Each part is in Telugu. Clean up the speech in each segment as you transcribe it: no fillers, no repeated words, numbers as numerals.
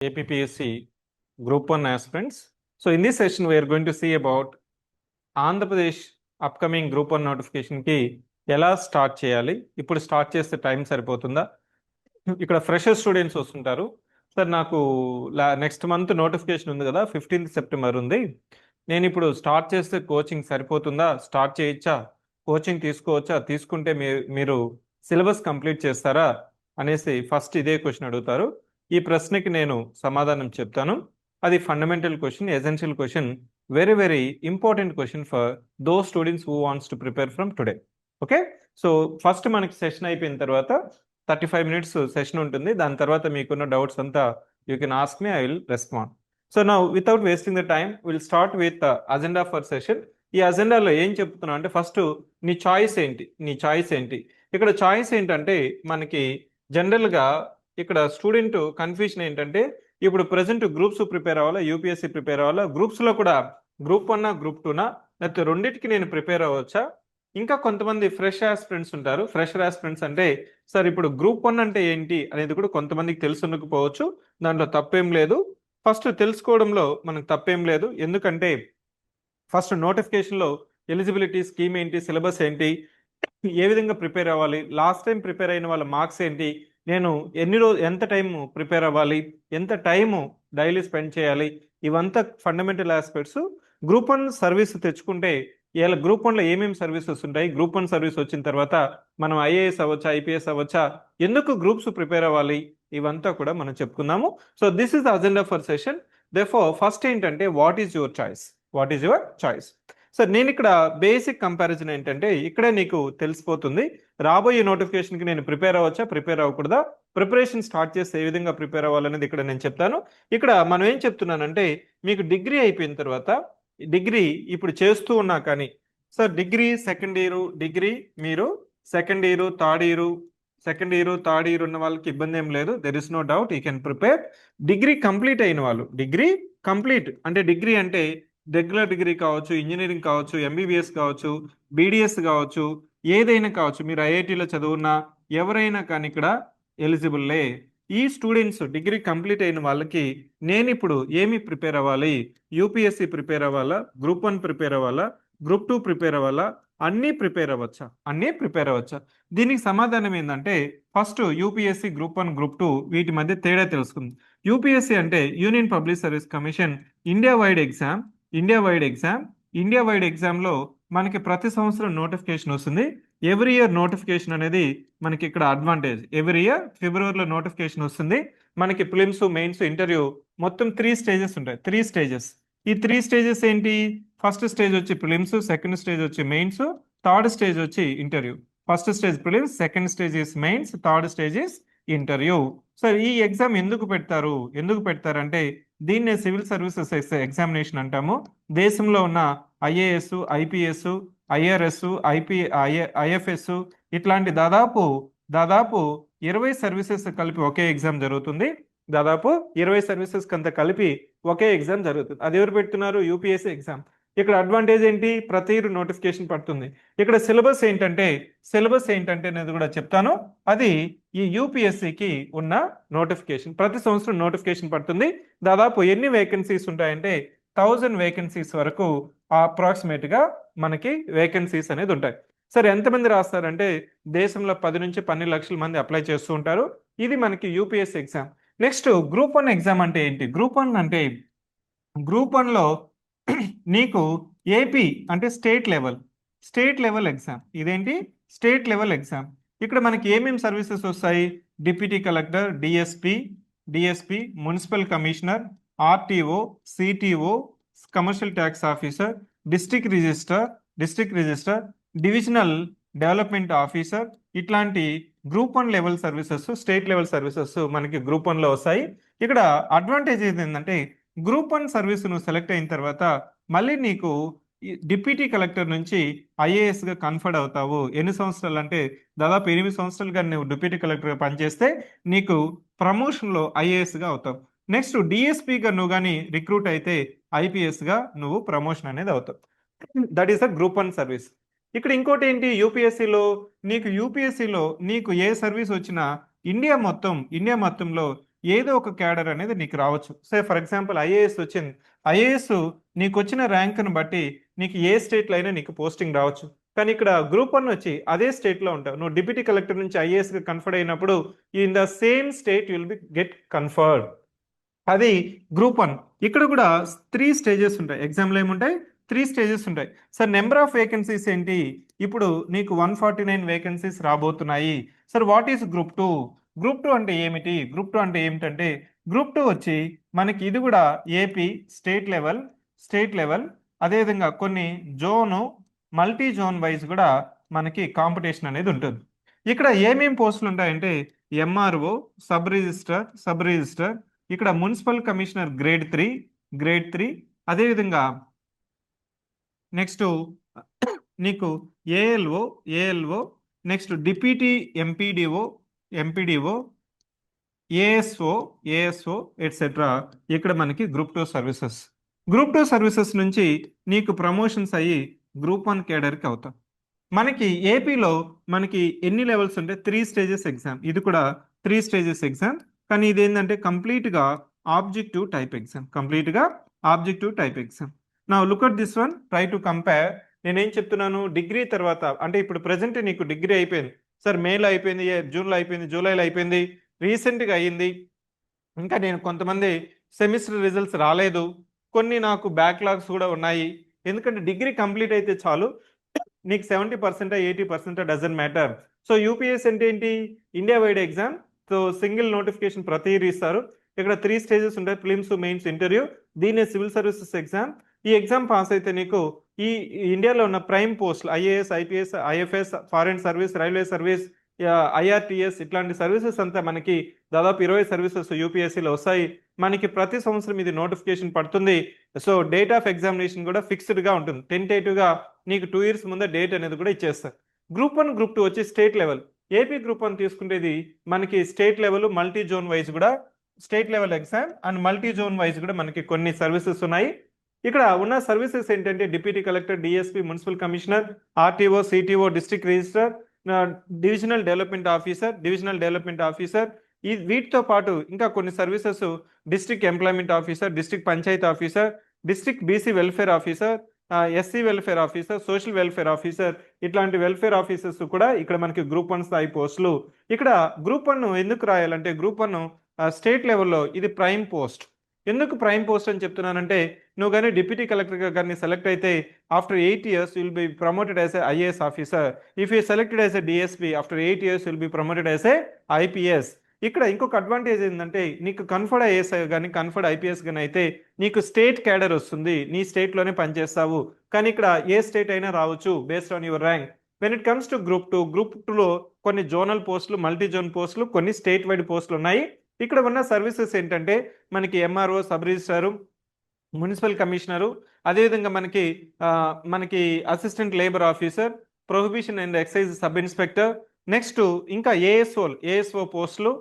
APPSC Group 1 aspirants. So in this session, we are going to see about Andhra Pradesh upcoming Group 1 notification కి ఎలా స్టార్ట్ చేయాలి. ఇప్పుడు స్టార్ట్ చేస్తే టైం సరిపోతుందా? ఇక్కడ ఫ్రెషర్ స్టూడెంట్స్ వస్తుంటారు. సార్ నాకు నెక్స్ట్ మంత్ నోటిఫికేషన్ ఉంది కదా, 15th సెప్టెంబర్ ఉంది. నేను ఇప్పుడు స్టార్ట్ చేస్తే కోచింగ్ సరిపోతుందా? స్టార్ట్ చేయొచ్చా? కోచింగ్ తీసుకోవచ్చా? తీసుకుంటే మీరు సిలబస్ కంప్లీట్ చేస్తారా అనేసి ఫస్ట్ ఇదే క్వశ్చన్ అడుగుతారు. ఈ ప్రశ్నకి నేను సమాధానం చెప్తాను. అది fundamental question, essential question, very very important question for those students who wants to prepare from today. Okay, so first మనకి సెషన్ అయిపోయిన తర్వాత 35 minutes సెషన్ ఉంటుంది. దాని తర్వాత మీకున్న డౌట్స్ అంతా you can ask me, I will respond. So now without wasting the time will start with agenda for session. ఈ అజెండాలో ఏం చెప్తున్నా అంటే, ఫస్ట్ నీ చాయిస్ ఏంటి. ఇక్కడ చాయిస్ ఏంటంటే మనకి జనరల్గా ఇక్కడ స్టూడెంట్ కన్ఫ్యూజన్ ఏంటంటే, ఇప్పుడు ప్రజెంట్ గ్రూప్స్ ప్రిపేర్ అవ్వాలా, యూపీఎస్సీ ప్రిపేర్ అవ్వాలా, గ్రూప్స్లో కూడా గ్రూప్ 1 గ్రూప్ 2 లేకపోతే రెండింటికి నేను ప్రిపేర్ అవ్వచ్చా? ఇంకా కొంతమంది ఫ్రెష్ ఆస్పిరెంట్స్ ఉంటారు. ఫ్రెషర్ ఆస్పిరెంట్స్ అంటే, సార్ ఇప్పుడు గ్రూప్ 1 అంటే ఏంటి అనేది కూడా కొంతమందికి తెలుసుండకపోవచ్చు. దాంట్లో తప్పేం లేదు. ఫస్ట్ తెలుసుకోవడంలో మనకు తప్పేం లేదు. ఎందుకంటే ఫస్ట్ నోటిఫికేషన్లో ఎలిజిబిలిటీ స్కీమ్ ఏంటి, సిలబస్ ఏంటి, ఏ విధంగా ప్రిపేర్ అవ్వాలి, లాస్ట్ టైం ప్రిపేర్ అయిన వాళ్ళ మార్క్స్ ఏంటి, నేను ఎంత టైం ప్రిపేర్ అవ్వాలి, ఎంత టైము డైలీ స్పెండ్ చేయాలి, ఇవంతా ఫండమెంటల్ ఆస్పెక్ట్స్. గ్రూప్ 1 సర్వీస్ తెచ్చుకుంటే ఇలా గ్రూప్ 1లో ఏమేమి సర్వీసెస్ ఉంటాయి, గ్రూప్ 1 సర్వీస్ వచ్చిన తర్వాత మనం ఐఏఎస్ అవ్వచ్చా, ఐపీఎస్ అవ్వచ్చా, ఎందుకు గ్రూప్స్ ప్రిపేర్ అవ్వాలి, ఇవంతా కూడా మనం చెప్పుకుందాము. So this is the agenda for session. Therefore first ఏంటంటే, what is your choice. So నేను ఇక్కడ బేసిక్ కంపారిజన్ ఏంటంటే, ఇక్కడే నీకు తెలిసిపోతుంది రాబోయే నోటిఫికేషన్కి నేను ప్రిపేర్ అవ్వచ్చా, ప్రిపేర్ అవ్వకూడదా, ప్రిపరేషన్ స్టార్ట్ చేస్తే ఏ విధంగా ప్రిపేర్ అవ్వాలనేది ఇక్కడ నేను చెప్తాను. ఇక్కడ మనం ఏం చెప్తున్నానంటే, మీకు డిగ్రీ అయిపోయిన తర్వాత, డిగ్రీ ఇప్పుడు చేస్తూ ఉన్నా కానీ, sir degree second year third year ఉన్న వాళ్ళకి ఇబ్బంది ఏం లేదు. There is no doubt, you can prepare. Degree complete అయిన వాళ్ళు, డిగ్రీ అంటే రెగ్యులర్ డిగ్రీ కావచ్చు, ఇంజనీరింగ్ కావచ్చు, ఎంబీబీఎస్ కావచ్చు, బీడీఎస్ కావచ్చు, ఏదైనా కావచ్చు, మీరు ఐఐటీలో చదువున్నా ఎవరైనా కానీ ఇక్కడ ఎలిజిబుల్లే. ఈ స్టూడెంట్స్ డిగ్రీ కంప్లీట్ అయిన వాళ్ళకి నేను ఇప్పుడు ఏమి ప్రిపేర్ అవ్వాలి, యూపీఎస్సీ ప్రిపేర్ అవ్వాలా, గ్రూప్ 1 ప్రిపేర్ అవ్వాలా, గ్రూప్ 2 ప్రిపేర్ అవ్వాలా, అన్నీ ప్రిపేర్ అవ్వచ్చా? దీనికి సమాధానం ఏంటంటే, ఫస్ట్ యూపీఎస్సీ, గ్రూప్ 1, గ్రూప్ 2 వీటి మధ్య తేడా తెలుసుకుంది. యూపీఎస్సీ అంటే union public service commission India wide ఎగ్జామ్లో మనకి ప్రతి సంవత్సరం నోటిఫికేషన్ వస్తుంది. ఎవ్రీ ఇయర్ నోటిఫికేషన్ అనేది మనకి ఇక్కడ అడ్వాంటేజ్. ఎవ్రీ ఇయర్ ఫిబ్రవరిలో నోటిఫికేషన్ వస్తుంది. మనకి ప్రిలిమ్స్, మెయిన్స్, ఇంటర్వ్యూ మొత్తం 3 స్టేజెస్ ఉంటాయి. 3 స్టేజెస్. ఈ 3 స్టేజెస్ ఏంటి? ఫస్ట్ స్టేజ్ వచ్చి ప్రిలిమ్స్, సెకండ్ స్టేజ్ వచ్చి మెయిన్స్, థర్డ్ స్టేజ్ వచ్చి interview. First stage prelims, second stage is mains, third stage is interview. So ఈ ఎగ్జామ్ ఎందుకు పెడతారంటే, దీన్నే సివిల్ సర్వీసెస్ ఎగ్జామినేషన్ అంటాము. దేశంలో ఉన్న ఐఏఎస్, ఐపీఎస్, ఐఆర్ఎస్, ఐఎఫ్ఎస్ ఇట్లాంటి దాదాపు 20 సర్వీసెస్ కలిపి ఒకే ఎగ్జామ్ జరుగుతుంది. దాదాపు 20 సర్వీసెస్ కంత కలిపి ఒకే ఎగ్జామ్ జరుగుతుంది. అది ఎవరు పెడుతున్నారు? UPSC exam. ఇక్కడ అడ్వాంటేజ్ ఏంటి? ప్రతి ఇయర్ నోటిఫికేషన్ పడుతుంది. ఇక్కడ సిలబస్ ఏంటంటే అనేది కూడా చెప్తాను. అది ఈ యూపీఎస్సీకి ఉన్న నోటిఫికేషన్. ప్రతి సంవత్సరం నోటిఫికేషన్ పడుతుంది. దాదాపు ఎన్ని వేకెన్సీస్ ఉంటాయంటే 1000 వేకెన్సీస్ వరకు అప్రాక్సిమేట్ గా మనకి వేకెన్సీస్ అనేది ఉంటాయి. సరే, ఎంతమంది రాస్తారంటే దేశంలో 10 నుంచి 12 లక్షల మంది అప్లై చేస్తూ ఉంటారు. ఇది మనకి UPSC exam. Next group 1 exam అంటే ఏంటి? గ్రూప్ 1లో నీకు ఏపీ అంటే స్టేట్ లెవెల్ ఎగ్జామ్. ఇదేంటి? State level exam. ఇక్కడ మనకి ఏమేమి సర్వీసెస్ వస్తాయి? Deputy collector, DSP, municipal commissioner, RTO, CTO, commercial tax officer, district register, divisional development officer, ఇట్లాంటి group 1 level services, state level services మనకి గ్రూప్ 1లో వస్తాయి. ఇక్కడ అడ్వాంటేజ్ ఏంటంటే, గ్రూప్ 1 సర్వీస్ నువ్వు సెలెక్ట్ అయిన తర్వాత మళ్ళీ నీకు డిప్యూటీ కలెక్టర్ నుంచి ఐఏఎస్గా కన్ఫర్డ్ అవుతావు. ఎన్ని సంవత్సరాలు అంటే దాదాపు 8 సంవత్సరాలుగా నువ్వు డిప్యూటీ కలెక్టర్గా పనిచేస్తే నీకు ప్రమోషన్లో ఐఏఎస్గా అవుతావు. నెక్స్ట్ డిఎస్పీగా నువ్వు కానీ రిక్రూట్ అయితే ఐపీఎస్గా నువ్వు ప్రమోషన్ అనేది అవుతావు. That is the group 1 service. ఇక్కడ ఇంకోటి ఏంటి? యూపీఎస్సీలో నీకు ఏ సర్వీస్ వచ్చినా ఇండియా మొత్తంలో ఏదో ఒక క్యాడర్ అనేది నీకు రావచ్చు. సే ఫర్ ఎగ్జాంపుల్ ఐఏఎస్ వచ్చింది. ఐఏఎస్ నీకు వచ్చిన ర్యాంక్ను బట్టి నీకు ఏ స్టేట్లో అయినా నీకు పోస్టింగ్ రావచ్చు. కానీ ఇక్కడ గ్రూప్ 1 వచ్చి అదే స్టేట్లో ఉంటావు. నువ్వు డిప్యూటీ కలెక్టర్ నుంచి ఐఏఎస్కి కన్ఫర్డ్ అయినప్పుడు in the same state will be get conferred. అది గ్రూప్ 1. ఇక్కడ కూడా 3 స్టేజెస్ ఉంటాయి. ఎగ్జామ్లో ఏముంటాయి? 3 స్టేజెస్ ఉంటాయి. సార్ నెంబర్ ఆఫ్ వేకెన్సీస్ ఏంటి? ఇప్పుడు నీకు 149 వేకెన్సీస్ రాబోతున్నాయి. Sir what is group 2? Group 2 అంటే ఏమిటి? గ్రూప్ 2 అంటే ఏమిటంటే గ్రూప్ 2 వచ్చి మనకి ఇది కూడా ఏపీ స్టేట్ లెవెల్ అదేవిధంగా కొన్ని జోను మల్టీ జోన్ వైజ్ కూడా మనకి కాంపిటీషన్ అనేది ఉంటుంది. ఇక్కడ ఏమేమి పోస్టులు ఉంటాయంటే ఎంఆర్ఓ, సబ్ రిజిస్టర్, ఇక్కడ మున్సిపల్ కమిషనర్ గ్రేడ్ 3 అదేవిధంగా నెక్స్ట్ నీకు ALO next deputy MPDO ASO etcetera. ఇక్కడ మనకి గ్రూప్ 2 సర్వీసెస్ నుంచి నీకు ప్రమోషన్స్ అయ్యి గ్రూప్ 1 కేడర్కి అవుతాం. మనకి ఏపీలో మనకి ఎన్ని లెవెల్స్ ఉంటే 3 స్టేజెస్ ఎగ్జామ్. ఇది కూడా 3 స్టేజెస్ ఎగ్జామ్. కానీ ఇది ఏంటంటే కంప్లీట్గా ఆబ్జెక్టివ్ టైప్ ఎగ్జామ్. నా look at this one, try to compare. నేనేం చెప్తున్నాను, డిగ్రీ తర్వాత అంటే ఇప్పుడు ప్రెసెంట్ నీకు డిగ్రీ అయిపోయింది సార్, మేలో అయిపోయింది, జూన్లో అయిపోయింది, జూలైలో అయిపోయింది, రీసెంట్గా అయ్యింది. ఇంకా నేను కొంతమంది సెమిస్టర్ రిజల్ట్స్ రాలేదు, కొన్ని నాకు బ్యాక్లాగ్స్ కూడా ఉన్నాయి. ఎందుకంటే డిగ్రీ కంప్లీట్ అయితే చాలు, నీకు 70% 80% డజన్ మ్యాటర్. సో యూపీఎస్ అంటే ఏంటి? India wide exam. So single notification ప్రతి ఇయర్ ఇస్తారు. ఇక్కడ 3 స్టేజెస్ ఉంటాయి, ప్రిలిమ్స్, మెయిన్స్, ఇంటర్వ్యూ. దీన్ని సివిల్ సర్వీసెస్ ఎగ్జామ్. ఈ ఎగ్జామ్ పాస్ అయితే నీకు ఈ ఇండియాలో ఉన్న ప్రైమ్ పోస్టులు IAS, IPS, IFS, foreign service, railway service, IRTS ఇట్లాంటి సర్వీసెస్ అంతా మనకి దాదాపు 20 సర్వీసెస్ యూపీఎస్సీలో వస్తాయి. మనకి ప్రతి సంవత్సరం ఇది నోటిఫికేషన్ పడుతుంది. సో డేట్ ఆఫ్ ఎగ్జామినేషన్ కూడా ఫిక్స్డ్గా ఉంటుంది. టెంటేటివ్గా నీకు 2 ఇయర్స్ ముందే డేట్ అనేది కూడా ఇచ్చేస్తారు. గ్రూప్ 1, గ్రూప్ 2 వచ్చి స్టేట్ లెవెల్. ఏపీ గ్రూప్ 1 తీసుకుంటేది మనకి state level, multi zone wise కూడా state level exam and multi zone wise కూడా మనకి కొన్ని సర్వీసెస్ ఉన్నాయి. ఇక్కడ ఉన్న సర్వీసెస్ ఏంటంటే deputy collector, DSP, municipal commissioner, RTO, CTO, district register, divisional development officer. ఈ వీటితో పాటు ఇంకా కొన్ని services district employment officer, district panchayat officer, district BC welfare officer, SC welfare officer, social welfare officer, ఇట్లాంటి వెల్ఫేర్ ఆఫీసర్స్ కూడా ఇక్కడ మనకి గ్రూప్ 1 స్థాయి పోస్టులు. ఇక్కడ గ్రూప్ 1 ఎందుకు రాయాలంటే గ్రూప్ 1 స్టేట్ లెవెల్లో ఇది ప్రైమ్ పోస్ట్. ఎందుకు ప్రైమ్ పోస్ట్ అని చెప్తున్నానంటే నువ్వు కానీ డిప్యూటీ కలెక్టర్గా కానీ సెలెక్ట్ అయితే after 8 years will be promoted as a IAS officer. If you selected as a DSP after 8 years will be promoted as a IPS. ఇక్కడ ఇంకొక అడ్వాంటేజ్ ఏంటంటే నీకు కన్ఫర్డ్ ఐఏఎస్ కానీ కన్ఫర్డ్ ఐపీఎస్ కానీ అయితే నీకు స్టేట్ క్యాడర్ వస్తుంది, నీ స్టేట్లోనే పనిచేస్తావు. కానీ ఇక్కడ ఏ స్టేట్ అయినా రావచ్చు based on your rank. When it comes to group 2లో కొన్ని జోనల్ పోస్టులు, మల్టీ జోన్ పోస్టులు, కొన్ని స్టేట్ వైడ్ పోస్టులు ఉన్నాయి. ఇక్కడ ఉన్న సర్వీసెస్ ఏంటంటే మనకి MRO, sub registrar, municipal commissioner, అదేవిధంగా మనకి assistant labour officer, prohibition and excise sub inspector, next ఇంకా ఏఎస్ఓ పోస్టులు,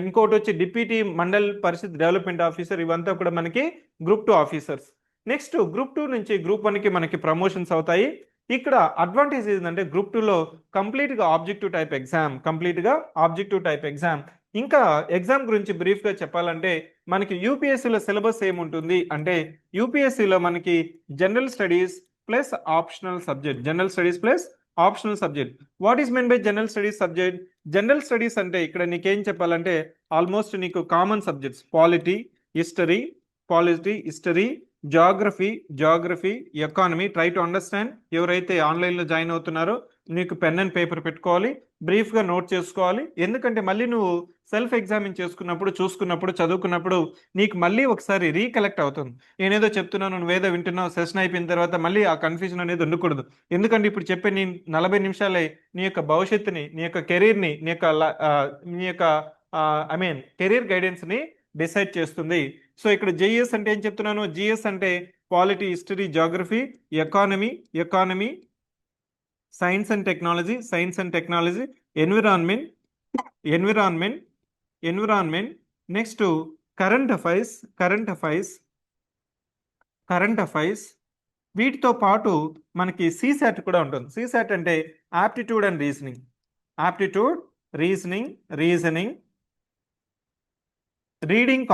ఇంకోటి వచ్చి deputy mandal parishad development officer. ఇవంతా కూడా మనకి గ్రూప్ 2 ఆఫీసర్స్. నెక్స్ట్ గ్రూప్ 2 నుంచి గ్రూప్ 1కి మనకి ప్రమోషన్స్ అవుతాయి. ఇక్కడ అడ్వాంటేజ్ ఏంటంటే గ్రూప్ 2లో కంప్లీట్గా ఆబ్జెక్టివ్ టైప్ ఎగ్జామ్. ఇంకా ఎగ్జామ్ గురించి బ్రీఫ్గా చెప్పాలంటే మనకి యూపీఎస్సీలో సిలబస్ ఏముంటుంది అంటే యూపీఎస్సీలో మనకి general studies plus optional subject. What is meant by general studies subject? General studies అంటే ఇక్కడ నీకేం చెప్పాలంటే ఆల్మోస్ట్ నీకు common subjects polity, history, geography, economy. Try to understand. ఎవరైతే ఆన్లైన్లో జాయిన్ అవుతున్నారో నీకు పెన్ అండ్ పేపర్ పెట్టుకోవాలి, బ్రీఫ్గా నోట్ చేసుకోవాలి. ఎందుకంటే మళ్ళీ నువ్వు సెల్ఫ్ ఎగ్జామిన్ చూసుకున్నప్పుడు చదువుకున్నప్పుడు నీకు మళ్ళీ ఒకసారి రీకలెక్ట్ అవుతుంది. నేనేదో చెప్తున్నాను, నువ్వేదో వింటున్నావు, సెషన్ అయిపోయిన తర్వాత మళ్ళీ ఆ కన్ఫ్యూజన్ అనేది ఉండకూడదు. ఎందుకంటే ఇప్పుడు చెప్పే 40 నిమిషాలే నీ యొక్క భవిష్యత్తుని, నీ యొక్క కెరీర్ని, నీ యొక్క కెరీర్ గైడెన్స్ని డిసైడ్ చేస్తుంది. సో ఇక్కడ జేఈఎస్ అంటే ఏం చెప్తున్నాను? జిఎస్ అంటే polity, history, geography, economy, science and technology, environment, next current affairs. వీటితో పాటు మనకి సిసాట్ కూడా ఉంటుంది. సిసాట్ అంటే aptitude and reasoning, reading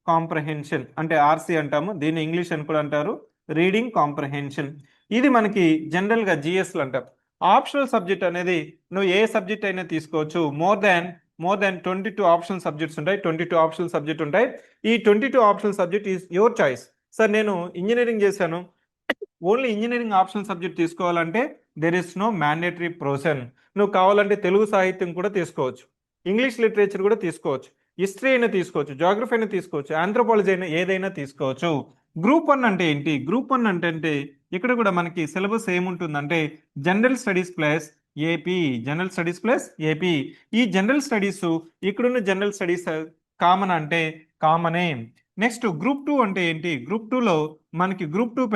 comprehension అంటే ఆర్సి అంటాము, దీన్ని ఇంగ్లీష్ అని కూడా అంటారు, రీడింగ్ కాంప్రహెన్షన్. ఇది మనకి జనరల్గా జిఎస్లు అంటాం. ఆప్షనల్ సబ్జెక్ట్ అనేది నువ్వు ఏ సబ్జెక్ట్ అయినా తీసుకోవచ్చు. మోర్ దాన్ 22 ఆప్షనల్ సబ్జెక్ట్స్ ఉంటాయి, 22 ఆప్షనల్ సబ్జెక్ట్ ఉంటాయి. ఈ 22 optional subject is your choice. Sir నేను ఇంజనీరింగ్ చేశాను, ఓన్లీ ఇంజనీరింగ్ ఆప్షనల్ సబ్జెక్ట్ తీసుకోవాలంటే there is no mandatory provision. నువ్వు కావాలంటే తెలుగు సాహిత్యం కూడా తీసుకోవచ్చు, ఇంగ్లీష్ లిటరేచర్ కూడా తీసుకోవచ్చు, హిస్టరీ అయినా తీసుకోవచ్చు, జాగ్రఫీ అయినా తీసుకోవచ్చు, ఆంథ్రోపాలజీ అయినా ఏదైనా తీసుకోవచ్చు. గ్రూప్ 1 అంటే ఏంటి? గ్రూప్ 1 అంటే ఇక్కడ కూడా మనకి సిలబస్ ఏముంటుందంటే general studies plus AP, general studies plus AP. ఈ జనరల్ స్టడీస్ ఇక్కడున్న జనరల్ స్టడీస్ కామన్ అంటే కామనే. నెక్స్ట్ గ్రూప్ 2 అంటే ఏంటి? గ్రూప్ 2లో మనకి గ్రూప్ 2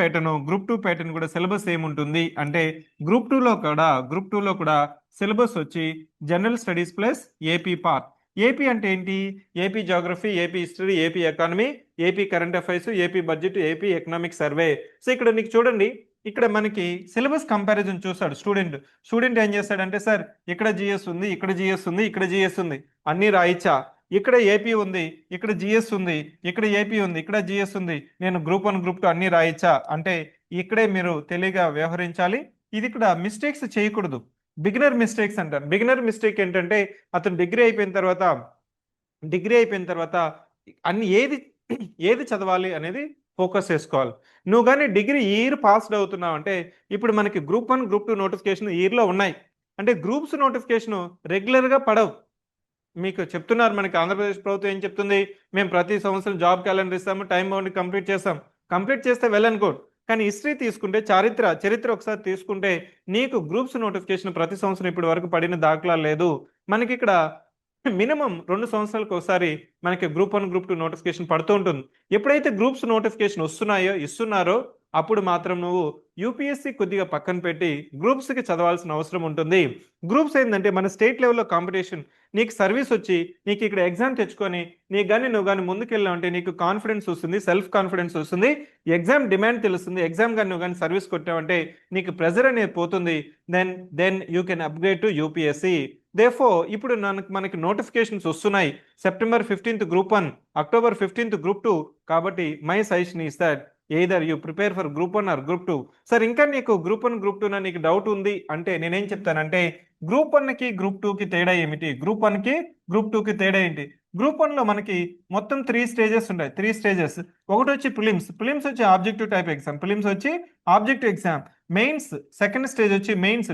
ప్యాటర్న్ కూడా సిలబస్ ఏముంటుంది అంటే గ్రూప్ 2లో కూడా సిలబస్ వచ్చి general studies plus AP part. AP అంటే ఏంటి? AP geography, AP history, AP economy, AP current affairs, AP budget, AP economic survey. So ఇక్కడ నీకు చూడండి, ఇక్కడ మనకి సిలబస్ కంపారిజన్ చూస్తాడు స్టూడెంట్ ఏం చేస్తాడంటే, సార్ ఇక్కడ జిఎస్ ఉంది, ఇక్కడ జిఎస్ ఉంది, ఇక్కడ జిఎస్ ఉంది, అన్ని రాయిచ్చా, ఇక్కడ ఏపీ ఉంది, ఇక్కడ జిఎస్ ఉంది, ఇక్కడ ఏపీ ఉంది, ఇక్కడ జిఎస్ ఉంది, నేను గ్రూప్ 1 గ్రూప్ 2 అన్ని రాయిచ్చా అంటే ఇక్కడే మీరు తెలివిగా వ్యవహరించాలి. ఇది ఇక్కడ మిస్టేక్స్ చేయకూడదు. బిగినర్ మిస్టేక్స్ అంటారు. బిగినర్ మిస్టేక్ ఏంటంటే అతను డిగ్రీ అయిపోయిన తర్వాత అన్ని ఏది చదవాలి అనేది ఫోకస్ చేసుకోవాలి. నువ్వు కానీ డిగ్రీ ఇయర్ పాస్డ్ అవుతున్నావు అంటే ఇప్పుడు మనకి గ్రూప్ 1 గ్రూప్ 2 నోటిఫికేషన్ ఇయర్లో ఉన్నాయి అంటే గ్రూప్స్ నోటిఫికేషన్ రెగ్యులర్గా పడవు. మీకు చెప్తున్నారు, మనకి ఆంధ్రప్రదేశ్ ప్రభుత్వం ఏం చెప్తుంది, మేము ప్రతి సంవత్సరం జాబ్ క్యాలెండర్ ఇస్తాము, టైం బౌండ్ కంప్లీట్ చేస్తే వెల్ అండ్ గుడ్. కానీ హిస్టరీ తీసుకుంటే, చరిత్ర ఒకసారి తీసుకుంటే నీకు గ్రూప్స్ నోటిఫికేషన్ ప్రతి సంవత్సరం ఇప్పటి వరకు పడిన దాఖలా లేదు. మనకి ఇక్కడ మినిమం 2 సంవత్సరాలకు ఒకసారి మనకి గ్రూప్ 1 గ్రూప్ 2 నోటిఫికేషన్ పడుతూ ఉంటుంది. ఎప్పుడైతే గ్రూప్స్ నోటిఫికేషన్ ఇస్తున్నారో అప్పుడు మాత్రం నువ్వు యూపీఎస్సీ కొద్దిగా పక్కన పెట్టి గ్రూప్స్కి చదవాల్సిన అవసరం ఉంటుంది. గ్రూప్స్ ఏంటంటే మన స్టేట్ లెవెల్లో కాంపిటీషన్, నీకు సర్వీస్ వచ్చి నీకు ఇక్కడ ఎగ్జామ్ తెచ్చుకొని నువ్వు కానీ ముందుకెళ్ళావంటే నీకు కాన్ఫిడెన్స్ వస్తుంది, సెల్ఫ్ కాన్ఫిడెన్స్ వస్తుంది, ఎగ్జామ్ డిమాండ్ తెలుస్తుంది. ఎగ్జామ్ కానీ నువ్వు కానీ సర్వీస్ కొట్టావంటే నీకు ప్రెజర్ అనేది పోతుంది. Then you can upgrade to UPSC. ఇప్పుడు మనకి నోటిఫికేషన్స్ వస్తున్నాయి. September 15th group 1, October 15th group 2. కాబట్టి my suggestion is that either you prepare for group 1 or group 2. Sir ఇంకా నీకు గ్రూప్ 1 గ్రూప్ 2 నీకు డౌట్ ఉంది అంటే నేనేం చెప్తానంటే గ్రూప్ 1కి గ్రూప్ 2కి తేడా ఏమిటి? గ్రూప్ 1కి గ్రూప్ 2కి తేడా ఏంటి? గ్రూప్ 1లో మనకి మొత్తం 3 స్టేజెస్ ఉంటాయి. 3 స్టేజెస్. ఒకటి వచ్చి ప్రిలిమ్స్ వచ్చి objective type exam. Mains second stage వచ్చి మెయిన్స్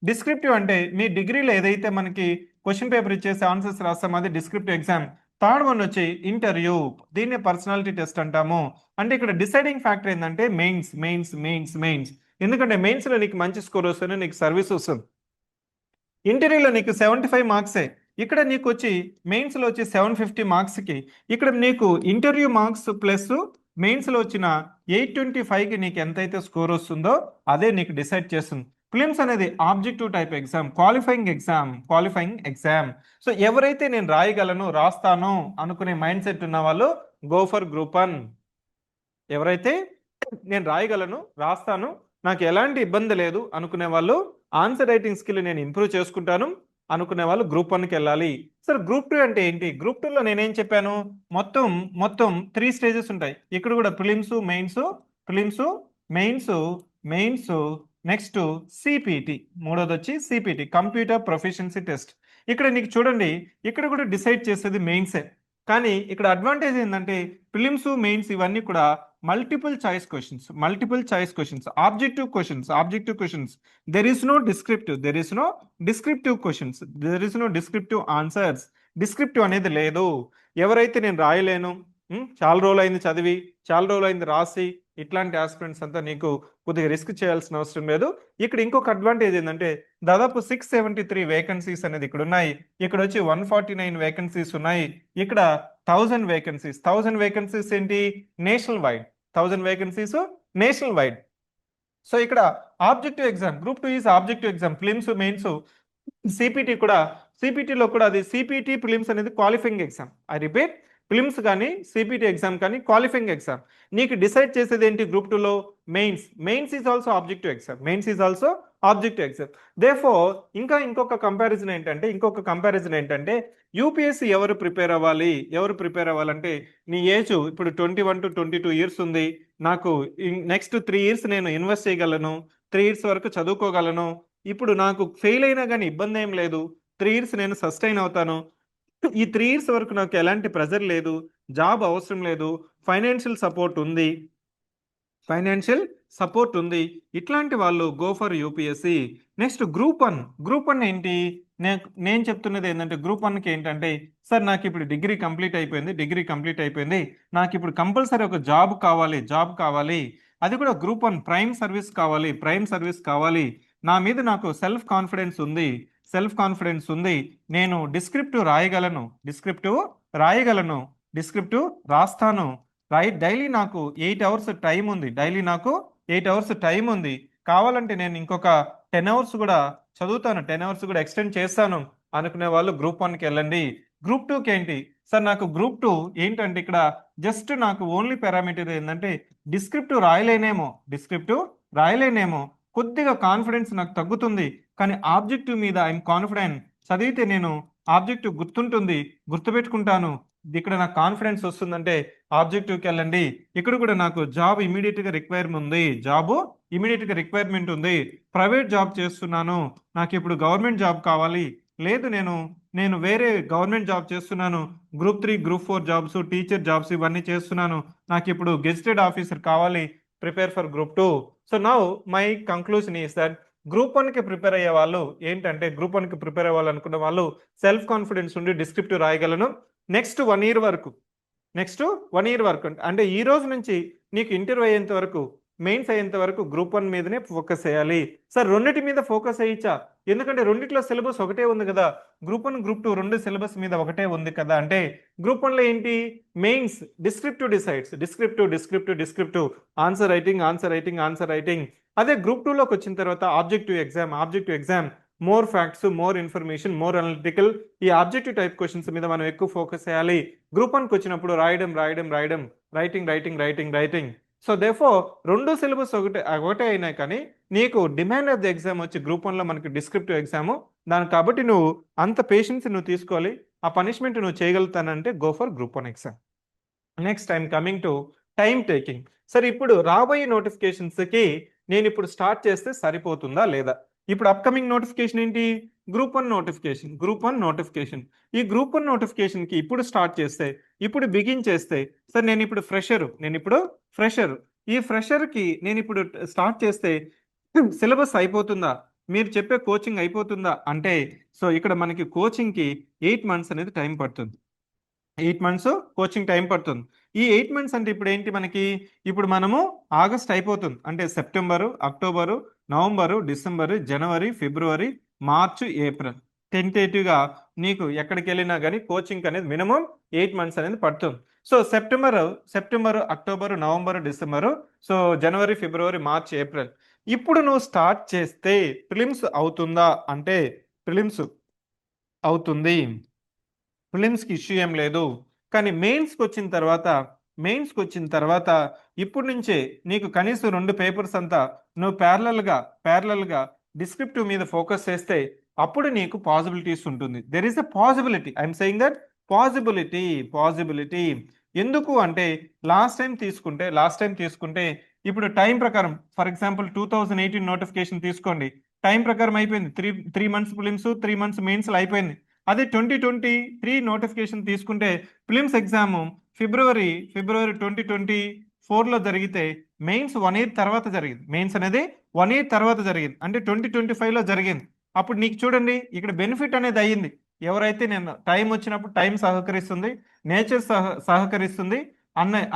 డిస్క్రిప్టివ్ అంటే మీ డిగ్రీలో ఏదైతే మనకి క్వశ్చన్ పేపర్ ఇచ్చేసి ఆన్సర్స్ రాస్తాం అది డిస్క్రిప్టివ్ ఎగ్జామ్. థర్డ్ వన్ వచ్చి ఇంటర్వ్యూ, దీన్ని పర్సనాలిటీ టెస్ట్ అంటాము. అంటే ఇక్కడ డిసైడింగ్ ఫ్యాక్టర్ ఏంటంటే మెయిన్స్. ఎందుకంటే మెయిన్స్ లో నీకు మంచి స్కోర్ వస్తేనే నీకు సర్వీస్ వస్తుంది. ఇంటర్వ్యూలో నీకు 75 మార్క్సే, ఇక్కడ నీకు వచ్చి మెయిన్స్ లో వచ్చి 750 మార్క్స్కి ఇక్కడ నీకు ఇంటర్వ్యూ మార్క్స్ ప్లస్ మెయిన్స్ లో వచ్చిన 825కి నీకు ఎంతైతే స్కోర్ వస్తుందో అదే నీకు డిసైడ్ చేస్తుంది. ప్రిలిమ్స్ అనేది objective type exam, qualifying exam. So ఎవరైతే నేను రాస్తాను అనుకునే మైండ్ సెట్ ఉన్న వాళ్ళు గో ఫర్ గ్రూప్ 1. ఎవరైతే నేను రాస్తాను నాకు ఎలాంటి ఇబ్బంది లేదు అనుకునే వాళ్ళు, ఆన్సర్ రైటింగ్ స్కిల్ నేను ఇంప్రూవ్ చేసుకుంటాను అనుకునే వాళ్ళు గ్రూప్ 1కి వెళ్ళాలి. సార్ గ్రూప్ 2 అంటే ఏంటి? గ్రూప్ 2లో నేనేం చెప్పాను, మొత్తం 3 స్టేజెస్ ఉంటాయి. ఇక్కడ కూడా ప్రిలిమ్స్ మెయిన్స్ నెక్స్ట్ సిపిటి, మూడోది వచ్చి సిపిటి, కంప్యూటర్ ప్రొఫిషియన్సీ టెస్ట్. ఇక్కడ నీకు చూడండి, ఇక్కడ కూడా డిసైడ్ చేసేది మెయిన్సే. కానీ ఇక్కడ అడ్వాంటేజ్ ఏంటంటే ప్రిలిమ్స్ మెయిన్స్ ఇవన్నీ కూడా multiple choice questions, objective questions. There is no descriptive questions, there is no descriptive answers. Descriptive అనేది లేదు. ఎవరైతే నేను రాయలేను, చాలా రోజులు అయింది చదివి, చాలా రోజులు అయింది రాసి, ఇట్లాంటి ఆస్పిరెంట్స్ అంతా నీకు కొద్దిగా రిస్క్ చేయాల్సిన అవసరం లేదు. ఇక్కడ ఇంకొక అడ్వాంటేజ్ ఏంటంటే దాదాపు 673 వేకెన్సీస్ అనేది ఇక్కడ ఉన్నాయి. ఇక్కడ వచ్చి 149 వేకెన్సీస్ ఉన్నాయి. ఇక్కడ 1000 వేకెన్సీస్ ఏంటి? National wide. 1000 vacancies national wide. So ఇక్కడ objective exam, group 2 is objective exam. Prelims mains సిపిటిలో కూడా అది సిపిటి ప్రిలిమ్స్ అనేది qualifying exam. I repeat, prelims కానీ సిపిటి ఎగ్జామ్ కానీ క్వాలిఫైయింగ్ ఎగ్జామ్ నీకు డిసైడ్ చేసేది ఏంటి గ్రూప్ 2లో mains is also objective exam objective exam therefore ఇంకొక కంపారిజన్ ఏంటంటే యూపీఎస్సీ ఎవరు ప్రిపేర్ అవ్వాలంటే నీ ఏజ్ ఇప్పుడు 21 to 22 ఇయర్స్ ఉంది, నాకు నెక్స్ట్ 3 ఇయర్స్ నేను ఇన్వెస్ట్ చేయగలను, 3 ఇయర్స్ వరకు చదువుకోగలను, ఇప్పుడు నాకు ఫెయిల్ అయినా కానీ ఇబ్బంది ఏం లేదు, 3 ఇయర్స్ నేను సస్టైన్ అవుతాను, ఈ 3 ఇయర్స్ వరకు నాకు ఎలాంటి ప్రెజర్ లేదు, జాబ్ అవసరం లేదు, ఫైనాన్షియల్ సపోర్ట్ ఉంది, ఇట్లాంటి వాళ్ళు go for UPSC. Next group one ఏంటి, నేను చెప్తున్నది ఏంటంటే గ్రూప్ 1కి ఏంటంటే సార్ నాకు ఇప్పుడు డిగ్రీ కంప్లీట్ అయిపోయింది, నాకు ఇప్పుడు కంపల్సరీ ఒక జాబ్ కావాలి, అది కూడా గ్రూప్ 1 ప్రైమ్ సర్వీస్ కావాలి, నా మీద నాకు సెల్ఫ్ కాన్ఫిడెన్స్ ఉంది, నేను డిస్క్రిప్టివ్ రాస్తాను, రైట్, డైలీ నాకు 8 అవర్స్ టైం ఉంది, కావాలంటే నేను ఇంకొక 10 అవర్స్ కూడా చదువుతాను, 10 అవర్స్ కూడా ఎక్స్టెండ్ చేస్తాను అనుకునే వాళ్ళు గ్రూప్ 1కి వెళ్ళండి. గ్రూప్ 2కి ఏంటి సార్, నాకు గ్రూప్ 2 ఏంటంటే ఇక్కడ జస్ట్ నాకు ఓన్లీ పారామీటర్ ఏంటంటే డిస్క్రిప్టివ్ రాయలేనేమో, కొద్దిగా కాన్ఫిడెన్స్ నాకు తగ్గుతుంది, కానీ ఆబ్జెక్టివ్ మీద ఐఎమ్ కాన్ఫిడెంట్, చదివితే నేను ఆబ్జెక్టివ్ గుర్తుపెట్టుకుంటాను, ఇక్కడ నాకు కాన్ఫిడెన్స్ వస్తుందంటే ఆబ్జెక్టివ్కి వెళ్ళండి. ఇక్కడ కూడా నాకు జాబ్ ఇమీడియట్ గా రిక్వైర్మెంట్ ఉంది, ప్రైవేట్ జాబ్ చేస్తున్నాను, నాకు ఇప్పుడు గవర్నమెంట్ జాబ్ కావాలి, లేదు నేను వేరే గవర్నమెంట్ జాబ్ చేస్తున్నాను, group 3 group 4 jobs, teacher jobs ఇవన్నీ చేస్తున్నాను, నాకు ఇప్పుడు గెజిటెడ్ ఆఫీసర్ కావాలి, prepare for group 2. So now my conclusion is that group 1కి ప్రిపేర్ అయ్యే వాళ్ళు ఏంటంటే అనుకున్న వాళ్ళు సెల్ఫ్ కాన్ఫిడెన్స్ ఉండి డిస్క్రిప్టివ్ రాయగలను. నెక్స్ట్ 1 ఇయర్ వరకు అంటే ఈ రోజు నుంచి నీకు ఇంటర్వ్యూ అయ్యేంత వరకు, మెయిన్స్ అయ్యేంత వరకు గ్రూప్ 1 మీదనే ఫోకస్ చేయాలి. సార్ రెండింటి మీద ఫోకస్ అయ్యచ్చా, ఎందుకంటే రెండిట్లో సిలబస్ ఒకటే ఉంది కదా, గ్రూప్ 1 గ్రూప్ 2 రెండు సిలబస్ మీద ఒకటే ఉంది కదా, అంటే గ్రూప్ 1లో ఏంటి మెయిన్స్ డిస్క్రిప్టివ్ ఆన్సర్ రైటింగ్, అదే గ్రూప్ 2లోకి వచ్చిన తర్వాత objective exam more facts, more information, more analytical, ఈ ఆబ్జెక్టివ్ టైప్ క్వశ్చన్స్ మీద మనం ఎక్కువ ఫోకస్ చేయాలి. గ్రూప్ 1కి వచ్చినప్పుడు రాయడం, రైటింగ్. సో దేర్ఫోర్ రెండు సిలబస్ ఒకటే అయినా కానీ నీకు డిమాండ్ ఆఫ్ ది ఎగ్జామ్ వచ్చి గ్రూప్ 1లో మనకి డిస్క్రిప్టివ్ ఎగ్జామ్, దానికి కాబట్టి నువ్వు అంత పేషెన్స్ నువ్వు తీసుకోవాలి, ఆ పనిష్మెంట్ నువ్వు చేయగలుగుతానంటే go for group 1 exam. Next I'm coming to time taking. సరే ఇప్పుడు రాబోయే నోటిఫికేషన్స్కి నేను ఇప్పుడు స్టార్ట్ చేస్తే సరిపోతుందా లేదా, ఇప్పుడు అప్కమింగ్ నోటిఫికేషన్ ఏంటి గ్రూప్ 1 నోటిఫికేషన్, ఈ గ్రూప్ 1 నోటిఫికేషన్కి ఇప్పుడు స్టార్ట్ చేస్తే, ఇప్పుడు బిగిన్ చేస్తే సార్ నేను ఇప్పుడు ఫ్రెషర్, ఈ ఫ్రెషర్కి నేను ఇప్పుడు స్టార్ట్ చేస్తే సిలబస్ అయిపోతుందా, మీరు చెప్పే కోచింగ్ అయిపోతుందా అంటే, సో ఇక్కడ మనకి కోచింగ్కి 8 మంత్స్ అనేది టైం పడుతుంది, 8 మంత్స్ కోచింగ్ టైం పడుతుంది. ఈ 8 మంత్స్ అంటే ఇప్పుడు ఏంటి మనకి, ఇప్పుడు మనము ఆగస్ట్ అయిపోతుంది అంటే సెప్టెంబరు, అక్టోబరు, నవంబరు, డిసెంబరు, జనవరి, ఫిబ్రవరి, మార్చు, ఏప్రిల్, టెంటేటివ్గా నీకు ఎక్కడికి వెళ్ళినా కానీ కోచింగ్ అనేది మినిమం 8 మంత్స్ అనేది పడుతుంది. So September, October, November, December, so జనవరి, ఫిబ్రవరి, మార్చ్, ఏప్రిల్, ఇప్పుడు నువ్వు స్టార్ట్ చేస్తే ప్రిలిమ్స్ అవుతుందా అంటే ప్రిలిమ్స్ అవుతుంది, ప్రిలిమ్స్కి ఇష్యూ ఏం లేదు, కానీ మెయిన్స్కి వచ్చిన తర్వాత ఇప్పుడు నుంచే నీకు కనీసం 2 పేపర్స్ అంతా నువ్వు ప్యారలల్గా డిస్క్రిప్టివ్ మీద ఫోకస్ చేస్తే అప్పుడు నీకు పాసిబిలిటీస్ ఉంటుంది. There is a possibility, I'm saying that possibility. ఎందుకు అంటే లాస్ట్ టైం తీసుకుంటే ఇప్పుడు టైం ప్రకారం, ఫర్ ఎగ్జాంపుల్ 2018 నోటిఫికేషన్ తీసుకోండి, టైం ప్రకారం అయిపోయింది, 3 మంత్స్ ప్రిలిమ్స్, 3 మంత్స్ మెయిన్స్లో అయిపోయింది. అదే 2023 నోటిఫికేషన్ తీసుకుంటే ప్రిలిమ్స్ ఎగ్జామ్ ఫిబ్రవరి 2024లో జరిగితే మెయిన్స్ 1 ఇయర్ తర్వాత జరిగింది, అంటే 2025లో జరిగింది. అప్పుడు నీకు చూడండి ఇక్కడ బెనిఫిట్ అనేది అయ్యింది, ఎవరైతే నేను టైం వచ్చినప్పుడు టైం సహకరిస్తుంది, నేచర్ సహకరిస్తుంది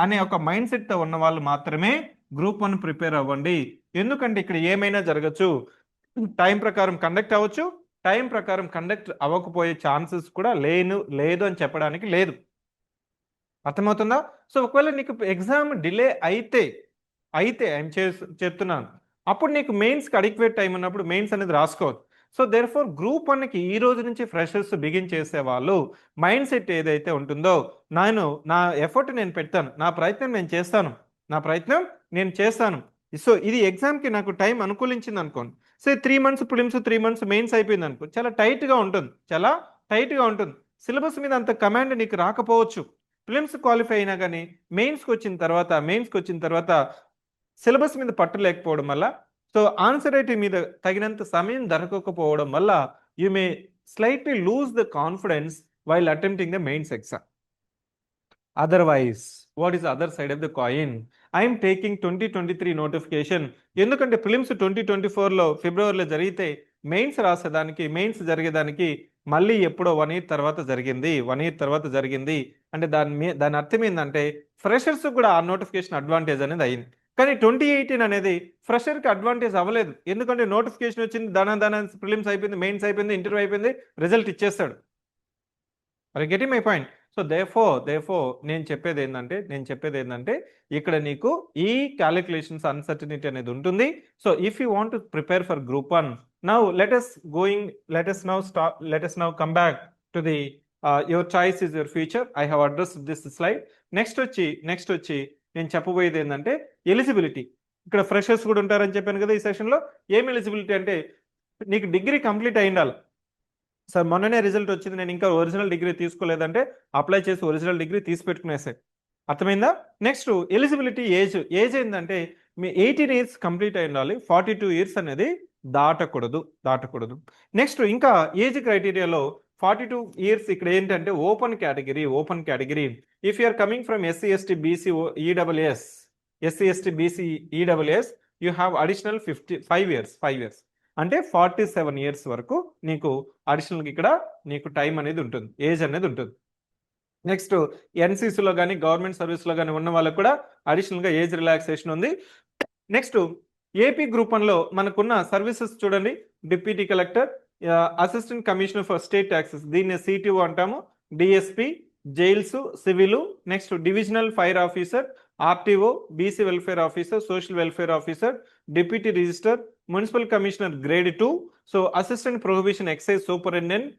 అనే ఒక మైండ్ సెట్తో ఉన్న వాళ్ళు మాత్రమే గ్రూప్ 1 ప్రిపేర్ అవ్వండి. ఎందుకంటే ఇక్కడ ఏమైనా జరగచ్చు, టైం ప్రకారం కండక్ట్ అవ్వచ్చు, టైం ప్రకారం కండక్ట్ అవ్వకపోయే ఛాన్సెస్ కూడా లేదు అని చెప్పడానికి లేదు, అర్థమవుతుందా. సో ఒకవేళ నీకు ఎగ్జామ్ డిలే అయితే చెప్తున్నాను, అప్పుడు నీకు మెయిన్స్కి అడిక్వేట్ టైం ఉన్నప్పుడు మెయిన్స్ అనేది రాసుకోవచ్చు. సో దేర్ ఫోర్ గ్రూప్ 1కి ఈ రోజు నుంచి ఫ్రెషర్స్ బిగిన్ చేసే వాళ్ళు మైండ్ సెట్ ఏదైతే ఉంటుందో, నా ఎఫర్ట్ నేను పెడతాను, నా ప్రయత్నం నేను చేస్తాను. సో ఇది ఎగ్జామ్కి నాకు టైం అనుకూలించింది అనుకోండి. So 3 months prelims, 3 months mains అయిపోయింది అనుకో, చాలా టైట్గా ఉంటుంది. సిలబస్ మీద అంత కమాండ్ నీకు రాకపోవచ్చు. ప్రిలిమ్స్ క్వాలిఫై అయినా కానీ మెయిన్స్కి వచ్చిన తర్వాత సిలబస్ మీద పట్టు లేకపోవడం వల్ల, సో ఆన్సర్ రైటింగ్ మీద తగినంత సమయం దొరకకపోవడం వల్ల you may slightly lose the confidence while attempting the mains exam. Otherwise what is other side of the coin? I'm taking 2023 notification. ఎందుకంటే ప్రిలిమ్స్ 2024లో ఫిబ్రవరిలో జరిగితే మెయిన్స్ జరిగేదానికి మళ్ళీ ఎప్పుడో 1 year తర్వాత జరిగింది. అంటే దాని అర్థం ఏంటంటే ఫ్రెషర్స్ కూడా ఆ నోటిఫికేషన్ అడ్వాంటేజ్ అనేది అయింది. కానీ 2018 అనేది ఫ్రెషర్కి అడ్వాంటేజ్ అవ్వలేదు. ఎందుకంటే నోటిఫికేషన్ వచ్చింది, దాని ప్రిలిమ్స్ అయిపోయింది, మెయిన్స్ అయిపోయింది, ఇంటర్వ్యూ అయిపోయింది, రిజల్ట్ ఇచ్చేస్తాడు. Are getting my point? So therefore నేను చెప్పేది ఏంటంటే ఇక్కడ నీకు ఈ క్యాలిక్యులేషన్స్ అన్సర్టనిటీ అనేది ఉంటుంది. So if you want to prepare for group 1, now let us now come back to the your choice is your future. I have addressed this slide. Next వచ్చి నేను చెప్పబోయేది ఏంటంటే ఎలిజిబిలిటీ. ఇక్కడ ఫ్రెషర్స్ కూడా ఉంటారని చెప్పాను కదా ఈ సెషన్లో. ఏం ఎలిజిబిలిటీ అంటే నీకు డిగ్రీ కంప్లీట్ అయి ఉండాలి. సార్ మొన్ననే రిజల్ట్ వచ్చింది, నేను ఇంకా ఒరిజినల్ డిగ్రీ తీసుకోలేదంటే అప్లై చేసి ఒరిజినల్ డిగ్రీ తీసి పెట్టుకునేసాయి. అర్థమైందా? నెక్స్ట్ ఎలిజిబిలిటీ ఏజ్ ఏంటంటే మీ 18 years కంప్లీట్ అయి ఉండాలి. 42 years అనేది దాటకూడదు. నెక్స్ట్ ఇంకా ఏజ్ క్రైటీరియాలో 42 years ఇక్కడ ఏంటంటే open category. If you're coming from SC ST BC EWS you have additional 5 years అంటే 47 years వరకు నీకు అడిషనల్గా ఇక్కడ నీకు టైం అనేది ఉంటుంది, ఏజ్ అనేది ఉంటుంది. నెక్స్ట్ ఎన్సీసీలో కానీ గవర్నమెంట్ సర్వీస్లో కానీ ఉన్న వాళ్ళకు కూడా అడిషనల్గా ఏజ్ రిలాక్సేషన్ ఉంది. నెక్స్ట్ ఏపీ గ్రూప్ 1లో మనకున్న సర్వీసెస్ చూడండి. Deputy collector, assistant commissioner for state taxes, దీన్ని సిటిఓ అంటాము, DSP, jails, civil, next divisional fire officer, RTO, BC welfare officer, social welfare officer, deputy register, municipal commissioner grade 2, so assistant prohibition excise superintendent,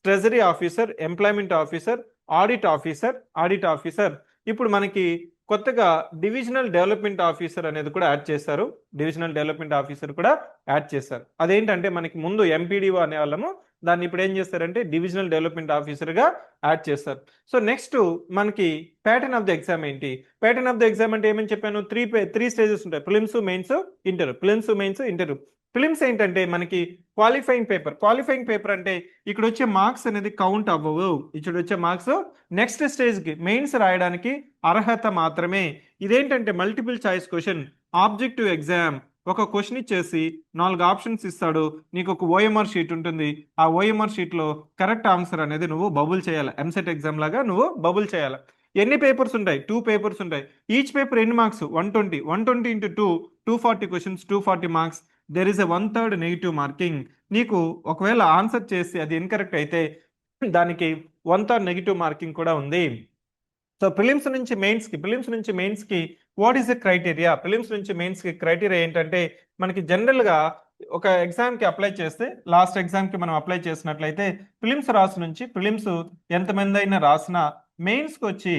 treasury officer, employment officer, audit officer. ఇప్పుడు మనకి కొత్తగా డివిజనల్ డెవలప్మెంట్ ఆఫీసర్ అనేది కూడా యాడ్ చేశారు. అదేంటంటే మనకి ముందు ఎంపీడీఓ అనే వాళ్ళము, దాన్ని ఇప్పుడు ఏం చేస్తారంటే డివిజనల్ డెవలప్మెంట్ ఆఫీసర్గా యాడ్ చేస్తారు. సో నెక్స్ట్ మనకి ప్యాటర్న్ ఆఫ్ ద ఎగ్జామ్ ఏంటి? ప్యాటర్న్ ఆఫ్ ద ఎగ్జామ్ అంటే ఏమని చెప్పాను? త్రీ స్టేజెస్ ఉంటాయి, ప్రిలిమ్స్, మెయిన్స్, ఇంటర్వ్యూ. ప్రిలిమ్స్ ఏంటంటే మనకి క్వాలిఫైయింగ్ పేపర్ అంటే ఇక్కడ వచ్చే మార్క్స్ అనేది కౌంట్ అవ్వవు. నెక్స్ట్ స్టేజ్కి మెయిన్స్ రాయడానికి అర్హత మాత్రమే. ఇదేంటంటే multiple choice question, objective exam. ఒక క్వశ్చన్ ఇచ్చేసి 4 ఆప్షన్స్ ఇస్తాడు, నీకు ఒక ఓఎంఆర్ షీట్ ఉంటుంది. ఆ ఓఎంఆర్ షీట్లో కరెక్ట్ ఆన్సర్ అనేది నువ్వు బబుల్ చేయాలి. ఎంసెట్ ఎగ్జామ్ లాగా నువ్వు బబుల్ చేయాలి. ఎన్ని పేపర్స్ ఉంటాయి? 2 పేపర్స్ ఉంటాయి. ఈచ్ పేపర్ ఎన్ని marks? 120 into 2, 240 questions, 240 marks. There is a 1/3 negative marking. నీకు ఒకవేళ ఆన్సర్ చేసి అది ఇన్కరెక్ట్ అయితే దానికి 1/3 నెగిటివ్ మార్కింగ్ కూడా ఉంది. సో ప్రిలిమ్స్ నుంచి మెయిన్స్కి what is the criteria? Prelims నుంచి మెయిన్స్కి క్రైటీరియా ఏంటంటే మనకి జనరల్గా ఒక ఎగ్జామ్కి అప్లై చేస్తే, లాస్ట్ ఎగ్జామ్కి మనం అప్లై చేసినట్లయితే ప్రిలిమ్స్ ఎంతమంది అయినా రాసినా మెయిన్స్కి వచ్చి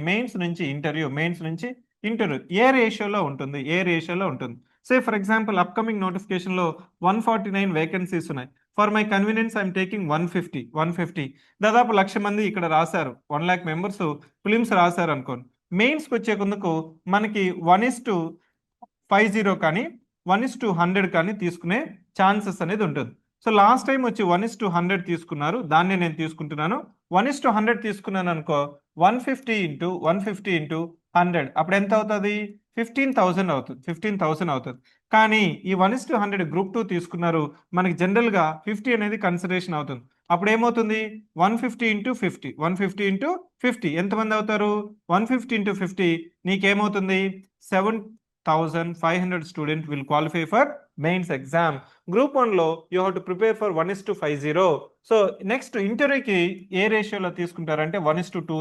మెయిన్స్ నుంచి ఇంటర్వ్యూ ఏ రేషియోలో ఉంటుంది? సే ఫర్ ఎగ్జాంపుల్ అప్కమింగ్ నోటిఫికేషన్లో 149 వేకెన్సీస్ ఉన్నాయి. For my convenience I'm taking 150. దాదాపు 1,00,000 మంది ఇక్కడ రాశారు, 1 lakh మెంబర్స్ ఫిలిమ్స్ రాశారు అనుకోండి. మెయిన్స్కి వచ్చే కొందుకు మనకి 1:50 కానీ 1:100 కానీ తీసుకునే ఛాన్సెస్ అనేది ఉంటుంది. సో లాస్ట్ టైం వచ్చి 1:100 తీసుకున్నారు, దాన్ని నేను తీసుకుంటున్నాను. 1:100 తీసుకున్నాను అనుకో, 150 into 100 అప్పుడు ఎంత అవుతుంది? 15,000 అవుతుంది. కానీ ఈ 1:100 గ్రూప్ 2 తీసుకున్నారు, మనకి జనరల్గా 50 అనేది కన్సిడరేషన్ అవుతుంది. అప్పుడు ఏమవుతుంది? 150 into 50 ఎంతమంది అవుతారు? 150 into 50 నీకేమవుతుంది? 7,500 student will qualify for mains exam. Group 1లో you have to prepare for 1:50. So next ఇంటర్వ్యూకి ఏ రేషియోలో తీసుకుంటారంటే 1:2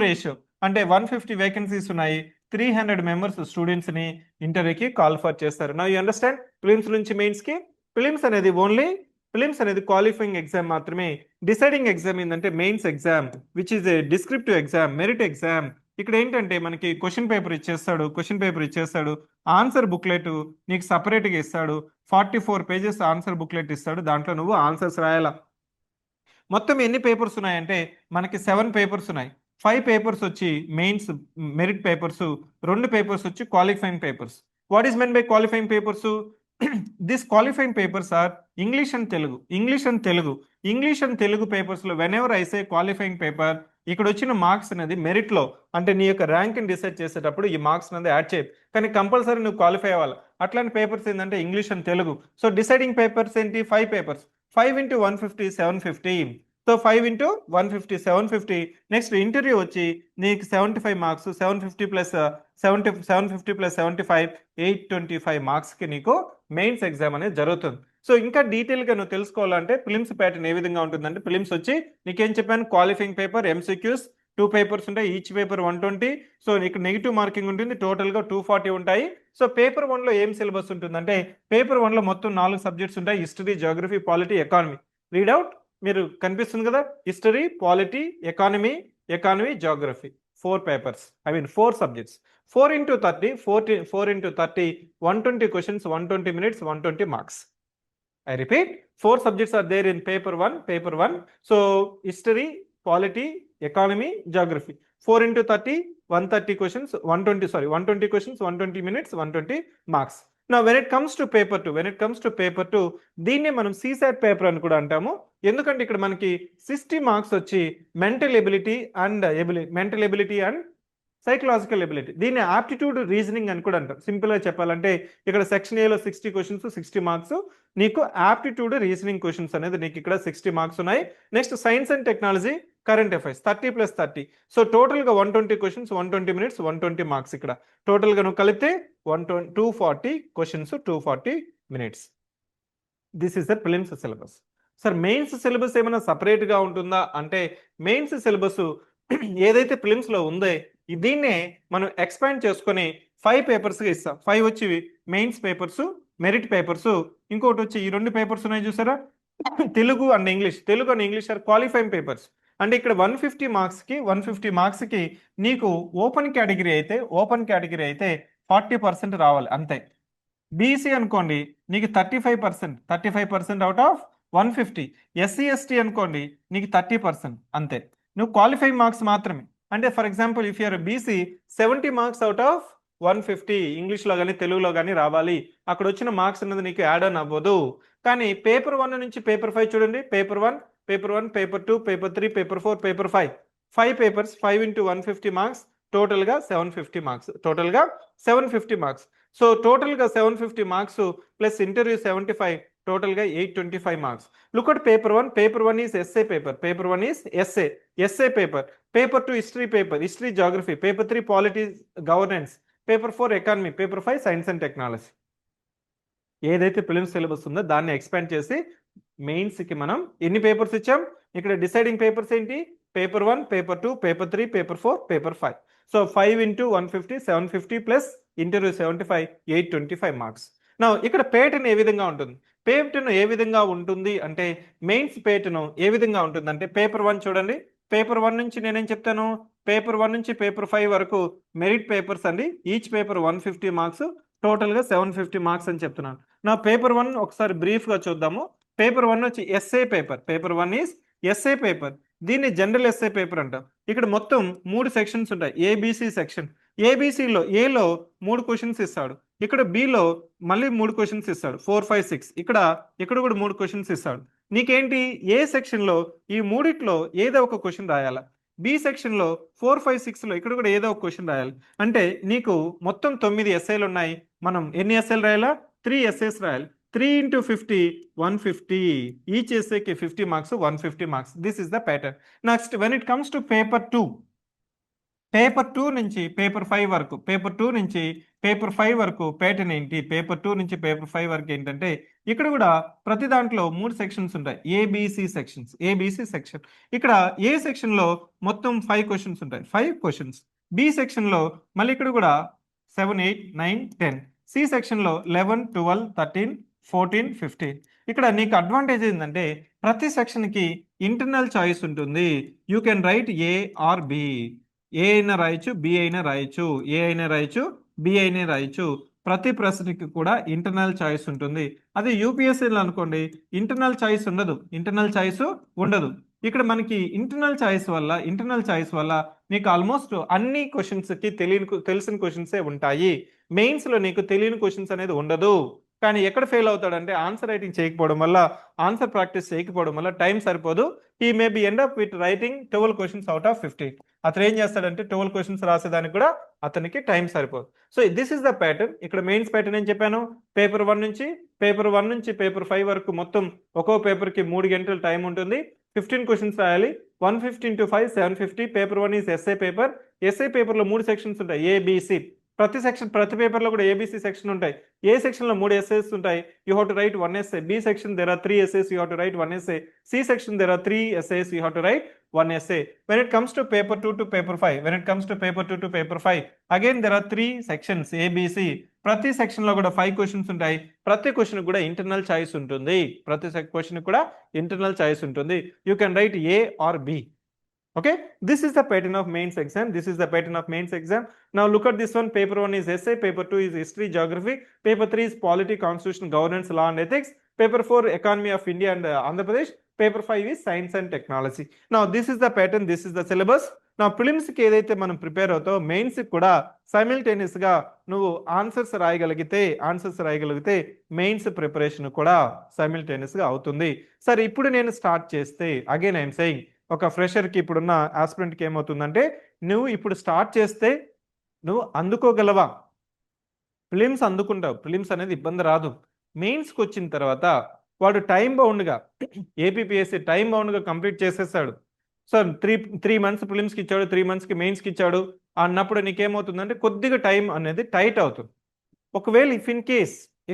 రేషియో. అంటే 150 వేకెన్సీస్ ఉన్నాయి, 300 మెంబర్స్ స్టూడెంట్స్ని ఇంటర్వ్యూకి కాల్ ఫర్ చేస్తారు. Now you understand? ప్రిలిమ్స్ నుంచి మెయిన్స్కి ప్రిలిమ్స్ అనేది క్వాలిఫైయింగ్ ఎగ్జామ్ మాత్రమే. డిసైడింగ్ ఎగ్జామ్ ఏంటంటే mains exam, which is a descriptive exam, merit exam. ఇక్కడ ఏంటంటే మనకి క్వశ్చన్ పేపర్ ఇచ్చేస్తాడు, ఆన్సర్ బుక్లెట్ నీకు సపరేట్గా ఇస్తాడు, 44 పేజెస్ ఆన్సర్ బుక్లెట్ ఇస్తాడు, దాంట్లో నువ్వు ఆన్సర్స్ రాయాలా. మొత్తం ఎన్ని పేపర్స్ ఉన్నాయంటే మనకి 7 పేపర్స్ ఉన్నాయి. 5 పేపర్స్ వచ్చి మెయిన్స్ మెరిట్ పేపర్స్, 2 పేపర్స్ వచ్చి qualifying papers. What is meant by qualifying papers? This qualifying papers are English and Telugu papers లో whenever I say qualifying paper, ఇక్కడ వచ్చిన మార్క్స్ అనేది మెరిట్ లో అంటే నీ యొక్క ర్యాంక్ ని డిసైడ్ చేసేటప్పుడు ఈ మార్క్స్ అనేది యాడ్ చేయదు, కానీ కంపల్సరీ నువ్వు క్వాలిఫై అవ్వాలి. అట్లాంటి పేపర్స్ ఏంటంటే English and Telugu. So deciding papers ఏంటి? 5 papers. 5 into 150 750. So 5 into 150 750. Next interview వచ్చి నీకు 75 మార్క్స్, 750 ప్లస్ 75 825 మార్క్స్కి నీకు మెయిన్స్ ఎగ్జామ్ అనేది జరుగుతుంది. సో ఇంకా డీటెయిల్గా నువ్వు తెలుసుకోవాలంటే ప్రిలిమ్స్ ప్యాటర్న్ ఏ విధంగా ఉంటుందంటే, ప్రిలిమ్స్ వచ్చి నీకేం చెప్పాను, క్వాలిఫైయింగ్ పేపర్, MCQs 2 పేపర్స్ ఉంటాయి, ఈచ్ పేపర్ 120. సో ఇక్కడ నెగిటివ్ మార్కింగ్ ఉంటుంది, టోటల్గా 240 ఉంటాయి. సో పేపర్ 1లో ఏం సిలబస్ ఉంటుందంటే, పేపర్ 1లో మొత్తం 4 సబ్జెక్ట్స్ ఉంటాయి, history, Geography, polity, economy. Read out మీరు కనిపిస్తుంది కదా, history, polity, economy, Geography, 4 papers, 4 subjects. 4 into 30 120 questions, 120 minutes, 120 marks. I repeat, 4 subjects are there in paper 1. So history, polity, economy, geography. 4 into 30 130 questions, 120 questions, 120 minutes, 120 marks. Now when it comes to paper 2, దీన్ని మనం CSAT పేపర్ అని కూడా అంటాము. ఎందుకంటే ఇక్కడ మనకి 60 మార్క్స్ వచ్చి mental ability and psychological ability. దీన్ని ఆప్టిట్యూడ్ రీజనింగ్ అని కూడా అంటారు. సింపుల్ గా చెప్పాలంటే ఇక్కడ సెక్షన్ ఏలో 60 క్వశ్చన్స్, 60 మార్క్స్. నీకు ఆప్టిట్యూడ్ రీజనింగ్ క్వశ్చన్స్ అనేది నీకు ఇక్కడ 60 మార్క్స్ ఉన్నాయి. Next science and technology, current affairs 30 + 30. So total గా 120 క్వశ్చన్స్, 120 మినిట్స్, 120 మార్క్స్. ఇక్కడ టోటల్ గా నువ్వు కలిపితే 240 questions, 240 minutes. This is the prelims syllabus. Sir mains syllabus ఏమైనా సపరేట్ గా ఉంటుందా అంటే, మెయిన్స్ సిలబస్ ఏదైతే ప్రిలిమ్స్ లో ఉందో దీన్నే మనం ఎక్స్పాండ్ చేసుకొని 5 పేపర్స్గా ఇస్తాం. 5 వచ్చి మెయిన్స్ పేపర్స్, మెరిట్ పేపర్స్, ఇంకోటి వచ్చి ఈ 2 పేపర్స్ ఉన్నాయి చూసారా, Telugu and English are qualifying papers. అంటే ఇక్కడ 150 మార్క్స్కి నీకు ఓపెన్ కేటగిరీ అయితే 40% రావాలి అంతే. బీసీ అనుకోండి నీకు 35% అవుట్ ఆఫ్ 150. SC ST అనుకోండి నీకు 30% అంతే. నువ్వు క్వాలిఫైయింగ్ మార్క్స్ మాత్రమే. అంటే for example if you're BC 70 marks out of 150 ఇంగ్లీష్లో కానీ తెలుగులో కానీ రావాలి. అక్కడ వచ్చిన మార్క్స్ అనేది నీకు యాడ్ ఆన్ అవ్వదు. కానీ పేపర్ 1 నుంచి పేపర్ 5 చూడండి, paper 1, paper 2, paper 3, paper 4, paper 5. 5 papers, 5 into 150 marks, టోటల్గా 750 మార్క్స్. సో టోటల్గా 750 మార్క్స్ ప్లస్ ఇంటర్వ్యూ 75, టోటల్గా 825 marks. Look at paper 1 is SA paper, SA paper. Paper 2 history geography, paper 3 polity governance, paper 4 economy, paper 5 science and technology. ఏదైతే ప్రిలిమ్స్ సిలబస్ ఉందో దాన్ని ఎక్స్పాండ్ చేసి మెయిన్స్కి మనం ఎన్ని పేపర్స్ ఇచ్చాం? ఇక్కడ డిసైడింగ్ పేపర్స్ ఏంటి? Paper 1, paper 2, paper 3, paper 4, paper 5. So 5 into 150 750 plus interview 75 825 marks. నా ఇక్కడ పేటర్న్ ఏ విధంగా ఉంటుంది అంటే మెయిన్స్ పేటర్న్ ఏ విధంగా ఉంటుందంటే, పేపర్ 1 చూడండి, పేపర్ 1 నుంచి నేనేం చెప్తాను, పేపర్ 1 నుంచి పేపర్ 5 వరకు మెరిట్ పేపర్స్ అండి. ఈచ్ పేపర్ 150 మార్క్స్, టోటల్గా 750 మార్క్స్ అని చెప్తున్నాను. నా పేపర్ 1 ఒకసారి బ్రీఫ్గా చూద్దాము. పేపర్ 1 వచ్చి SA paper, paper 1 is SA paper. దీన్ని జనరల్ ఎస్ఏ పేపర్ అంటాం. ఇక్కడ మొత్తం 3 సెక్షన్స్ ఉంటాయి. ABC section. ఏబిసిలో ఏలో 3 క్వశ్చన్స్ ఇస్తాడు, ఇక్కడ బిలో మళ్ళీ 3 క్వశ్చన్స్ ఇస్తాడు, 4 5 6. ఇక్కడ కూడా 3 క్వశ్చన్స్ ఇస్తాడు. నీకేంటి ఏ సెక్షన్లో ఈ మూడిట్లో ఏదో ఒక క్వశ్చన్ రాయాలా. బి సెక్షన్లో 4 5 6లో ఇక్కడ కూడా ఏదో ఒక క్వశ్చన్ రాయాలి. అంటే నీకు మొత్తం 9 ఎస్ఏలు ఉన్నాయి. మనం ఎన్ని ఎస్ఏలు రాయాలా? 3 ఎస్ఏస్ రాయాలి. 3 into 50 150. ఈచ్ ఎస్ఏకి 50 marks, 150 marks. This is the pattern. Next when it comes to paper 2, paper 2 నుంచి పేపర్ 5 వరకు, ప్యాటర్న్ ఏంటి? పేపర్ 2 నుంచి పేపర్ 5 వరకు ఏంటంటే, ఇక్కడ కూడా ప్రతి దాంట్లో 3 సెక్షన్స్ ఉంటాయి. ABC section. ఇక్కడ ఏ సెక్షన్లో మొత్తం 5 క్వశ్చన్స్ ఉంటాయి, 5 క్వశ్చన్స్. బి సెక్షన్లో మళ్ళీ ఇక్కడ కూడా 7 8 9 10. సి సెక్షన్లో 11 12 13 14, 15. ఇక్కడ నీకు అడ్వాంటేజ్ ఏంటంటే ప్రతి సెక్షన్కి ఇంటర్నల్ చాయిస్ ఉంటుంది. You can write A or B. A అయినా రాయొచ్చు, బి అయినా రాయొచ్చు, ఏ అయినా రాయొచ్చు, బి అయినా రాయొచ్చు. ప్రతి ప్రశ్నకి కూడా ఇంటర్నల్ చాయిస్ ఉంటుంది. అదే యూపీఎస్సీలో అనుకోండి ఇంటర్నల్ చాయిస్ ఉండదు, ఇంటర్నల్ చాయిస్ ఉండదు. ఇక్కడ మనకి ఇంటర్నల్ చాయిస్ వల్ల నీకు ఆల్మోస్ట్ అన్ని క్వశ్చన్స్కి తెలిసిన క్వశ్చన్సే ఉంటాయి. మెయిన్స్లో నీకు తెలియని క్వశ్చన్స్ అనేది ఉండదు. కానీ ఎక్కడ ఫెయిల్ అవుతాడంటే ఆన్సర్ రైటింగ్ చేయకపోవడం వల్ల, ఆన్సర్ ప్రాక్టీస్ చేయకపోవడం వల్ల టైం సరిపోదు. ఈ may be end up with writing 12 questions out of 15. అతను ఏం చేస్తాడంటే 12 క్వశ్చన్స్ రాసేదానికి కూడా అతనికి టైం సరిపోదు. So this is the pattern. ఇక్కడ మెయిన్స్ ప్యాటర్న్ ఏం చెప్పాను, పేపర్ 1 నుంచి పేపర్ 5 వరకు మొత్తం ఒక్కో పేపర్కి 3 గంటలు టైం ఉంటుంది. 15 క్వశ్చన్స్ రాయాలి. 150 into 5 750. Paper 1 is SA paper. SA పేపర్లో 3 సెక్షన్స్ ఉంటాయి, ఏబిసి. ప్రతి పేపర్లో కూడా ఏబిసి సెక్షన్ ఉంటాయి. ఏ సెక్షన్లో 3 ఎస్ఏస్ ఉంటాయి. You have to write 1 essay. B section there are 3 essays, you have to write 1 essay. C section there are 3 essays, you have to write 1 essay. When it comes to paper 2 to paper 5, again there are 3 sections ABC. ప్రతి సెక్షన్ లో కూడా 5 క్వశ్చన్స్ ఉంటాయి. ప్రతి క్వశ్చన్ కూడా ఇంటర్నల్ చాయిస్ ఉంటుంది. You can write A or B. Okay, this is the pattern of mains exam. Now look at this one. Paper 1 is essay, paper 2 is history, geography, paper 3 is polity, constitution, governance, law and ethics, paper 4 economy of India and Andhra Pradesh, paper 5 is science and technology. Now this is the pattern, this is the syllabus. Now prelims ki edaithe manam prepare avutao, mains ki kuda simultaneous ga nuvu answers రాయగలిగితే mains preparation kuda simultaneous ga avutundi. Sir ippudu nenu start cheste, again I am saying ఒక ఫ్రెషర్కి ఇప్పుడున్న ఆస్పిరెంట్కి ఏమవుతుందంటే నువ్వు ఇప్పుడు స్టార్ట్ చేస్తే నువ్వు అందుకోగలవా, ప్రిలిమ్స్ అందుకుంటావు, ప్రిలిమ్స్ అనేది ఇబ్బంది రాదు. మెయిన్స్కి వచ్చిన తర్వాత వాడు టైం బౌండ్గా ఏపీపీఎస్సీ టైం బౌండ్గా కంప్లీట్ చేసేసాడు. సో త్రీ మంత్స్ ప్రిలిమ్స్కి ఇచ్చాడు, 3 monthsకి మెయిన్స్కి ఇచ్చాడు అన్నప్పుడు నీకేమవుతుందంటే కొద్దిగా టైం అనేది టైట్ అవుతుంది. ఒకవేళ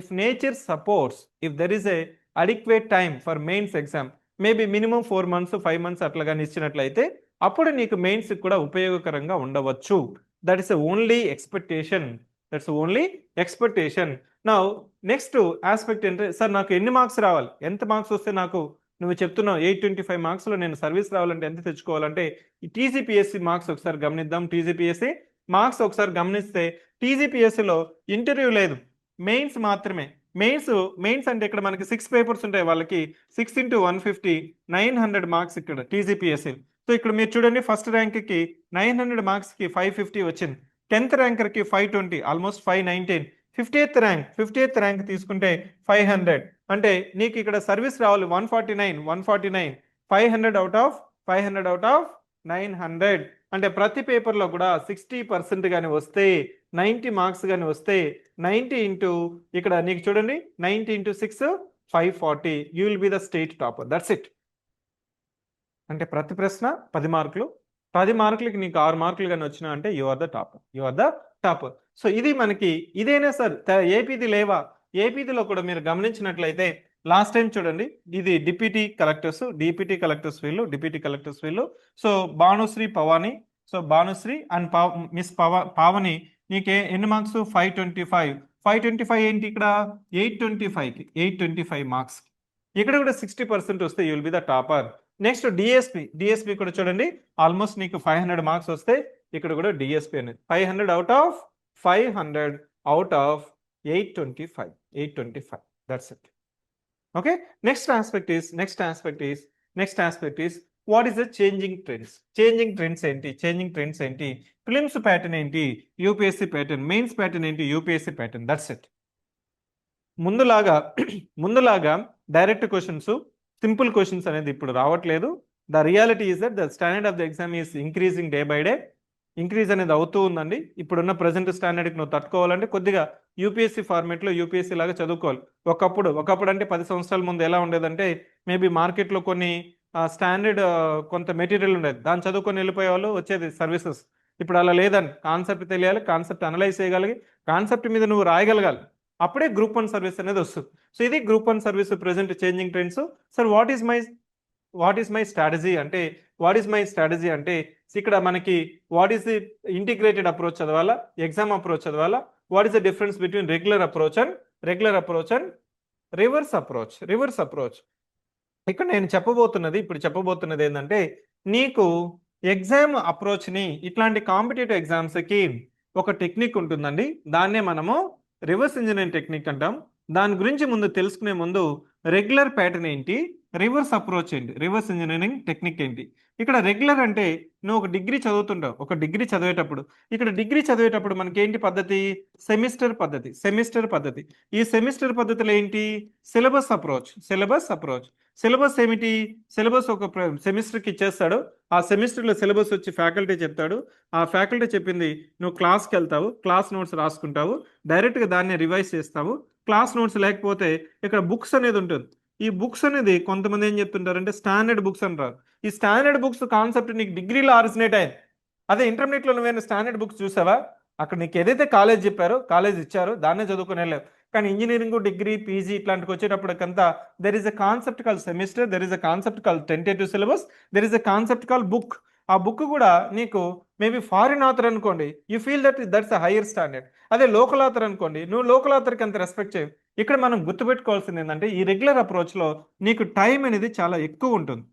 if nature supports, if there is a adequate time for mains exam, maybe minimum 4 months 5 months అట్లాగా ఇచ్చినట్లయితే అప్పుడు నీకు మెయిన్స్ కూడా ఉపయోగకరంగా ఉండవచ్చు. That is only expectation. Now next aspect ఏంటంటే సార్ నాకు ఎన్ని మార్క్స్ రావాలి, ఎంత మార్క్స్ వస్తే నాకు, నువ్వు చెప్తున్నావు 825 మార్క్స్లో నేను సర్వీస్ రావాలంటే ఎంత తెచ్చుకోవాలంటే ఈ టీజీపీఎస్సీ మార్క్స్ ఒకసారి గమనిద్దాం. టీజీపీఎస్సీ మార్క్స్ ఒకసారి గమనిస్తే టీజీపీఎస్సీలో ఇంటర్వ్యూ లేదు, మెయిన్స్ మాత్రమే. మెయిన్స్ అంటే ఇక్కడ మనకి 6 పేపర్స్ ఉంటాయి, వాళ్ళకి 6 into 150 900 మార్క్స్ ఇక్కడ టీజీపీఎస్సీ. సో ఇక్కడ మీరు చూడండి, ఫస్ట్ ర్యాంక్కి 900 మార్క్స్కి 550 వచ్చింది, 10th ర్యాంకర్కి 520, ఆల్మోస్ట్ 519. 50th ర్యాంక్ తీసుకుంటే 500. అంటే నీకు ఇక్కడ సర్వీస్ రావాలి 149, 500 అవుట్ ఆఫ్ 900. అంటే ప్రతి పేపర్లో కూడా 60% కానీ వస్తే, 90 మార్క్స్ కానీ వస్తే 90 into ఇక్కడ నీకు చూడండి 90 into 6 540, you will be the state topper. That's it. అంటే ప్రతి ప్రశ్న 10 మార్కులు, 10 మార్కులకి నీకు 6 మార్కులు కానీ వచ్చినా అంటే you are the topper. So ఇది మనకి ఇదేనా సార్ ఏపీది లేవా? ఏపీదిలో కూడా మీరు గమనించినట్లయితే లాస్ట్ టైం చూడండి, ఇది డిప్యూటీ కలెక్టర్స్ వీళ్ళు. So Bhanusri and miss Pavani నీకే ఎన్ని మార్క్స్ 525 ఏంటి ఇక్కడ 825 మార్క్స్. ఇక్కడ కూడా 60% వస్తే you will be the topper. Next DSP కూడా చూడండి, ఆల్మోస్ట్ నీకు 500 మార్క్స్ వస్తే ఇక్కడ కూడా డిఎస్పి అనేది 500 out of 825. That's it. Okay, next aspect is what is the changing trends ఏంటి, ప్రిలిమ్స్ ప్యాటర్న్ ఏంటి, యూపీఎస్సీ ప్యాటర్న్, మెయిన్స్ ప్యాటర్న్ ఏంటి, యూపీఎస్సీ ప్యాటర్న్. That's it. ముందులాగా డైరెక్ట్ క్వశ్చన్స్, సింపుల్ క్వశ్చన్స్ అనేది ఇప్పుడు రావట్లేదు. The reality is that the standard of the exam is increasing day by day. Increase అనేది అవుతూ ఉందండి. ఇప్పుడున్న ప్రజెంట్ స్టాండర్డ్కి నువ్వు తట్టుకోవాలంటే కొద్దిగా యూపీఎస్సీ ఫార్మేట్లో యూపీఎస్సీ లాగా చదువుకోవాలి. ఒకప్పుడు అంటే 10 సంవత్సరాల ముందు ఎలా ఉండేదంటే మేబీ మార్కెట్లో కొన్ని స్టాండర్డ్ కొంత మెటీరియల్ ఉండేది, దాన్ని చదువుకొని వెళ్ళిపోయే వాళ్ళు వచ్చేది సర్వీసెస్. ఇప్పుడు అలా లేదండి, కాన్సెప్ట్ తెలియాలి, కాన్సెప్ట్ అనలైజ్ చేయగలిగి కాన్సెప్ట్ మీద నువ్వు రాయగలగాలి, అప్పుడే గ్రూప్ 1 సర్వీస్ అనేది వస్తుంది. సో ఇది group 1 service present changing trends. Sir what is my strategy అంటే ఇక్కడ మనకి what is the integrated approach చదవాలా, ఎగ్జామ్ అప్రోచ్ చదవాలా, what is the difference between regular approach and reverse approach. ఇక్కడ నేను చెప్పబోతున్నది ఏంటంటే నీకు ఎగ్జామ్ అప్రోచ్ని ఇట్లాంటి కాంపిటేటివ్ ఎగ్జామ్స్కి ఒక టెక్నిక్ ఉంటుందండి. దాన్నే మనము రివర్స్ ఇంజనీరింగ్ టెక్నిక్ అంటాం. దాని గురించి ముందు తెలుసుకునే ముందు రెగ్యులర్ ప్యాటర్న్ ఏంటి, రివర్స్ అప్రోచ్ ఏంటి, రివర్స్ ఇంజనీరింగ్ టెక్నిక్ ఏంటి. ఇక్కడ రెగ్యులర్ అంటే నువ్వు ఒక డిగ్రీ చదువుతుంటావు. ఒక డిగ్రీ చదివేటప్పుడు ఇక్కడ డిగ్రీ చదివేటప్పుడు మనకి ఏంటి పద్ధతి, సెమిస్టర్ పద్ధతి. ఈ సెమిస్టర్ పద్ధతిలో ఏంటి, సిలబస్ అప్రోచ్. సిలబస్ ఏమిటి, సిలబస్ ఒక సెమిస్టర్కి ఇచ్చేస్తాడు. ఆ సెమిస్టర్లో సిలబస్ వచ్చి ఫ్యాకల్టీ చెప్తాడు. ఆ ఫ్యాకల్టీ చెప్పింది నువ్వు క్లాస్కి వెళ్తావు, క్లాస్ నోట్స్ రాసుకుంటావు, డైరెక్ట్గా దాన్ని రివైజ్ చేస్తావు. క్లాస్ నోట్స్ లేకపోతే ఇక్కడ బుక్స్ అనేది ఉంటుంది. ఈ బుక్స్ అనేది కొంతమంది ఏం చెప్తుంటారంటే స్టాండర్డ్ బుక్స్ అంటారు. ఈ స్టాండర్డ్ బుక్స్ కాన్సెప్ట్ నీకు డిగ్రీలో ఆరిజినేట్ అయింది. అదే ఇంటర్మీడియట్లో నువ్వేనా స్టాండర్డ్ బుక్స్ చూసావా, అక్కడ నీకు ఏదైతే కాలేజ్ చెప్పారో కాలేజ్ ఇచ్చారో దాన్నే చదువుకుని వెళ్ళావు. కానీ ఇంజనీరింగ్, డిగ్రీ, పీజీ ఇట్లాంటికి వచ్చేటప్పటికంతా there is a concept call semester, there is a concept call tentative syllabus, there is a concept call book. ఆ బుక్ కూడా నీకు మేబీ ఫారిన్ ఆథర్ అనుకోండి, you feel that's a higher standard. అదే లోకల్ ఆథర్ అనుకోండి, నువ్వు లోకల్ ఆథర్కి అంత రెస్పెక్ట్ చేయవు. ఇక్కడ మనం గుర్తుపెట్టుకోవాల్సింది ఏంటంటే ఈ రెగ్యులర్ అప్రోచ్లో నీకు టైం అనేది చాలా ఎక్కువ ఉంటుంది.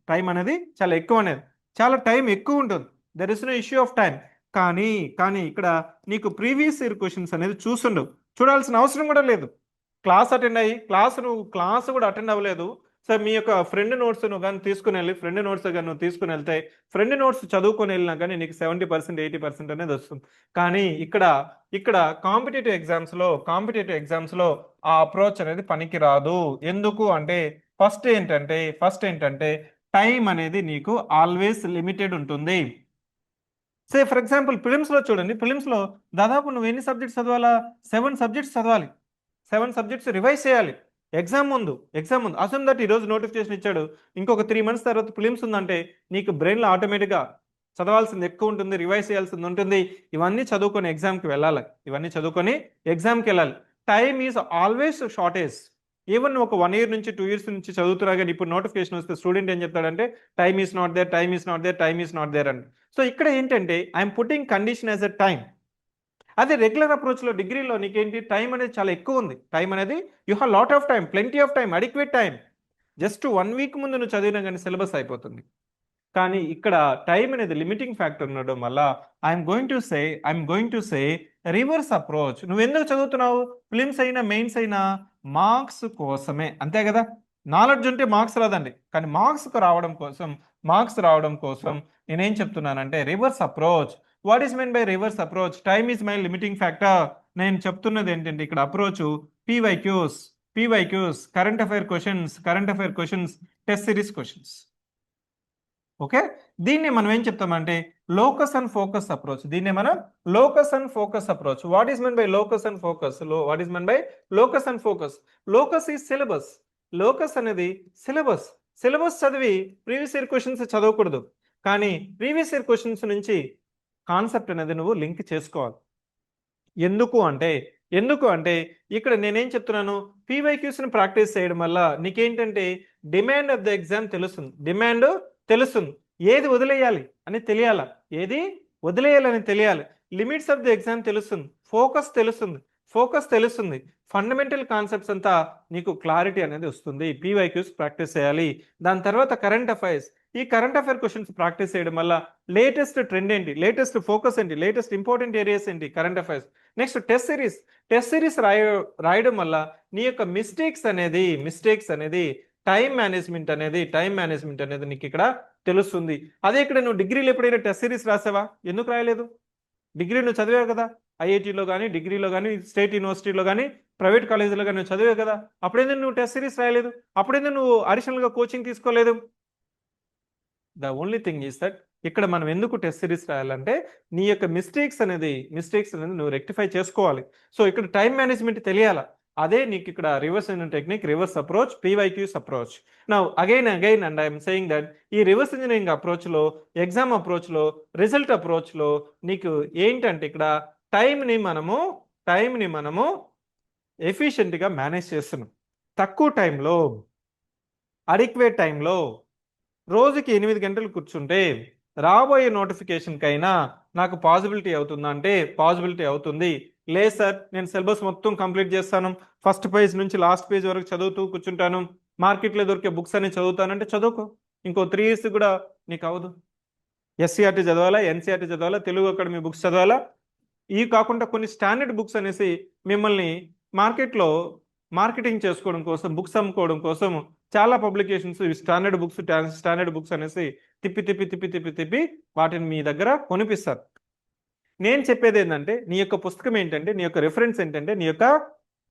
చాలా టైం ఎక్కువ ఉంటుంది. There is no issue of time. కానీ ఇక్కడ నీకు ప్రీవియస్ ఇయర్ క్వశ్చన్స్ అనేది చూడాల్సిన అవసరం కూడా లేదు. క్లాస్ కూడా అటెండ్ అవ్వలేదు. సో మీ యొక్క ఫ్రెండ్ నోట్స్ నువ్వు కానీ తీసుకుని వెళ్తే ఫ్రెండ్ నోట్స్ చదువుకొని వెళ్ళినా కానీ నీకు 70% 80% అనేది వస్తుంది. కానీ ఇక్కడ కాంపిటేటివ్ ఎగ్జామ్స్లో ఆ అప్రోచ్ అనేది పనికి రాదు. ఎందుకు అంటే ఫస్ట్ ఏంటంటే టైం అనేది నీకు ఆల్వేస్ లిమిటెడ్ ఉంటుంది. సే ఫర్ ఎగ్జాంపుల్ ప్రిలిమ్స్లో చూడండి, ప్రిలిమ్స్లో దాదాపు నువ్వు ఎన్ని సబ్జెక్ట్స్ చదవాలా, 7 సబ్జెక్ట్స్ చదవాలి, 7 సబ్జెక్ట్స్ రివైజ్ చేయాలి ఎగ్జామ్ ముందు. అసలు దట్ ఈరోజు నోటిఫికేషన్ ఇచ్చాడు, ఇంకొక 3 మంత్స్ తర్వాత ప్రిలిమ్స్ ఉందంటే నీకు బ్రెయిన్లో ఆటోమేటిక్గా చదవాల్సింది ఎక్కువ ఉంటుంది, రివైజ్ చేయాల్సింది ఉంటుంది. ఇవన్నీ చదువుకొని ఎగ్జామ్కి వెళ్ళాలి. Time is always shortage. Even ఒక 1 year నుంచి 2 years నుంచి చదువుతున్నా కానీ ఇప్పుడు నోటిఫికేషన్ వస్తే స్టూడెంట్ ఏం చెప్తాడంటే టైమ్ ఈస్ నాట్ దేర్ అని. సో ఇక్కడ ఏంటంటే I'm putting condition as a time. అదే రెగ్యులర్ అప్రోచ్లో డిగ్రీలో నీకేంటి టైం అనేది చాలా ఎక్కువ ఉంది. టైం అనేది you have lot of time, plenty of time, adequate time. Just 1 week ముందు నువ్వు చదివినా కానీ సిలబస్ అయిపోతుంది. కానీ ఇక్కడ టైం అనేది లిమిటింగ్ ఫ్యాక్టర్ ఉండడం వల్ల I'm going to say reverse approach. నువ్వు ఎందుకు చదువుతున్నావు, ఫిలిమ్స్ అయినా మెయిన్స్ అయినా మార్క్స్ కోసమే, అంతే కదా. నాలెడ్జ్ ఉంటే మార్క్స్ రాదండి, కానీ మార్క్స్ రావడం కోసం నేనేం చెప్తున్నానంటే reverse approach. What is mean by reverse approach? Time is my limiting factor. నేను చెప్తున్నది ఏంటంటే ఇక్కడ approach PYQs, current affair questions, test series questions. Okay, దీన్ని మనం ఏం చెప్తామంటే locus and focus approach. What is mean by locus and focus? Locus is syllabus. Locus అనేది సిలబస్ చదివి ప్రీవియస్ ఇయర్ క్వశ్చన్స్ చదవకూడదు, కానీ ప్రీవియస్ ఇయర్ క్వశ్చన్స్ నుంచి కాన్సెప్ట్ అనేది నువ్వు లింక్ చేసుకోవాలి. ఎందుకు అంటే ఇక్కడ నేనేం చెప్తున్నాను, పీవైక్యూస్ని ప్రాక్టీస్ చేయడం వల్ల నీకేంటంటే డిమాండ్ ఆఫ్ ద ఎగ్జామ్ తెలుస్తుంది. ఏది వదిలేయాలి అని తెలియాలి. లిమిట్స్ ఆఫ్ ది ఎగ్జామ్ తెలుస్తుంది. ఫోకస్ తెలుస్తుంది. ఫండమెంటల్ కాన్సెప్ట్స్ అంతా నీకు క్లారిటీ అనేది వస్తుంది. పీవైక్యూస్ ప్రాక్టీస్ చేయాలి. దాని తర్వాత కరెంట్ అఫైర్స్. ఈ కరెంట్ అఫైర్ క్వశ్చన్స్ ప్రాక్టీస్ చేయడం వల్ల లేటెస్ట్ ట్రెండ్ ఏంటి, లేటెస్ట్ ఫోకస్ ఏంటి, లేటెస్ట్ ఇంపార్టెంట్ ఏరియాస్ ఏంటి, current affairs. Next test series రాయడం వల్ల నీ యొక్క మిస్టేక్స్ అనేది టైం మేనేజ్మెంట్ అనేది నీకు ఇక్కడ తెలుస్తుంది. అదే ఇక్కడ నువ్వు డిగ్రీలో ఎప్పుడైనా టెస్ట్ సిరీస్ రాసావా? ఎందుకు రాయలేదు? డిగ్రీ నువ్వు చదివావు కదా, ఐఐటీలో కానీ, డిగ్రీలో కానీ, స్టేట్ యూనివర్సిటీలో కానీ, ప్రైవేట్ కాలేజీలో కానీ నువ్వు చదివావు కదా. అప్పుడేందుకు నువ్వు టెస్ట్ సిరీస్ రాయలేదు? అప్పుడేందుకు నువ్వు అడిషనల్గా కోచింగ్ తీసుకోలేదు? The only thing is that ఇక్కడ మనం ఎందుకు టెస్ట్ సిరీస్ రాయాలంటే నీ యొక్క మిస్టేక్స్ అనేది నువ్వు రెక్టిఫై చేసుకోవాలి. సో ఇక్కడ టైం మేనేజ్మెంట్ తెలియాలా. అదే నీకు ఇక్కడ reverse engineering technique, reverse approach, PYQs approach. Now again and I'm saying that ఈ రివర్స్ ఇంజనీరింగ్ అప్రోచ్లో, ఎగ్జామ్ అప్రోచ్లో, రిజల్ట్ అప్రోచ్లో నీకు ఏంటంటే ఇక్కడ టైంని మనము ఎఫిషియెంట్గా మేనేజ్ చేస్తున్నాం. తక్కువ టైంలో, అడిక్వేట్ టైంలో రోజుకి 8 గంటలు కూర్చుంటే రాబోయే నోటిఫికేషన్కైనా నాకు పాసిబిలిటీ అవుతుందా అంటే పాసిబిలిటీ అవుతుంది. లేదు సార్ నేను సిలబస్ మొత్తం కంప్లీట్ చేస్తాను, ఫస్ట్ పేజ్ నుంచి లాస్ట్ పేజ్ వరకు చదువుతూ కూర్చుంటాను, మార్కెట్లో దొరికే బుక్స్ అన్ని చదువుతానంటే చదువుకో, ఇంకో 3 years కూడా నీకు అవ్వదు. ఎస్సీఆర్టీ చదవాలా, ఎన్సీఆర్టీ చదవాలా, తెలుగు అకాడమీ బుక్స్ చదవాలా, ఇవి కాకుండా కొన్ని స్టాండర్డ్ బుక్స్ అనేసి మిమ్మల్ని మార్కెట్లో మార్కెటింగ్ చేసుకోవడం కోసం, బుక్స్ అమ్ముకోవడం కోసం చాలా పబ్లికేషన్స్ స్టాండర్డ్ బుక్స్ అనేసి తిప్పి వాటిని మీ దగ్గర కొనిపిస్తారు. నేను చెప్పేది ఏంటంటే నీ యొక్క పుస్తకం ఏంటంటే, నీ యొక్క రిఫరెన్స్ ఏంటంటే, నీ యొక్క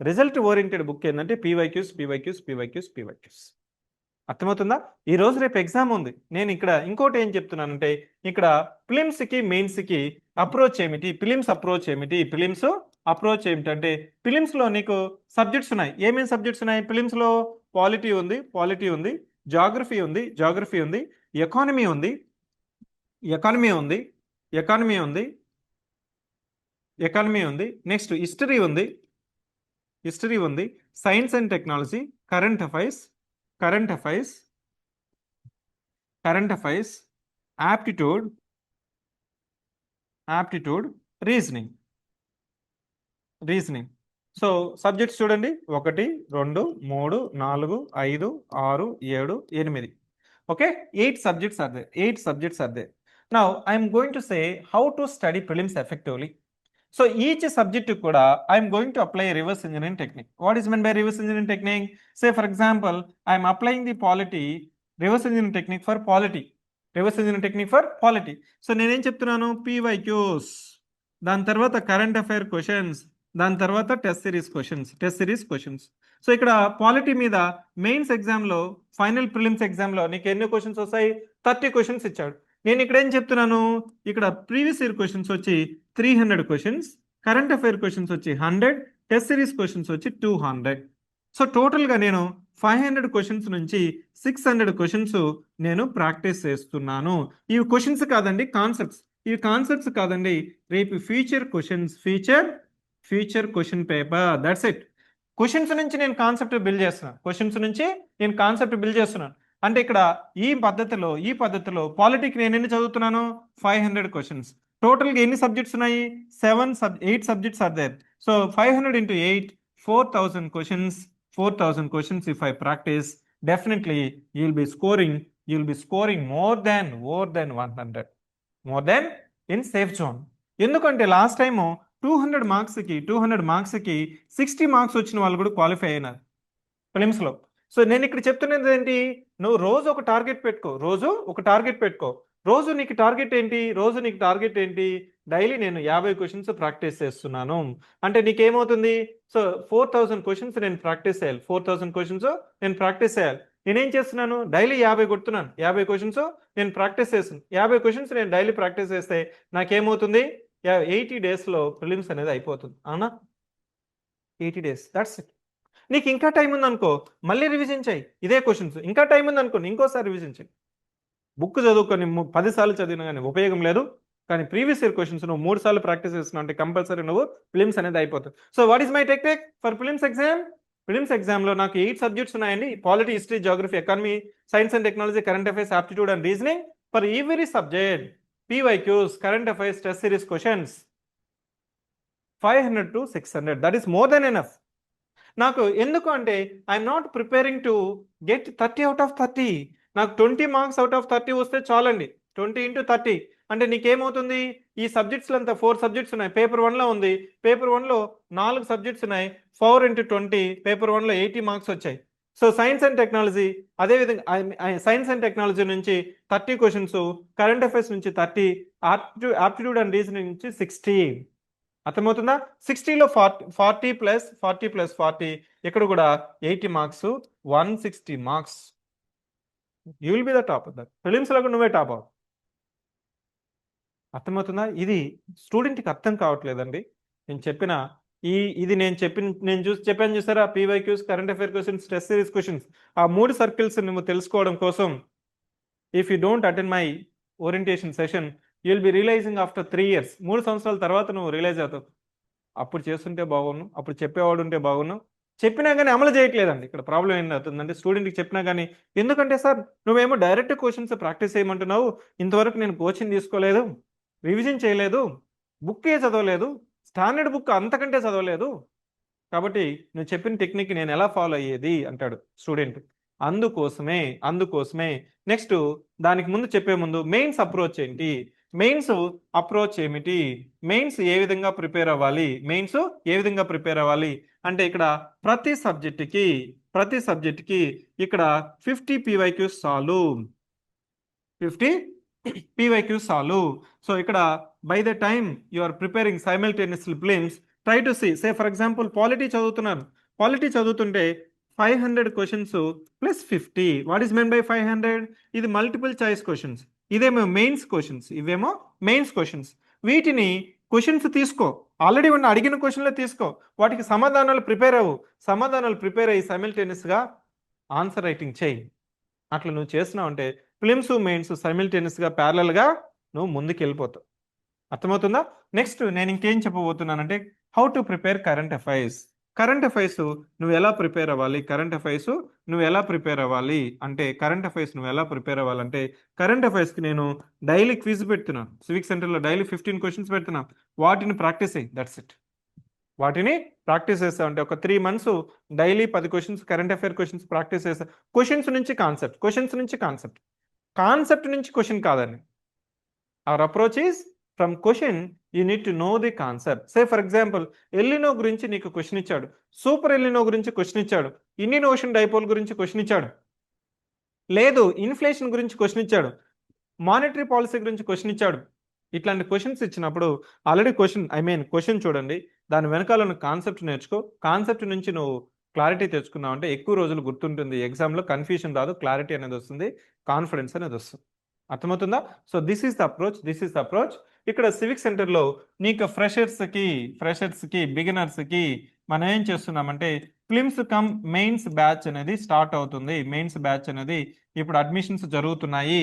రిజల్ట్ ఓరియంటెడ్ బుక్ ఏంటంటే పీవైక్యూస్. అర్థమవుతుందా? ఈ రోజు రేపు ఎగ్జామ్ ఉంది. నేను ఇక్కడ ఇంకోటి ఏం చెప్తున్నానంటే, ఇక్కడ ప్రిలిమ్స్కి మెయిన్స్కి అప్రోచ్ ఏమిటి, ప్రిలిమ్స్ అప్రోచ్ ఏమిటంటే, ప్రిలిమ్స్లో నీకు సబ్జెక్ట్స్ ఉన్నాయి. ఏమేమి సబ్జెక్ట్స్ ఉన్నాయి ప్రిలిమ్స్లో? పాలిటీ ఉంది, జాగ్రఫీ ఉంది, ఎకానమీ ఉంది, నెక్స్ట్ హిస్టరీ ఉంది, science and technology, current affairs, aptitude, reasoning. So subjects చూడండి, 1 2 3 4 5 6 7 8. Okay, 8 subjects are there. Now I am going to say how to study prelims effectively. So each subject kuda I am going to apply a reverse engineering technique. What is meant by reverse engineering technique? Say for example, I am applying the polity reverse engineering technique for polity. So నేను ఏం చెప్తున్నాను, PYQs, దాని తర్వాత కరెంట్ అఫైర్ క్వశ్చన్స్, దాని తర్వాత టెస్ట్ సిరీస్ క్వశ్చన్స్. సో ఇక్కడ పాలిటీ మీద మెయిన్స్ ఎగ్జామ్లో, ఫైనల్ ప్రిలిమ్స్ ఎగ్జామ్లో నీకు ఎన్ని క్వశ్చన్స్ వస్తాయి? 30 క్వశ్చన్స్ ఇచ్చాడు. నేను ఇక్కడ ఏం చెప్తున్నాను, ఇక్కడ ప్రీవియస్ ఇయర్ క్వశ్చన్స్ వచ్చి 300 క్వశ్చన్స్, కరెంట్ అఫైర్ క్వశ్చన్స్ వచ్చి 100, టెస్ట్ సిరీస్ క్వశ్చన్స్ వచ్చి 200. సో టోటల్గా నేను 500 క్వశ్చన్స్ నుంచి 600 క్వశ్చన్స్ నేను ప్రాక్టీస్ చేస్తున్నాను. ఇవి క్వశ్చన్స్ కాదండి, కాన్సెప్ట్స్ కాదండి, రేపు future question paper. That's it. Questions నుంచి నేను కాన్సెప్ట్ బిల్డ్ చేస్తున్నాను. అంటే ఇక్కడ ఈ పద్ధతిలో పాలిటిక్ నేను ఎన్ని చదువుతున్నాను? 500 క్వశ్చన్స్. టోటల్గా ఎన్ని సబ్జెక్ట్స్ ఉన్నాయి? 8 subjects are there. So 500 into 8, 4,000 questions. If I practice, definitely you'll be scoring more than 100, more than in safe zone. ఎందుకంటే లాస్ట్ టైము 200 మార్క్స్కి 60 మార్క్స్ వచ్చిన వాళ్ళు కూడా క్వాలిఫై అయినారు ప్రిలిమ్స్లో. సో నేను ఇక్కడ చెప్తున్నది ఏంటి, నువ్వు రోజు ఒక టార్గెట్ పెట్టుకో. రోజు నీకు టార్గెట్ ఏంటి? డైలీ నేను 50 క్వశ్చన్స్ ప్రాక్టీస్ చేస్తున్నాను అంటే నీకేమవుతుంది? సో 4,000 క్వశ్చన్స్ నేను ప్రాక్టీస్ చేయాలి. నేనేం చేస్తున్నాను? డైలీ 50 కొడుతున్నాను. 50 క్వశ్చన్స్ నేను ప్రాక్టీస్ చేస్తున్నాను. 50 క్వశ్చన్స్ నేను డైలీ ప్రాక్టీస్ చేస్తే నాకేమవుతుంది? 80 డేస్లో ప్రిలిమ్స్ అనేది అయిపోతుంది. అవునా? 80 days, దట్స్ ఇట్. నీకు ఇంకా టైం ఉందనుకో, మళ్ళీ రివిజన్ చేయి ఇదే క్వశ్చన్స్. ఇంకా టైం ఉందనుకో, ఇంకోసారి రివిజన్ చేయి. బుక్ చదువుకొని 10 సార్లు చదివినా కానీ ఉపయోగం లేదు. కానీ ప్రీవియస్ ఇయర్ క్వశ్చన్స్ నువ్వు 3 సార్లు ప్రాక్టీస్ చేస్తున్నావు అంటే కంపల్సరీ నువ్వు ప్రిలిమ్స్ అనేది అయిపోతుంది. So what is my technique for prelims ఎగ్జామ్లో నాకు 8 సబ్జెక్ట్స్ ఉన్నాయండి. Polity, history, geography, economy, science and technology, current affairs, aptitude and reasoning. For every subject PYQs, current affairs, test series questions 500 to 600. That is more than enough. నాకు ఎందుకు అంటే I'm not preparing to get 30 out of 30. నాకు 20 మార్క్స్ out of 30 వస్తే చాలండి. 20 into 30 అంటే నీకేమవుతుంది? ఈ సబ్జెక్ట్స్లో అంతా 4 సబ్జెక్ట్స్ ఉన్నాయి. పేపర్ 1లో ఉంది. పేపర్ 1లో 4 సబ్జెక్ట్స్ ఉన్నాయి. 4 into 20, పేపర్ 1లో 80 మార్క్స్ వచ్చాయి. సో సైన్స్ అండ్ టెక్నాలజీ అదేవిధంగా సైన్స్ అండ్ టెక్నాలజీ నుంచి 30 క్వశ్చన్స్, కరెంట్ అఫైర్స్ నుంచి 30, యాప్టిట్యూడ్ అండ్ రీజనింగ్ నుంచి 60. అర్థమవుతుందా? 60లో 40 + 40 ఇక్కడ కూడా 80 marks, 160 marks. You will be the top of that. ప్రిలిమ్స్లో కూడా నువ్వే టాప్ అవ్వు. అర్థమవుతుందా? ఇది స్టూడెంట్కి అర్థం కావట్లేదండి. నేను చెప్పాను చూసారా, PYQs, current affair questions, test series questions, ఆ 3 సర్కిల్స్ నువ్వు తెలుసుకోవడం కోసం if you don't attend my orientation session you will be realizing after 3 years. 3 సంవత్సరాల తర్వాత నువ్వు రియలైజ్ అవుతావు, అప్పుడు చేస్తుంటే బాగున్నావు, అప్పుడు చెప్పేవాడు ఉంటే బాగున్నావు. చెప్పినా కానీ అమలు చేయట్లేదండి. ఇక్కడ ప్రాబ్లం ఏంటవుతుందంటే స్టూడెంట్కి చెప్పినా కానీ, ఎందుకంటే సార్ నువ్వేమో డైరెక్ట్ క్వశ్చన్స్ ప్రాక్టీస్ చేయమంటున్నావు, ఇంతవరకు నేను కోచింగ్ తీసుకోలేదు, రివిజన్ చేయలేదు, బుక్కే చదవలేదు, స్టాండర్డ్ బుక్ అంతకంటే చదవలేదు, కాబట్టి నువ్వు చెప్పిన టెక్నిక్ నేను ఎలా ఫాలో అయ్యేది అంటాడు స్టూడెంట్. అందుకోసమే నెక్స్ట్ దానికి ముందు చెప్పే ముందు మెయిన్స్ అప్రోచ్ ఏంటి, మెయిన్స్ అప్రోచ్ ఏమిటి, మెయిన్స్ ఏ విధంగా ప్రిపేర్ అవ్వాలి, మెయిన్స్ ఏ విధంగా ప్రిపేర్ అవ్వాలి అంటే ఇక్కడ ప్రతి సబ్జెక్ట్కి ఇక్కడ 50 PYQs చాలు, 50 PYQs చాలు. సో ఇక్కడ by the time you are preparing simultaneously prelims, try to see, say for example polity చదువుతుంటే 500 questions plus 50, what is meant by 500, ఇది మల్టిపుల్ చాయిస్ క్వశ్చన్స్, ఇవేమో మెయిన్స్ క్వశ్చన్స్. వీటిని క్వశ్చన్స్ తీసుకో, ఆల్రెడీ ఉన్న అడిగిన క్వశ్చన్లే తీసుకో, వాటికి సమాధానాలు ప్రిపేర్ అయ్యి సైమల్టేనియస్గా ఆన్సర్ రైటింగ్ చేయి. అట్లా నువ్వు చేస్తున్నావు అంటే ఫిలిమ్స్ మెయిన్స్ సైమల్టేనియస్గా ప్యారలల్గా నువ్వు ముందుకు వెళ్ళిపోతావు. అర్థమవుతుందా? నెక్స్ట్ నేను ఇంకేం చెప్పబోతున్నానంటే how to prepare current affairs. Current affairs నువ్వు ఎలా ప్రిపేర్ అవ్వాలి అంటే కరెంట్ అఫైర్స్కి నేను డైలీ క్విజ్ పెడుతున్నాను సివిక్ సెంటర్లో, డైలీ 15 క్వశ్చన్స్ పెడుతున్నాను. వాటిని ప్రాక్టీస్ అయ్యి, దట్స్ ఇట్. వాటిని ప్రాక్టీస్ చేస్తా అంటే ఒక 3 months daily 10 questions current affair questions practice చేస్తా. క్వశ్చన్స్ నుంచి కాన్సెప్ట్ నుంచి క్వశ్చన్ కాదండి. Hour approach is from question you need to know the concept. Say for example El Niño గురించి నీకు క్వశ్చన్ ఇచ్చాడు, సూపర్ ఎల్లినో గురించి క్వశ్చన్ ఇచ్చాడు, ఇండియన్ ఓషన్ డైపోల్ గురించి క్వశ్చన్ ఇచ్చాడు, లేదు ఇన్ఫ్లేషన్ గురించి క్వశ్చన్ ఇచ్చాడు, మానిటరీ పాలసీ గురించి క్వశ్చన్ ఇచ్చాడు. ఇట్లాంటి క్వశ్చన్స్ ఇచ్చినప్పుడు ఆల్రెడీ క్వశ్చన్ చూడండి, దాని వెనకాల ఉన్న కాన్సెప్ట్ నేర్చుకో. కాన్సెప్ట్ నుంచి నువ్వు క్లారిటీ తెచ్చుకున్నావు అంటే ఎక్కువ రోజులు గుర్తుంటుంది, ఎగ్జామ్లో కన్ఫ్యూజన్ రాదు, క్లారిటీ అనేది వస్తుంది, కాన్ఫిడెన్స్ అనేది వస్తుంది. అర్థమవుతుందా? So this is the approach. ఇక్కడ సివిక్ సెంటర్లో నీకు ఫ్రెషర్స్కి బిగినర్స్కి మనం ఏం చేస్తున్నామంటే ఫిలిమ్స్ కమ్ మెయిన్స్ బ్యాచ్ అనేది స్టార్ట్ అవుతుంది. మెయిన్స్ బ్యాచ్ అనేది ఇప్పుడు అడ్మిషన్స్ జరుగుతున్నాయి.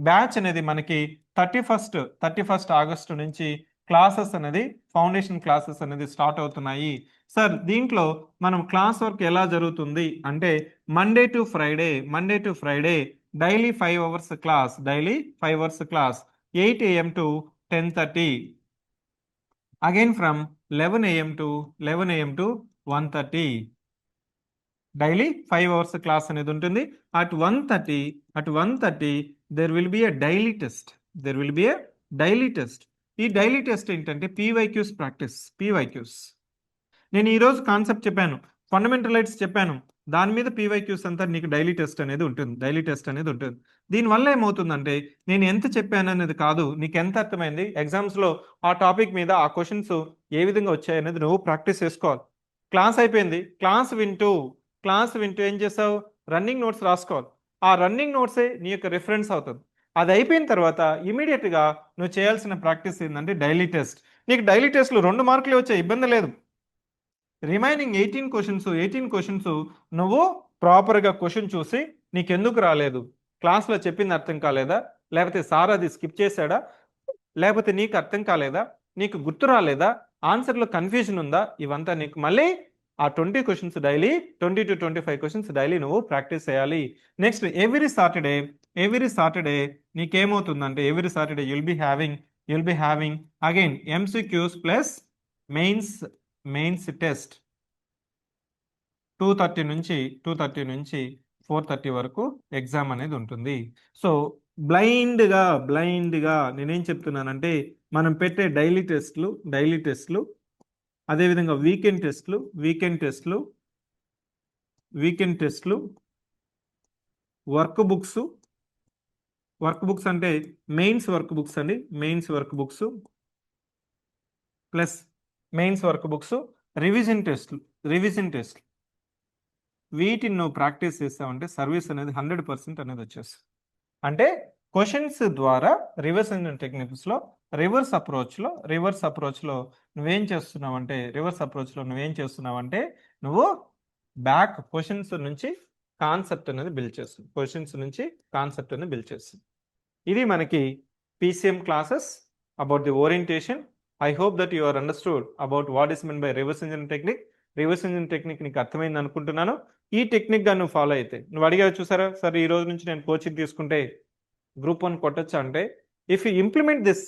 బ్యాచ్ అనేది మనకి 31st ఆగస్టు నుంచి క్లాసెస్ అనేది ఫౌండేషన్ క్లాసెస్ అనేది స్టార్ట్ అవుతున్నాయి. సార్ దీంట్లో మనం క్లాస్ వర్క్ ఎలా జరుగుతుంది అంటే Monday to Friday daily 5 hours class 8 AM to 10:30, again from 11 AM to 1:30. Daily 5 hours class అనేది ఉంటుంది. at 1:30 there will be a daily test. ఈ డైలీ టెస్ట్ ఏంటంటే PYQs ప్రాక్టీస్. నేను ఈరోజు కాన్సెప్ట్ చెప్పాను, ఫండమెంటల్ రైట్స్ చెప్పాను, దాని మీద PYQs అంతా నీకు డైలీ టెస్ట్ అనేది ఉంటుంది. దీనివల్ల ఏమవుతుందంటే నేను ఎంత చెప్పాను అనేది కాదు, నీకు ఎంత అర్థమైంది, ఎగ్జామ్స్లో ఆ టాపిక్ మీద ఆ క్వశ్చన్స్ ఏ విధంగా వచ్చాయనేది నువ్వు ప్రాక్టీస్ చేసుకోవాలి. క్లాస్ అయిపోయింది, క్లాస్ వింటూ ఏం చేసావు, రన్నింగ్ నోట్స్ రాసుకోవాలి. ఆ రన్నింగ్ నోట్సే నీ యొక్క రిఫరెన్స్ అవుతుంది. అది అయిపోయిన తర్వాత ఇమీడియట్గా నువ్వు చేయాల్సిన ప్రాక్టీస్ ఏంటంటే డైలీ టెస్ట్. నీకు డైలీ టెస్ట్లు 2 మార్కులే వచ్చాయి, ఇబ్బంది లేదు. రిమైనింగ్ 18 క్వశ్చన్స్ నువ్వు ప్రాపర్గా క్వశ్చన్ చూసి నీకెందుకు రాలేదు, క్లాస్లో చెప్పింది అర్థం కాలేదా, లేకపోతే సార్ అది స్కిప్ చేశాడా, లేకపోతే నీకు అర్థం కాలేదా, నీకు గుర్తు రాలేదా, ఆన్సర్లో కన్ఫ్యూజన్ ఉందా, ఇవంతా నీకు మళ్ళీ ఆ 20 questions daily 20 to 25 questions daily నువ్వు ప్రాక్టీస్ చేయాలి. నెక్స్ట్ ఎవ్రీ సాటర్డే నీకేమవుతుందంటే every Saturday you'll be having again MCQs plus mains test 2:30 నుంచి 4:30 వరకు ఎగ్జామ్ అనేది ఉంటుంది. సో బ్లైండ్గా నేనేం చెప్తున్నానంటే మనం పెట్టే డైలీ టెస్ట్లు అదేవిధంగా వీకెండ్ టెస్ట్లు వర్క్ బుక్స్ అంటే mains work books plus revision టెస్ట్లు వీటిని నువ్వు ప్రాక్టీస్ చేస్తావంటే సర్వీస్ అనేది 100% అనేది వచ్చేస్తుంది. అంటే క్వశ్చన్స్ ద్వారా రివర్స్ ఇంజిన్ టెక్నిక్స్లో రివర్స్ అప్రోచ్లో నువ్వేం చేస్తున్నావంటే నువ్వు బ్యాక్ క్వశ్చన్స్ నుంచి కాన్సెప్ట్ అనేది బిల్డ్ చేస్తుంది. ఇది మనకి PCM classes about the orientation. I hope that you are understood about what is meant by reverse engineering technique. Reverse engine technique నీకు అర్థమైంది అనుకుంటున్నాను. ఈ టెక్నిక్గా నువ్వు ఫాలో అయితే నువ్వు అడిగా చూసారా సార్ ఈ రోజు నుంచి నేను కోచింగ్ తీసుకుంటే Group 1 కొట్టచ్చా అంటే ఇఫ్ యూ ఇంప్లిమెంట్ దిస్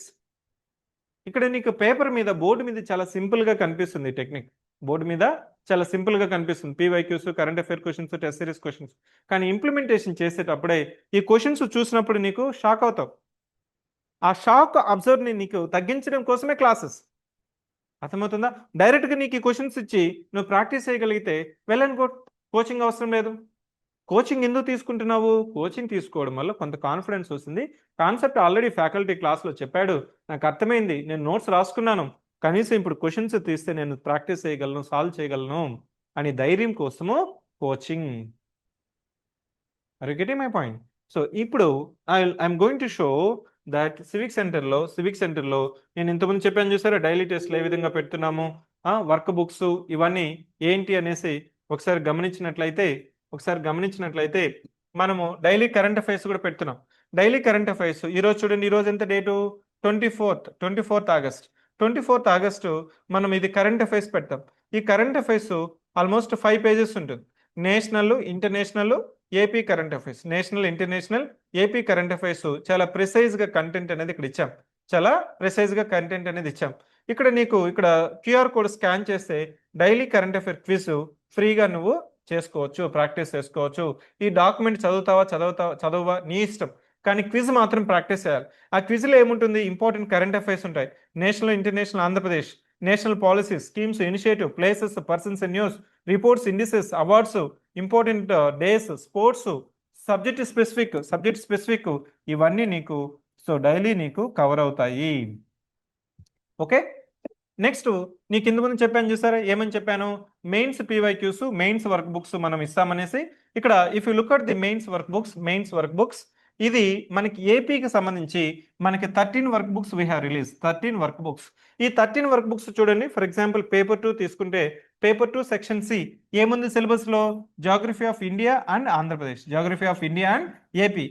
ఇక్కడ నీకు పేపర్ మీద బోర్డు మీద చాలా సింపుల్గా కనిపిస్తుంది టెక్నిక్. బోర్డు మీద చాలా సింపుల్గా కనిపిస్తుంది, PYQs, current affair questions, test series questions. కానీ ఇంప్లిమెంటేషన్ చేసేటప్పుడే ఈ క్వశ్చన్స్ చూసినప్పుడు నీకు షాక్ అవుతావు. ఆ షాక్ అబ్జర్వ్ని నీకు తగ్గించడం కోసమే క్లాసెస్. అర్థమవుతుందా? డైరెక్ట్గా నీకు ఈ క్వశ్చన్స్ ఇచ్చి నువ్వు ప్రాక్టీస్ చేయగలిగితే వెల్ అండ్ గుడ్, కోచింగ్ అవసరం లేదు. కోచింగ్ ఎందుకు తీసుకుంటున్నావు? కోచింగ్ తీసుకోవడం వల్ల కొంత కాన్ఫిడెన్స్ వస్తుంది. కాన్సెప్ట్ ఆల్రెడీ ఫ్యాకల్టీ క్లాస్లో చెప్పాడు, నాకు అర్థమైంది, నేను నోట్స్ రాసుకున్నాను, కనీసం ఇప్పుడు క్వశ్చన్స్ తీస్తే నేను ప్రాక్టీస్ చేయగలను, సాల్వ్ చేయగలను అని ధైర్యం కోసము coaching. Are you getting my point? So ఇప్పుడు I'm going to show that civic సెంటర్లో నేను ఇంతకుముందు చెప్పాను చూసారా, డైలీ టెస్ట్లు ఏ విధంగా పెడుతున్నాము, వర్క్ బుక్స్ ఇవన్నీ ఏంటి అనేసి ఒకసారి గమనించినట్లయితే మనము డైలీ కరెంట్ అఫైర్స్ కూడా పెడుతున్నాం. డైలీ కరెంట్ అఫైర్స్ ఈరోజు చూడండి, ఈరోజు ఎంత date? 24th August. 24th August మనం ఇది కరెంట్ అఫైర్స్ పెడతాం. ఈ కరెంట్ అఫైర్స్ ఆల్మోస్ట్ 5 pages ఉంటుంది. National, international, AP current affairs, national, international, AP current affairs చాలా ప్రిసైజ్గా కంటెంట్ అనేది ఇక్కడ ఇచ్చాం. ఇక్కడ నీకు ఇక్కడ క్యూఆర్ కోడ్ స్కాన్ చేస్తే డైలీ కరెంట్ అఫైర్ క్విజ్ ఫ్రీగా నువ్వు చేసుకోవచ్చు, ప్రాక్టీస్ చేసుకోవచ్చు. ఈ డాక్యుమెంట్ చదవవా నీ ఇష్టం, కానీ క్విజ్ మాత్రం ప్రాక్టీస్ చేయాలి. ఆ క్విజ్లో ఏముంటుంది? ఇంపార్టెంట్ కరెంట్ అఫైర్స్ ఉంటాయి, national, international, Andhra Pradesh, national policies, schemes, initiative, places, persons and news, reports, indices, awards, important days, sports, subject specific ఇవన్నీ నీకు సో డైలీ నీకు కవర్ అవుతాయి. ఓకే, నెక్స్ట్ నీకు కింద ముందు చెప్పాను చూసారా, ఏమని చెప్పాను? Mains PYQs, mains work books మనం ఇస్తామనేసి. ఇక్కడ if you look at the mains work books, ఇది మనకి ఏపీకి సంబంధించి మనకి 13 work books we have release. 13 work books. ఈ 13 వర్క్ బుక్స్ చూడండి, ఫర్ ఎగ్జాంపుల్ పేపర్ 2 తీసుకుంటే పేపర్ 2 సెక్షన్ సి ఏముంది సిలబస్లో? Geography of India and Andhra Pradesh, geography of India and AP.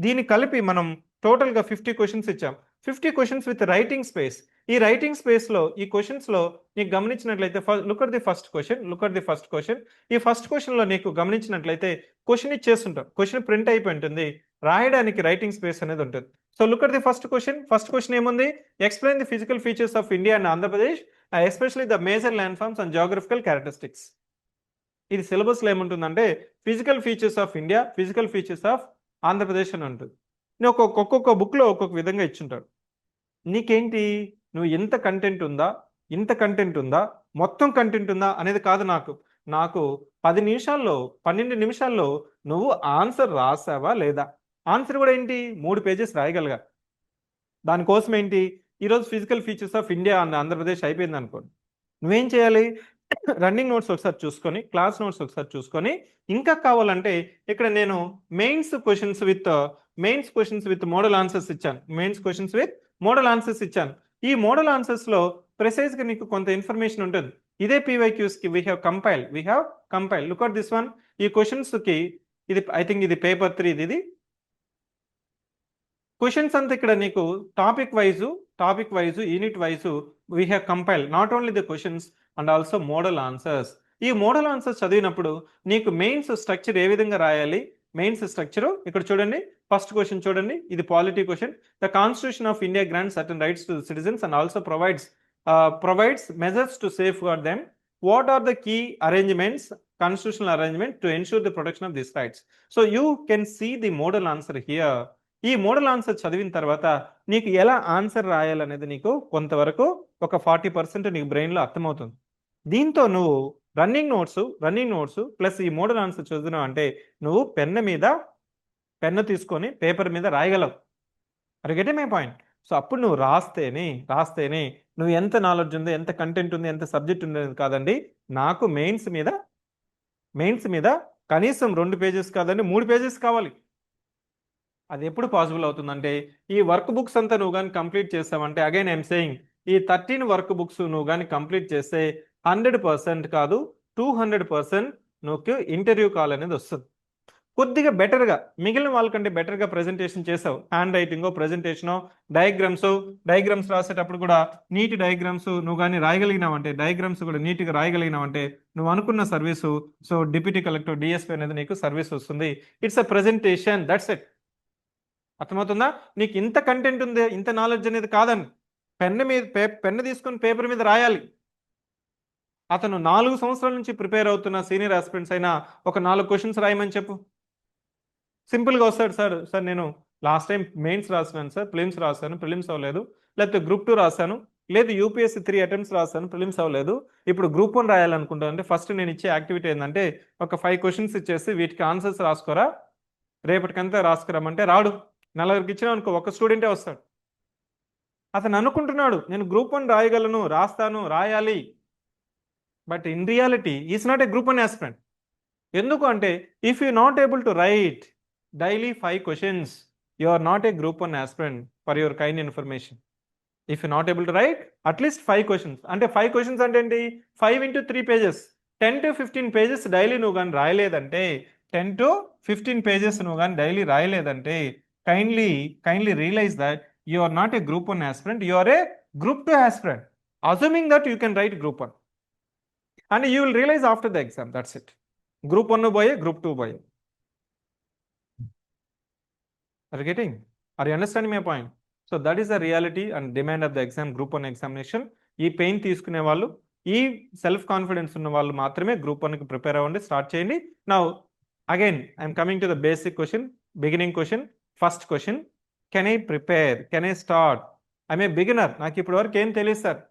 దీన్ని కలిపి మనం టోటల్గా 50 క్వశ్చన్స్ ఇచ్చాం. 50 క్వశ్చన్స్ విత్ రైటింగ్ స్పేస్. ఈ రైటింగ్ స్పేస్లో ఈ క్వశ్చన్స్లో నీకు గమనించినట్లయితే look at the first question. ఈ ఫస్ట్ క్వశ్చన్లో నీకు గమనించినట్లయితే క్వశ్చన్ ఇచ్చేస్తుంటాం, క్వశ్చన్ ప్రింట్ అయిపోయి ఉంటుంది, రాయడానికి రైటింగ్ స్పేస్ అనేది ఉంటుంది. So look at the first question ఏముంది? Explain the physical features of India and Andhra Pradesh, especially the major land forms and geographical characteristics. ఇది సిలబస్లో ఏముంటుందంటే physical features of India, physical features of Andhra Pradesh అని ఉంటుంది. ఒక్కొక్క బుక్లో ఒక్కొక్క విధంగా ఇచ్చుంటాడు. నీకేంటి, నువ్వు ఇంత కంటెంట్ ఉందా, మొత్తం కంటెంట్ ఉందా అనేది కాదు. నాకు 10 నిమిషాల్లో 12 నిమిషాల్లో నువ్వు ఆన్సర్ రాసావా లేదా? ఆన్సర్ కూడా ఏంటి, 3 pages రాయగలగా. దానికోసం ఏంటి, ఈరోజు physical features of India and Andhra Pradesh అయిపోయింది అనుకోండి, నువ్వేం చేయాలి? రన్నింగ్ నోట్స్ ఒకసారి చూసుకొని, క్లాస్ నోట్స్ ఒకసారి చూసుకొని, ఇంకా కావాలంటే ఇక్కడ నేను mains questions with model answers ఇచ్చాను. ఈ మోడల్ ఆన్సర్స్లో ప్రెసైజ్గా నీకు కొంత ఇన్ఫర్మేషన్ ఉంటుంది. ఇదే పీవైక్యూస్కి we have compile. Look at this one. ఈ క్వశ్చన్స్కి ఇది ఐ థింక్ ఇది పేపర్ 3 ఇది క్వశ్చన్స్ అంతా ఇక్కడ నీకు topic wise unit wise we have compile not only the questions and also model answers. ఈ మోడల్ ఆన్సర్స్ చదివినప్పుడు నీకు మెయిన్స్ స్ట్రక్చర్ ఏ విధంగా రాయాలి, మెయిన్స్ స్ట్రక్చర్ ఇక్కడ చూడండి. ఫస్ట్ క్వశ్చన్ చూడండి, ఇది polity question. The constitution of India grants certain rights to citizens and also provides measures to safeguard them. What are the key arrangements, constitutional arrangement to ensure the protection of this rights. So you can see the model answer here. ఈ మోడల్ ఆన్సర్ చదివిన తర్వాత నీకు ఎలా ఆన్సర్ రాయాలనేది నీకు కొంతవరకు ఒక 40% నీకు బ్రెయిన్లో అర్థమవుతుంది. దీంతో నువ్వు రన్నింగ్ నోట్స్ ప్లస్ ఈ మోడల్ ఆన్సర్ చదువుతున్నావు అంటే నువ్వు పెన్ను తీసుకొని పేపర్ మీద రాయగలవు. Are you getting my point? So అప్పుడు నువ్వు రాస్తేనే నువ్వు ఎంత నాలెడ్జ్ ఉంది, ఎంత కంటెంట్ ఉంది, ఎంత సబ్జెక్ట్ ఉంది కాదండి. నాకు మెయిన్స్ మీద కనీసం 2 pages కాదండి, 3 pages కావాలి. అది ఎప్పుడు పాసిబుల్ అవుతుందంటే ఈ వర్క్ బుక్స్ అంతా నువ్వు కానీ కంప్లీట్ చేస్తావంటే, అగైన్ ఐఎమ్ సేయింగ్, ఈ 13 వర్క్ బుక్స్ నువ్వు కానీ కంప్లీట్ చేస్తే 100% కాదు 200% నువ్వు ఇంటర్వ్యూ కాల్ అనేది వస్తుంది. కొద్దిగా బెటర్గా, మిగిలిన వాళ్ళకంటే బెటర్గా ప్రెజెంటేషన్ చేసావు, హ్యాండ్ రైటింగో, ప్రెజెంటేషనో, డయాగ్రామ్స్ రాసేటప్పుడు కూడా నీట్ డయాగ్రామ్స్ నువ్వు కానీ రాయగలిగినావంటే, డయాగ్రామ్స్ కూడా నీట్గా రాయగలిగినావంటే నువ్వు అనుకున్న service, so deputy collector DSP అనేది నీకు సర్వీస్ వస్తుంది. It's a presentation, that's it. అర్థమవుతుందా? నీకు ఇంత కంటెంట్ ఉంది, ఇంత నాలెడ్జ్ అనేది కాదని, పెన్ను తీసుకొని పేపర్ మీద రాయాలి. అతను 4 సంవత్సరాల నుంచి ప్రిపేర్ అవుతున్న సీనియర్ ఆస్పిరెంట్స్ అయినా ఒక 4 క్వశ్చన్స్ రాయమని చెప్పు, సింపుల్గా వస్తాడు. సార్ నేను లాస్ట్ టైం మెయిన్స్ రాసాను సార్, ప్రిలిమ్స్ రాశాను, ప్రిలిమ్స్ అవ్వలేదు, లేకపోతే గ్రూప్ 2 రాశాను, లేదు యూపీఎస్సీ 3 అటెంప్ట్స్ రాశాను, ప్రిలిమ్స్ అవ్వలేదు, ఇప్పుడు గ్రూప్ 1 రాయాలనుకుంటాను. అంటే ఫస్ట్ నేను ఇచ్చే యాక్టివిటీ ఏంటంటే ఒక 5 క్వశ్చన్స్ ఇచ్చేసి వీటికి ఆన్సర్స్ రాసుకోరా, రేపటికంతా రాసుకురామంటే రాడు. 4కి ఇచ్చినా అనుకో ఒక స్టూడెంటే వస్తాడు. అతను అనుకుంటున్నాడు నేను గ్రూప్ 1 రాయగలను, రాస్తాను, రాయాలి. But in reality is not a group 1 aspirant. ఎందుకు అంటే if you not able to write daily 5 questions, you are not a group 1 aspirant for your kind information. If you not able to write at least 5 questions, అంటే 5 క్వశ్చన్స్ అంటే ఏంటి, 5 into 3 pages, 10 to 15 pages daily నువ్వు కానీ రాయలేదంటే, 10 to 15 పేజెస్ నువ్వు కానీ డైలీ రాయలేదంటే, kindly realise that you are not a group 1 aspirant, you are a group 2 aspirant, assuming that you can write group 1. And you will realize after the exam, that's it. Group 1 boy, group 2 boy. Are you getting? Are you understanding my point? So that is the reality and demand of the exam, group 1 examination. ఈ పెయిన్ తీసుకునే వాళ్ళు, ఈ సెల్ఫ్ కాన్ఫిడెన్స్ ఉన్న వాళ్ళు మాత్రమే గ్రూప్ 1కి ప్రిపేర్ అవ్వండి, స్టార్ట్ చేయండి. Now again I'm coming to the basic question, beginning question, first question. Can I prepare, can I start? I'm a beginner, నాకు ఇప్పటి వరకు ఏం తెలియదు సార్.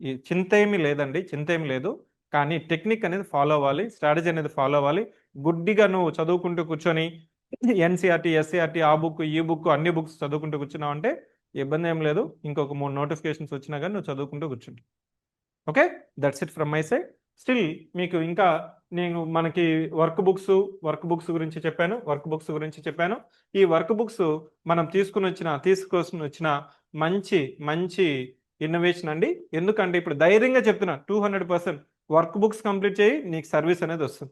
ఈ చింత ఏమీ లేదండి, చింత ఏమి లేదు. కానీ టెక్నిక్ అనేది ఫాలో అవ్వాలి, స్ట్రాటజీ అనేది ఫాలో అవ్వాలి. గుడ్డిగా నువ్వు చదువుకుంటూ కూర్చొని ఎన్సీఆర్టీ, ఎస్సీఆర్టీ, ఆ బుక్, ఈ బుక్, అన్ని బుక్స్ చదువుకుంటూ కూర్చున్నావు అంటే ఇబ్బంది ఏం లేదు. ఇంకొక 3 నోటిఫికేషన్స్ వచ్చినా కానీ నువ్వు చదువుకుంటూ కూర్చుంటు. Okay, that's it from my side. Still మీకు ఇంకా నేను మనకి వర్క్ బుక్స్ గురించి చెప్పాను. ఈ వర్క్ బుక్స్ మనం తీసుకుని వచ్చిన మంచి ఇన్నోవేషన్ అండి. ఎందుకంటే ఇప్పుడు ధైర్యంగా చెప్తున్నా, 200% వర్క్ బుక్స్ కంప్లీట్ చేయి, నీకు సర్వీస్ అనేది వస్తుంది.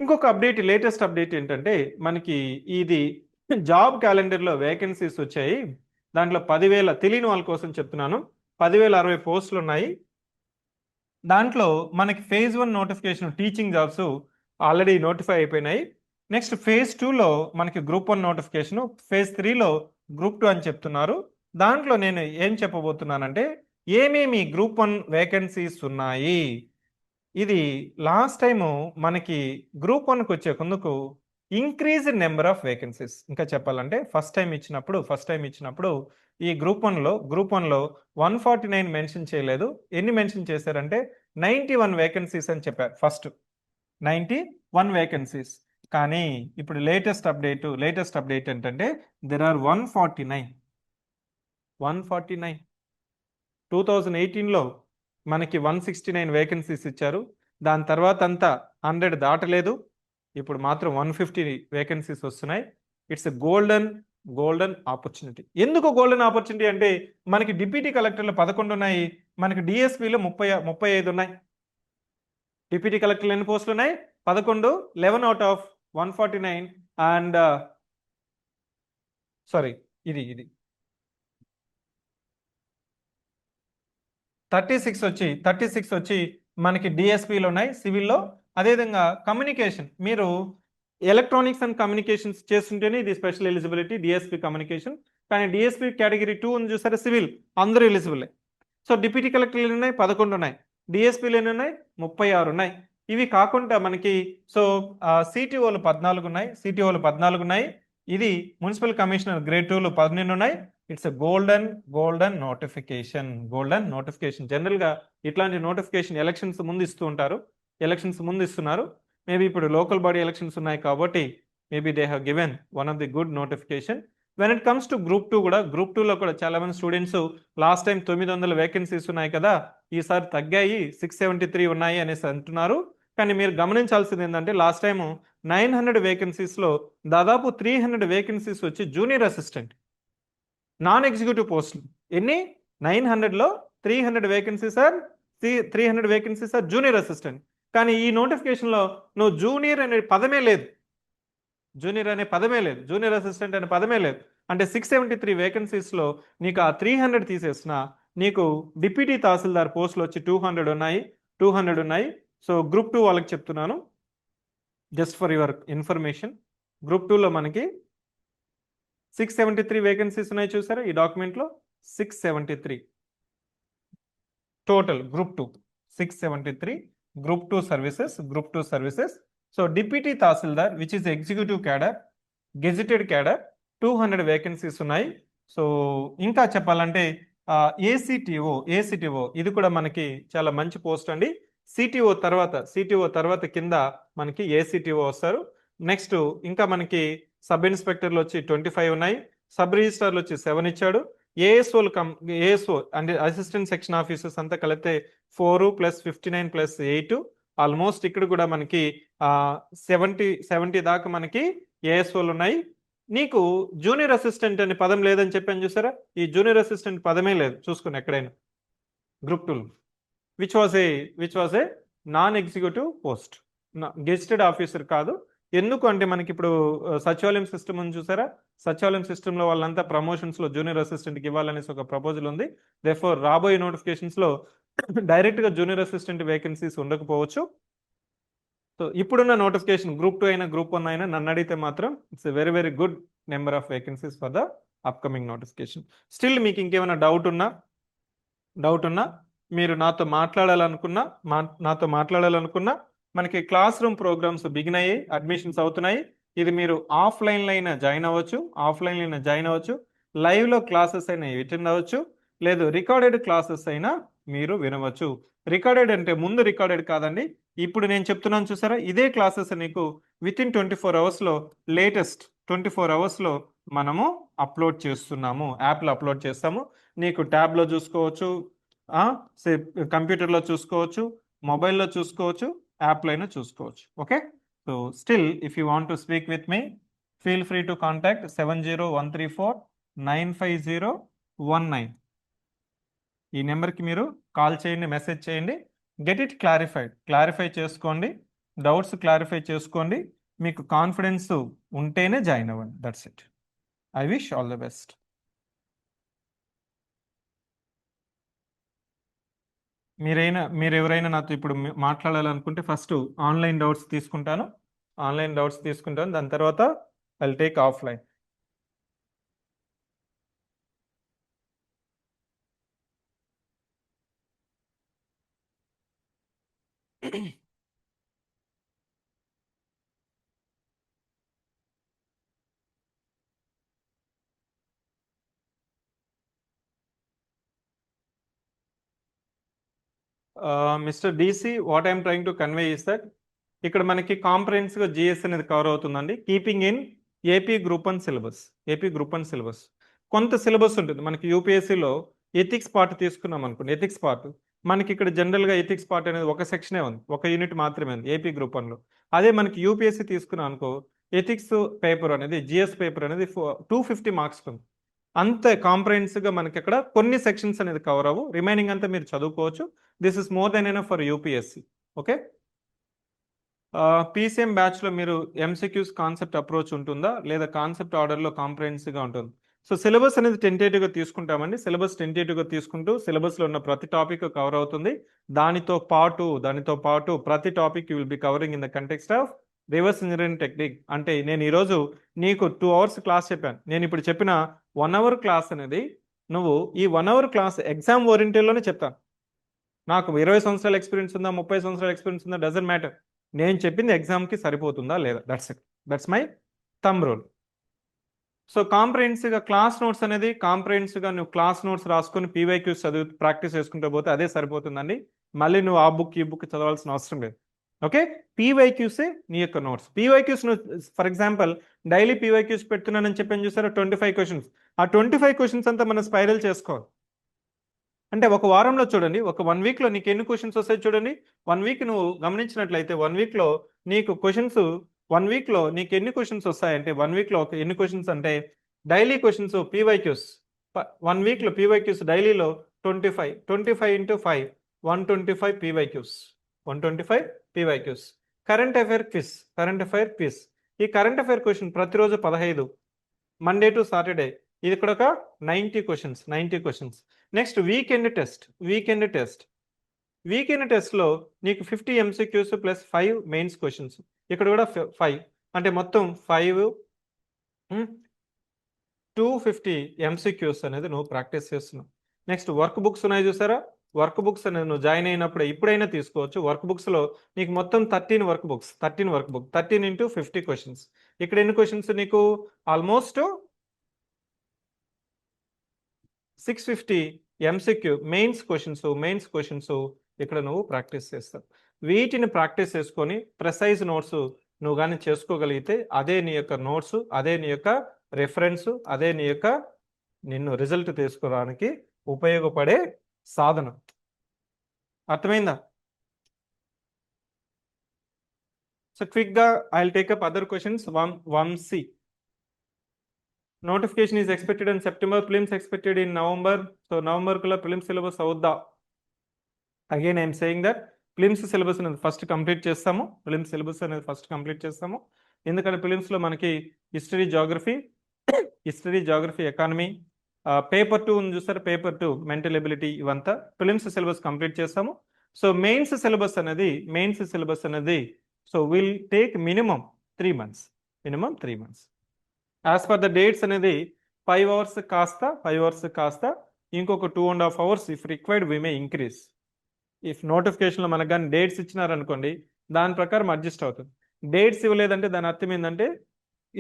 ఇంకొక అప్డేట్, లేటెస్ట్ అప్డేట్ ఏంటంటే మనకి ఇది జాబ్ క్యాలెండర్లో వేకెన్సీస్ వచ్చాయి. దాంట్లో 10,000, తెలియని వాళ్ళ కోసం చెప్తున్నాను, 10,060 పోస్టులు ఉన్నాయి. దాంట్లో మనకి phase 1 notification teaching jobs already notify అయిపోయినాయి. నెక్స్ట్ phase 2లో మనకి గ్రూప్ 1 నోటిఫికేషన్, phase 3లో గ్రూప్ 2 అని చెప్తున్నారు. దాంట్లో నేను ఏం చెప్పబోతున్నానంటే ఏమేమి గ్రూప్ 1 వేకెన్సీస్ ఉన్నాయి. ఇది లాస్ట్ టైము మనకి గ్రూప్ 1కి వచ్చే కొందుకు ఇంక్రీజ్ నెంబర్ ఆఫ్ వేకెన్సీస్. ఇంకా చెప్పాలంటే ఫస్ట్ టైం ఇచ్చినప్పుడు ఈ గ్రూప్ 1లో 149 మెన్షన్ చేయలేదు. ఎన్ని మెన్షన్ చేశారంటే 91 వేకెన్సీస్ అని చెప్పారు. First 91 vacancies. కానీ ఇప్పుడు లేటెస్ట్ అప్డేట్ ఏంటంటే దెర్ ఆర్ 149. 2018లో మనకి 169 వేకెన్సీస్ ఇచ్చారు. దాని తర్వాత అంతా 100 దాటలేదు. ఇప్పుడు మాత్రం 150 వేకెన్సీస్ వస్తున్నాయి. It's a golden opportunity. ఎందుకు గోల్డెన్ ఆపర్చునిటీ అంటే మనకి డిప్యూటీ కలెక్టర్లు 11 ఉన్నాయి, మనకి డిఎస్పీలో 35 ఉన్నాయి. డిప్యూటీ కలెక్టర్లు ఎన్ని పోస్టులు ఉన్నాయి? 11, 11 అవుట్ ఆఫ్ 149. అండ్ సారీ, ఇది 36 వచ్చి మనకి డిఎస్పీలో ఉన్నాయి, సివిల్లో. అదేవిధంగా కమ్యూనికేషన్, మీరు ఎలక్ట్రానిక్స్ అండ్ కమ్యూనికేషన్స్ చేస్తుంటేనే ఇది స్పెషల్ ఎలిజిబిలిటీ, డిఎస్పీ కమ్యూనికేషన్. కానీ డిఎస్పీ కేటగిరీ 2 ఉంది చూసారా, సివిల్, అందరూ ఎలిజిబులే. సో డిప్యూటీ కలెక్టర్లు ఎన్ని ఉన్నాయి? 11 ఉన్నాయి. డిఎస్పీలు ఎన్ని ఉన్నాయి? 36 ఉన్నాయి. ఇవి కాకుండా మనకి సిటీఓలు 14 ఉన్నాయి. ఇది మున్సిపల్ కమిషనర్ గ్రేడ్ 2లో 12 ఉన్నాయి. It's a golden notification. జనరల్గా ఇట్లాంటి నోటిఫికేషన్ ఎలక్షన్స్ ముందు ఇస్తున్నారు. మేబీ ఇప్పుడు లోకల్ బాడీ ఎలక్షన్స్ ఉన్నాయి కాబట్టి maybe they have given one of the good notification. When it comes to group 2 కూడా, గ్రూప్ 2లో కూడా చాలా మంది స్టూడెంట్స్ లాస్ట్ టైం 900 వేకెన్సీస్ ఉన్నాయి కదా, ఈసారి తగ్గాయి, 673 ఉన్నాయి అనేసి అంటున్నారు. కానీ మీరు గమనించాల్సింది ఏంటంటే లాస్ట్ టైం 900 వేకెన్సీస్లో దాదాపు 300 వేకెన్సీస్ వచ్చి జూనియర్ అసిస్టెంట్, నాన్ ఎగ్జిక్యూటివ్ పోస్టులు. ఎన్ని? 900లో 300 వేకెన్సీస్ ఆర్ జూనియర్ అసిస్టెంట్. కానీ ఈ నోటిఫికేషన్లో నువ్వు జూనియర్ అనే పదమే లేదు, జూనియర్ అసిస్టెంట్ అనే పదమే లేదు. అంటే 673 వేకెన్సీస్లో నీకు ఆ 300 తీసేసినా నీకు డిప్యూటీ తహసీల్దార్ పోస్టులు వచ్చి 200 ఉన్నాయి. సో గ్రూప్ 2 వాళ్ళకి చెప్తున్నాను, just for your information. Group 2లో మనకి 673 వేకెన్సీస్ ఉన్నాయి చూసారా ఈ డాక్యుమెంట్లో. 673 total group 2 673 group 2 services. So DPT Tahsildar, which is executive cadre, gazetted cadre, 200 vacancies ఉన్నాయి. సో ఇంకా చెప్పాలంటే ఏసీటీఓ ఇది కూడా మనకి చాలా మంచి పోస్ట్ అండి. సిటిఓ తర్వాత కింద మనకి ఏసీటీఓ వస్తారు. నెక్స్ట్ ఇంకా మనకి సబ్ ఇన్స్పెక్టర్లు వచ్చి 25 ఉన్నాయి. సబ్ రిజిస్ట్రార్లు వచ్చి 7 ఇచ్చాడు. ఏఎస్ఓ అంటే అసిస్టెంట్ సెక్షన్ ఆఫీసర్స్ అంతా కలిపితే 4 + 59 + 8 ఆల్మోస్ట్ ఇక్కడ కూడా మనకి 70 దాకా మనకి ఏఎస్ఓలు ఉన్నాయి. నీకు జూనియర్ అసిస్టెంట్ అనే పదం లేదని చెప్పాను చూసారా, ఈ జూనియర్ అసిస్టెంట్ పదమే లేదు చూసుకుని ఎక్కడైనా group 2 which was a non executive post, gazetted officer కాదు. ఎందుకు అంటే మనకి ఇప్పుడు సచివాలయం సిస్టమ్ ఉంది చూసారా, సచివాలయం సిస్టంలో వాళ్ళంతా ప్రమోషన్స్ లో జూనియర్ అసిస్టెంట్కి ఇవ్వాలనేసి ఒక ప్రపోజల్ ఉంది. దేర్ఫోర్ రాబోయే నోటిఫికేషన్స్ లో డైరెక్ట్ గా జూనియర్ అసిస్టెంట్ వేకెన్సీస్ ఉండకపోవచ్చు. సో ఇప్పుడున్న నోటిఫికేషన్ గ్రూప్ 2 అయినా గ్రూప్ 1 అయినా నన్ను అడిగితే మాత్రం it's very very good number of vacancies for the upcoming notification. Still మీకు ఇంకేమైనా డౌట్ ఉన్నా మీరు నాతో మాట్లాడాలనుకున్నా మనకి క్లాస్ రూమ్ ప్రోగ్రామ్స్ బిగిన్ అయ్యి అడ్మిషన్స్ అవుతున్నాయి. ఇది మీరు ఆఫ్లైన్లో అయినా జాయిన్ అవ్వచ్చు, లైవ్లో క్లాసెస్ అయినా అటెండ్ అవ్వచ్చు, లేదు రికార్డెడ్ క్లాసెస్ అయినా మీరు వినవచ్చు. రికార్డెడ్ అంటే ముందు రికార్డెడ్ కాదండి, ఇప్పుడు నేను చెప్తున్నాను చూసారా, ఇదే క్లాసెస్ నీకు వితిన్ 24 అవర్స్లో లేటెస్ట్ 24 అవర్స్లో మనము అప్లోడ్ చేస్తున్నాము, యాప్లో అప్లోడ్ చేస్తాము. నీకు ట్యాబ్లో చూసుకోవచ్చు, కంప్యూటర్లో చూసుకోవచ్చు, మొబైల్లో చూసుకోవచ్చు, యాప్లో అయినా చూసుకోవచ్చు. Okay, so still if you want to speak with me feel free to contact 7013495019. ఈ నెంబర్కి మీరు కాల్ చేయండి, మెసేజ్ చేయండి. గెట్ ఇట్ క్లారిఫై చేసుకోండి, డౌట్స్ క్లారిఫై చేసుకోండి. మీకు కాన్ఫిడెన్స్ ఉంటేనే జాయిన్ అవ్వండి. That's it. I wish all the best. మీరు ఎవరైనా నాతో ఇప్పుడు మాట్లాడాలనుకుంటే ఫస్ట్ ఆన్లైన్ డౌట్స్ తీసుకుంటాను, దాని తర్వాత I will take offline. Mister DC, what I'm trying to convey is that ఇక్కడ మనకి కాంప్రహెన్సివ్గా జిఎస్ అనేది కవర్ అవుతుందండి. Keeping in AP group 1 syllabus. కొంత సిలబస్ ఉంటుంది మనకి. యూపీఎస్సీలో ఎథిక్స్ పార్ట్ తీసుకున్నాం అనుకోండి, ఎథిక్స్ పార్ట్ మనకి ఇక్కడ జనరల్గా ఎథిక్స్ పార్ట్ అనేది ఒక సెక్షనే ఉంది, ఒక యూనిట్ మాత్రమే ఉంది ఏపీ గ్రూప్ 1లో. అదే మనకి యూపీఎస్సీ తీసుకున్నాం అనుకో, ఎథిక్స్ పేపర్ అనేది, జిఎస్ పేపర్ అనేది 250 మార్క్స్ ఉంది. అంత కాంప్రహెన్సివ్గా మనకి ఇక్కడ కొన్ని సెక్షన్స్ అనేది కవర్ అవ్వు, రిమైనింగ్ అంతా మీరు చదువుకోవచ్చు. This is more than enough for UPSC. Okay, PCM బ్యాచ్లో మీరు ఎంసీక్యూస్ కాన్సెప్ట్ అప్రోచ్ ఉంటుందా, లేదా కాన్సెప్ట్ ఆర్డర్లో కాంప్రహెన్సివ్గా ఉంటుంది? సో సిలబస్ అనేది టెంటేటివ్గా తీసుకుంటామండి. సిలబస్ టెంటేటివ్గా తీసుకుంటూ సిలబస్లో ఉన్న ప్రతి టాపిక్ కవర్ అవుతుంది. దానితో పాటు ప్రతి topic you will B covering in the context of reverse engineering technique. అంటే నేను ఈరోజు నీకు 2 అవర్స్ క్లాస్ చెప్పాను, నేను ఇప్పుడు చెప్పిన 1 అవర్ క్లాస్ అనేది నువ్వు ఈ 1 అవర్ క్లాస్ ఎగ్జామ్ ఓరియంటెడ్లోనే చెప్తాను. నాకు 20 సంవత్సరాల ఎక్స్పీరియన్స్ ఉందా, 30 సంవత్సరాల ఎక్స్పీరియన్స్ ఉందా, డజంట్ మ్యాటర్. నేను చెప్పింది ఎగ్జామ్కి సరిపోతుందా లేదా, that's it, that's my thumb rule. So కాంప్రహెన్సివ్గా క్లాస్ నోట్స్ అనేది కాంప్రహెన్సివ్గా నువ్వు క్లాస్ నోట్స్ రాసుకొని పీవైక్యూస్ చదివి ప్రాక్టీస్ చేసుకుంటూ పోతే అదే సరిపోతుందండి. మళ్ళీ నువ్వు ఆ బుక్ ఈ బుక్ చదవాల్సిన అవసరం లేదు. ఓకే, పీవైక్యూసే నీ యొక్క notes. PYQs for example daily PYQs పెడుతున్నానని చెప్పాను చూసారా, 25 క్వశ్చన్స్. ఆ 25 క్వశ్చన్స్ అంతా మనం స్పైరల్ చేసుకోవాలి. అంటే ఒక వారంలో చూడండి, ఒక 1 వీక్లో నీకు ఎన్ని క్వశ్చన్స్ వస్తాయి చూడండి. 1 వీక్ నువ్వు గమనించినట్లయితే 1 వీక్లో నీకు క్వశ్చన్స్, 1 వీక్లో నీకు ఎన్ని క్వశ్చన్స్ వస్తాయంటే, 1 వీక్లో ఒక ఎన్ని క్వశ్చన్స్ అంటే డైలీ క్వశ్చన్స్ పీవైక్యూస్ 1 వీక్లో పీవైక్యూస్ డైలీలో 25 into 5 125 PYQs, 125 PYQs. Current affair quiz. ఈ కరెంట్ అఫైర్ క్వశ్చన్ ప్రతిరోజు 15, మండే టు సాటర్డే. ఇది ఇక్కడ ఒక 90 క్వశ్చన్స్. నెక్స్ట్ వీకెండ్ టెస్ట్లో నీకు 50 ఎంసీక్యూస్ ప్లస్ 5 మెయిన్స్ క్వశ్చన్స్. ఇక్కడ కూడా 5 అంటే మొత్తం 5 250 MCQs అనేది నువ్వు ప్రాక్టీస్ చేస్తున్నావు. నెక్స్ట్ వర్క్ బుక్స్ ఉన్నాయి చూసారా, వర్క్ బుక్స్ అనేది నువ్వు జాయిన్ అయినప్పుడు ఇప్పుడైనా తీసుకోవచ్చు. వర్క్ బుక్స్లో నీకు మొత్తం 13 వర్క్ బుక్స్, 13 into 50 క్వశ్చన్స్. ఇక్కడ ఎన్ని క్వశ్చన్స్ నీకు? ఆల్మోస్ట్ 650 MCQ మెయిన్స్ క్వశ్చన్స్ ఇక్కడ నువ్వు ప్రాక్టీస్ చేస్తావు. వీటిని ప్రాక్టీస్ చేసుకొని ప్రెసైజ్ నోట్స్ నువ్వు కానీ చేసుకోగలిగితే అదే నీ యొక్క నోట్స్, అదే నీ యొక్క రెఫరెన్స్, అదే నీ యొక్క నిన్ను రిజల్ట్ తీసుకోవడానికి ఉపయోగపడే సాధనం. అర్థమైందా? సో క్విక్గా I will take up other questions. 1C. Notification is expected in September, prelims expected in November. So November కల్లా ప్రిలిమ్స్ సిలబస్ అవుద్దా? Again I'm saying that prelims syllabus అనేది ఫస్ట్ కంప్లీట్ చేస్తాము. ఎందుకంటే ప్రిలిమ్స్లో మనకి హిస్టరీ, జాగ్రఫీ, ఎకానమీ, పేపర్ 2 ఉంది చూస్తారు, పేపర్ 2 మెంటల్ ఎబిలిటీ, ఇవంతా ప్రిలిమ్స్ సిలబస్ కంప్లీట్ చేస్తాము. సో మెయిన్స్ సిలబస్ అనేది so will take minimum 3 months. As per the dates అనేది 5 hours కాస్త ఇంకొక 2.5 hours if required we may increase. If నోటిఫికేషన్లో మనకు కానీ డేట్స్ ఇచ్చినారనుకోండి, దాని ప్రకారం అడ్జస్ట్ అవుతుంది. డేట్స్ ఇవ్వలేదంటే దాని అర్థం ఏంటంటే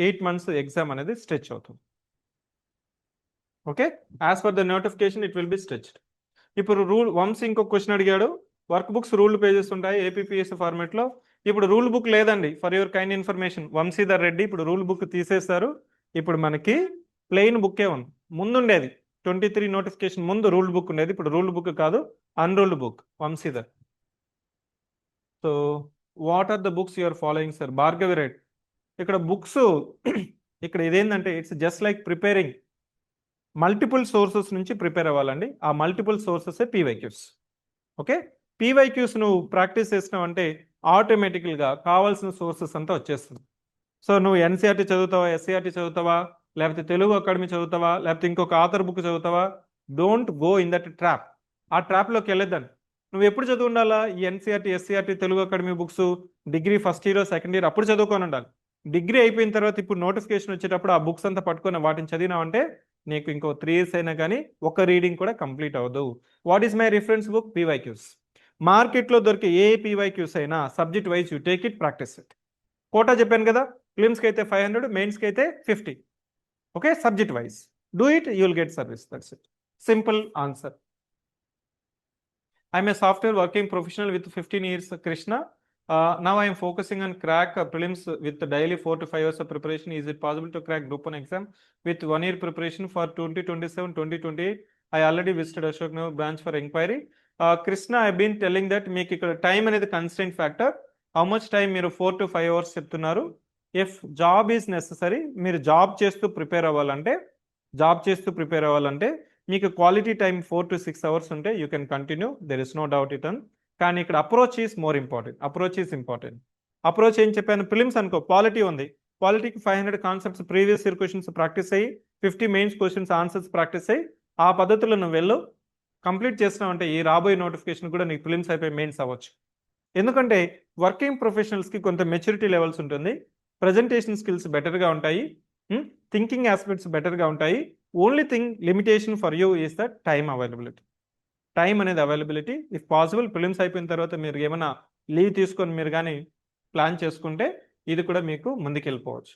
8 months ఎగ్జామ్ అనేది స్ట్రెచ్ అవుతుంది. Okay, as per the notification it will be stretched. ఇప్పుడు వంశీ ఇంకొక క్వశ్చన్ అడిగాడు. వర్క్ బుక్స్ రూల్డ్ పేజెస్ ఉంటాయి APPS ఫార్మాట్లో. ఇప్పుడు రూల్ బుక్ లేదండి, for your kind information. Vamshidhar Reddy ఇప్పుడు రూల్ బుక్ తీసేస్తారు. ఇప్పుడు మనకి ప్లెయిన్ బుక్కే ఉంది. ముందుండేది 23 నోటిఫికేషన్ ముందు రూల్డ్ బుక్ ఉండేది, ఇప్పుడు రూల్డ్ బుక్ కాదు, unruled book. Vamshidhar, so what are the books you're following sir? Bhargavi Reddy, ఇక్కడ బుక్స్ ఇక్కడ ఇదేంటంటే it's just like preparing multiple sources నుంచి ప్రిపేర్ అవ్వాలండి. ఆ multiple sources PYQs. Okay, PYQs నువ్వు ప్రాక్టీస్ చేసినావంటే ఆటోమేటికల్గా కావాల్సిన సోర్సెస్ అంతా వచ్చేస్తుంది. సో నువ్వు NCERT చదువుతావా, SCERT చదువుతావా, లేకపోతే తెలుగు అకాడమీ చదువుతావా, లేకపోతే ఇంకొక ఆథర్ బుక్ చదువుతావా? Don't go in that trap. ఆ ట్రాప్లోకి వెళ్ళొద్దని. నువ్వు ఎప్పుడు చదువు ఉండాలా? ఈ NCERT, SCERT, Telugu academy books degree first year, second year అప్పుడు చదువుకొని ఉండాలి. డిగ్రీ అయిపోయిన తర్వాత ఇప్పుడు నోటిఫికేషన్ వచ్చేటప్పుడు ఆ బుక్స్ అంతా పట్టుకొని వాటిని చదివినావంటే నీకు ఇంకో 3 years అయినా కానీ ఒక రీడింగ్ కూడా కంప్లీట్ అవ్వదు. What is my reference book? PYQs. మార్కెట్లో దొరికే ఏ PYQs అయినా subject wise you take it, practice it. Quota చెప్పాను కదా, ప్రిలిమ్స్కి అయితే 500, మెయిన్స్కి అయితే 50. Okay, subject wise do it, you will get service. That's it, simple answer. I'm a software working professional with 15 years, Krishna. Now I am focusing on crack prelims with daily 4 to 5 hours of preparation. Is it possible to crack Group 1 exam with 1 year preparation for 2027, 2028? I already visited Ashok Nagar branch for inquiry. Krishna, I have been telling that మీకు ఇక్కడ టైం అనేది constant factor. How much time మీరు 4 to 5 hours చెప్తున్నారు. ఇఫ్ జాబ్ ఈజ్ నెససరీ, మీరు జాబ్ చేస్తూ ప్రిపేర్ అవ్వాలంటే మీకు క్వాలిటీ టైం 4 to 6 hours ఉంటే you can continue, there is no doubt it on. కానీ ఇక్కడ approach is more important. Approach ఏం చెప్పాను? ప్రిలిమ్స్ అనుకో, పాలిటీ ఉంది, పాలిటీకి 500 concepts previous year questions practice అయ్యి 50 మెయిన్స్ క్వశ్చన్స్ ఆన్సర్స్ ప్రాక్టీస్ అయ్యి ఆ పద్ధతిలో నువ్వు వెళ్ళు కంప్లీట్ చేసినావంటే ఈ రాబోయే నోటిఫికేషన్ కూడా నీకు ప్రిలిమ్స్ అయిపోయి మెయిన్స్ అవ్వచ్చు. ఎందుకంటే వర్కింగ్ ప్రొఫెషనల్స్కి కొంత మెచ్యూరిటీ లెవెల్స్ ఉంటుంది, ప్రజెంటేషన్ స్కిల్స్ బెటర్గా ఉంటాయి, థింకింగ్ ఆస్పెక్ట్స్ బెటర్గా ఉంటాయి. Only thing limitation for you is the time availability. If possible prelims అయిపోయిన తర్వాత మీరు ఏమైనా లీవ్ తీసుకొని మీరు కానీ ప్లాన్ చేసుకుంటే ఇది కూడా మీకు ముందుకెళ్ళిపోవచ్చు.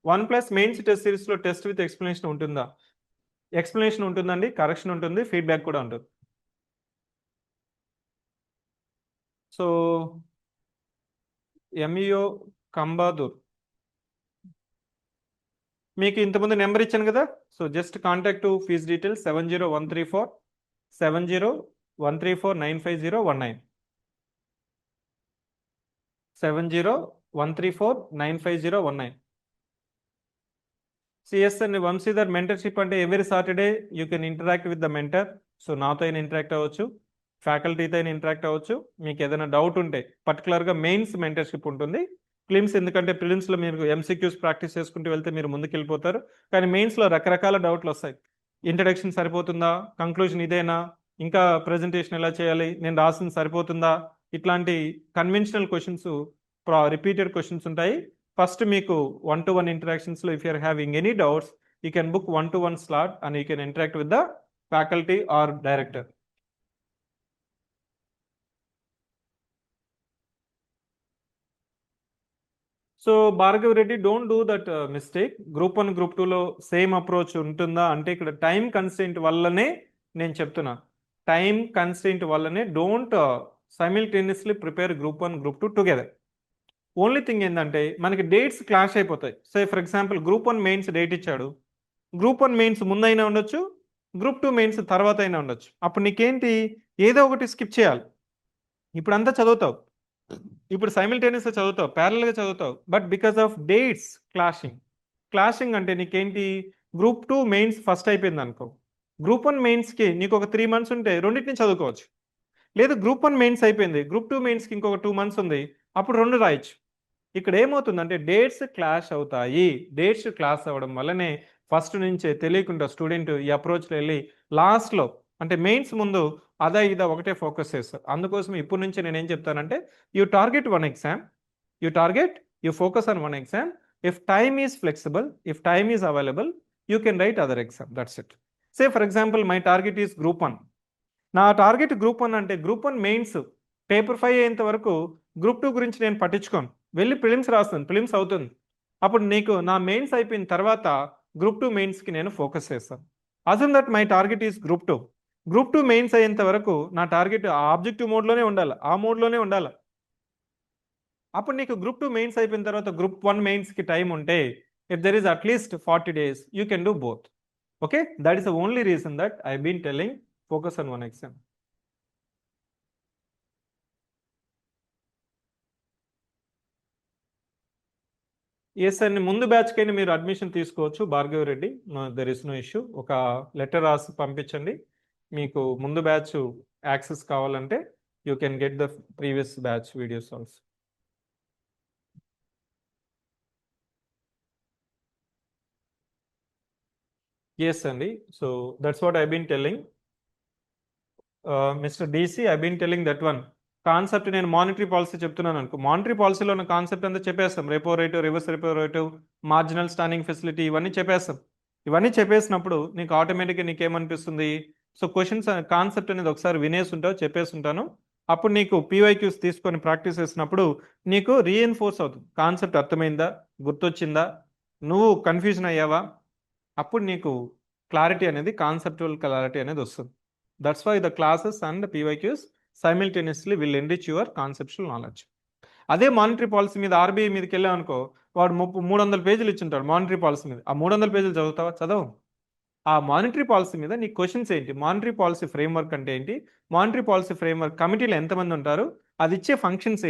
1+ మెయిన్స్ టెస్ట్ సిరీస్లో టెస్ట్ విత్ ఎక్స్ప్లెనేషన్ ఉంటుందా? ఎక్స్ప్లెనేషన్ ఉంటుందండి, కరెక్షన్ ఉంటుంది, ఫీడ్బ్యాక్ కూడా ఉంటుంది. సో MEO కంబాదూర్, మీకు ఇంతకుముందు నెంబర్ ఇచ్చాను కదా, so just contact to fees details 7013495019 7013495019. CS and Vamshidhar, mentorship అంటే every Saturday you can interact with the mentor. So నాతో అయినా ఇంటరాక్ట్ అవ్వచ్చు, ఫ్యాకల్టీతో అయినా ఇంటరాక్ట్ అవ్వచ్చు. మీకు ఏదైనా డౌట్ ఉంటే పర్టికులర్గా మెయిన్స్ మెంటర్షిప్ ఉంటుంది. ప్రిలిమ్స్ ఎందుకంటే ప్రిలిమ్స్లో మీరు MCQs ప్రాక్టీస్ చేసుకుంటూ వెళ్తే మీరు ముందుకు వెళ్ళిపోతారు. కానీ మెయిన్స్లో రకరకాల డౌట్లు వస్తాయి. ఇంట్రడక్షన్ సరిపోతుందా, కంక్లూజన్ ఇదేనా, ఇంకా ప్రజెంటేషన్ ఎలా చేయాలి, నేను రాసింది సరిపోతుందా, ఇట్లాంటి కన్వెన్షనల్ క్వశ్చన్స్, రిపీటెడ్ క్వశ్చన్స్ ఉంటాయి. ఫస్ట్ మీకు 1-to-1 interactions లో if you are having any doubts, you can book 1-to-1 slot and you can interact with the faculty or director. So Bhargav Reddy, don't do that mistake. Group 1 group 2లో సేమ్ అప్రోచ్ ఉంటుందా అంటే ఇక్కడ టైం కన్స్టెంట్ వల్లనే నేను చెప్తున్నా. టైం కన్స్టెంట్ వల్లనే don't simultaneously prepare group 1 group 2 together. Only thing ఏంటంటే మనకి డేట్స్ క్లాష్ అయిపోతాయి. సే for example group 1 mains date ఇచ్చాడు, గ్రూప్ 1 మెయిన్స్ ముందైనా ఉండొచ్చు, గ్రూప్ 2 మెయిన్స్ తర్వాత అయినా ఉండొచ్చు. అప్పుడు నీకేంటి, ఏదో ఒకటి స్కిప్ చేయాలి. ఇప్పుడు అంతా చదువుతావు, ఇప్పుడు సైమిల్టేనియస్గా చదువుతావు, ప్యారల్గా చదువుతావు, but because of dates clashing అంటే నీకేంటి, గ్రూప్ 2 మెయిన్స్ ఫస్ట్ అయిపోయింది అనుకో, గ్రూప్ 1 మెయిన్స్కి నీకు ఒక 3 months ఉంటే రెండింటిని చదువుకోవచ్చు. లేదు గ్రూప్ 1 మెయిన్స్ అయిపోయింది, గ్రూప్ 2 మెయిన్స్కి ఇంకొక 2 months ఉంది, అప్పుడు 2 రాయొచ్చు. ఇక్కడ ఏమవుతుందంటే డేట్స్ క్లాష్ అవుతాయి. డేట్స్ క్లాష్ అవ్వడం వల్లనే ఫస్ట్ నుంచే తెలియకుండా స్టూడెంట్ ఈ అప్రోచ్లో వెళ్ళి లాస్ట్లో అంటే మెయిన్స్ ముందు అదా ఇదా ఒకటే ఫోకస్ చేస్తారు. అందుకోసం ఇప్పటి నుంచి నేను ఏం చెప్తానంటే you target 1 exam, you focus on 1 exam. If time is flexible, if time is available, you can right other exam, that's it. Say for example my target is group 1. నా టార్గెట్ గ్రూప్ 1 అంటే గ్రూప్ 1 మెయిన్స్ పేపర్ 5 అయ్యేంత వరకు గ్రూప్ 2 గురించి నేను పట్టించుకోను, వెళ్ళి ప్రిలిమ్స్ రాస్తాను, ప్రిలిమ్స్ అవుతుంది. అప్పుడు నీకు నా మెయిన్స్ అయిపోయిన తర్వాత గ్రూప్ 2 మెయిన్స్కి నేను ఫోకస్ చేస్తాను. అసలు that my target is group 2. Group 2 mains అయ్యేంత వరకు నా టార్గెట్ ఆ ఆబ్జెక్టివ్ మోడ్లోనే ఉండాలి, ఆ మోడ్లోనే ఉండాలి. అప్పుడు నీకు గ్రూప్ 2 మెయిన్స్ అయిపోయిన తర్వాత గ్రూప్ 1 మెయిన్స్కి టైం ఉంటే if there is at least 40 days, you can do both. Okay, that is the only reason that I been telling focus on 1 exam. Yes అండి, ముందు బ్యాచ్కైనా మీరు అడ్మిషన్ తీసుకోవచ్చు Bhargav Reddy, there is no issue. ఒక లెటర్ రాసి పంపించండి, మీకు ముందు బ్యాచ్ యాక్సెస్ కావాలంటే you can get the previous batch videos also. Yes అండి, so that's what I been telling mister DC, I been telling that one concept. నేను మానిటరీ పాలసీ చెప్తున్నాను అనుకో, మానిటరీ పాలసీలో ఉన్న కాన్సెప్ట్ అంతా చెప్పేస్తాం, repo rate, reverse repo rate, marginal standing facility, ఇవన్నీ చెప్పేస్తాం. ఇవన్నీ చెప్పేసినప్పుడు నీకు ఆటోమేటిక్గా నీకేమనిపిస్తుంది, సో క్వశ్చన్స్ కాన్సెప్ట్ అనేది ఒకసారి వినేసి ఉంటావు, చెప్పేసి ఉంటాను. అప్పుడు నీకు పీవైక్యూస్ తీసుకొని ప్రాక్టీస్ చేసినప్పుడు నీకు రీఎన్ఫోర్స్ అవుతుంది, కాన్సెప్ట్ అర్థమైందా, గుర్తొచ్చిందా, నువ్వు కన్ఫ్యూజన్ అయ్యావా, అప్పుడు నీకు క్లారిటీ అనేది, కాన్సెప్టువల్ క్లారిటీ అనేది వస్తుంది. That's why the classes and PYQs simultaneously will enrich your conceptual knowledge. అదే మానిటరీ పాలసీ మీద ఆర్బీఐ మీదకి వెళ్ళామనుకో, వాడు 300 పేజీలు ఇచ్చింటాడు మానిటరీ పాలసీ మీద, ఆ 300 పేజీలు చదువుతావా? చదవు. ఆ మానిటరీ పాలసీ మీద నీ క్వశ్చన్స్ ఏంటి, మానిటరీ పాలసీ ఫ్రేమ్వర్క్ అంటే ఏంటి, మానిటరీ పాలసీ ఫ్రేమ్వర్క్ కమిటీలో ఎంతమంది ఉంటారు, అది ఇచ్చే ఫంక్షన్స్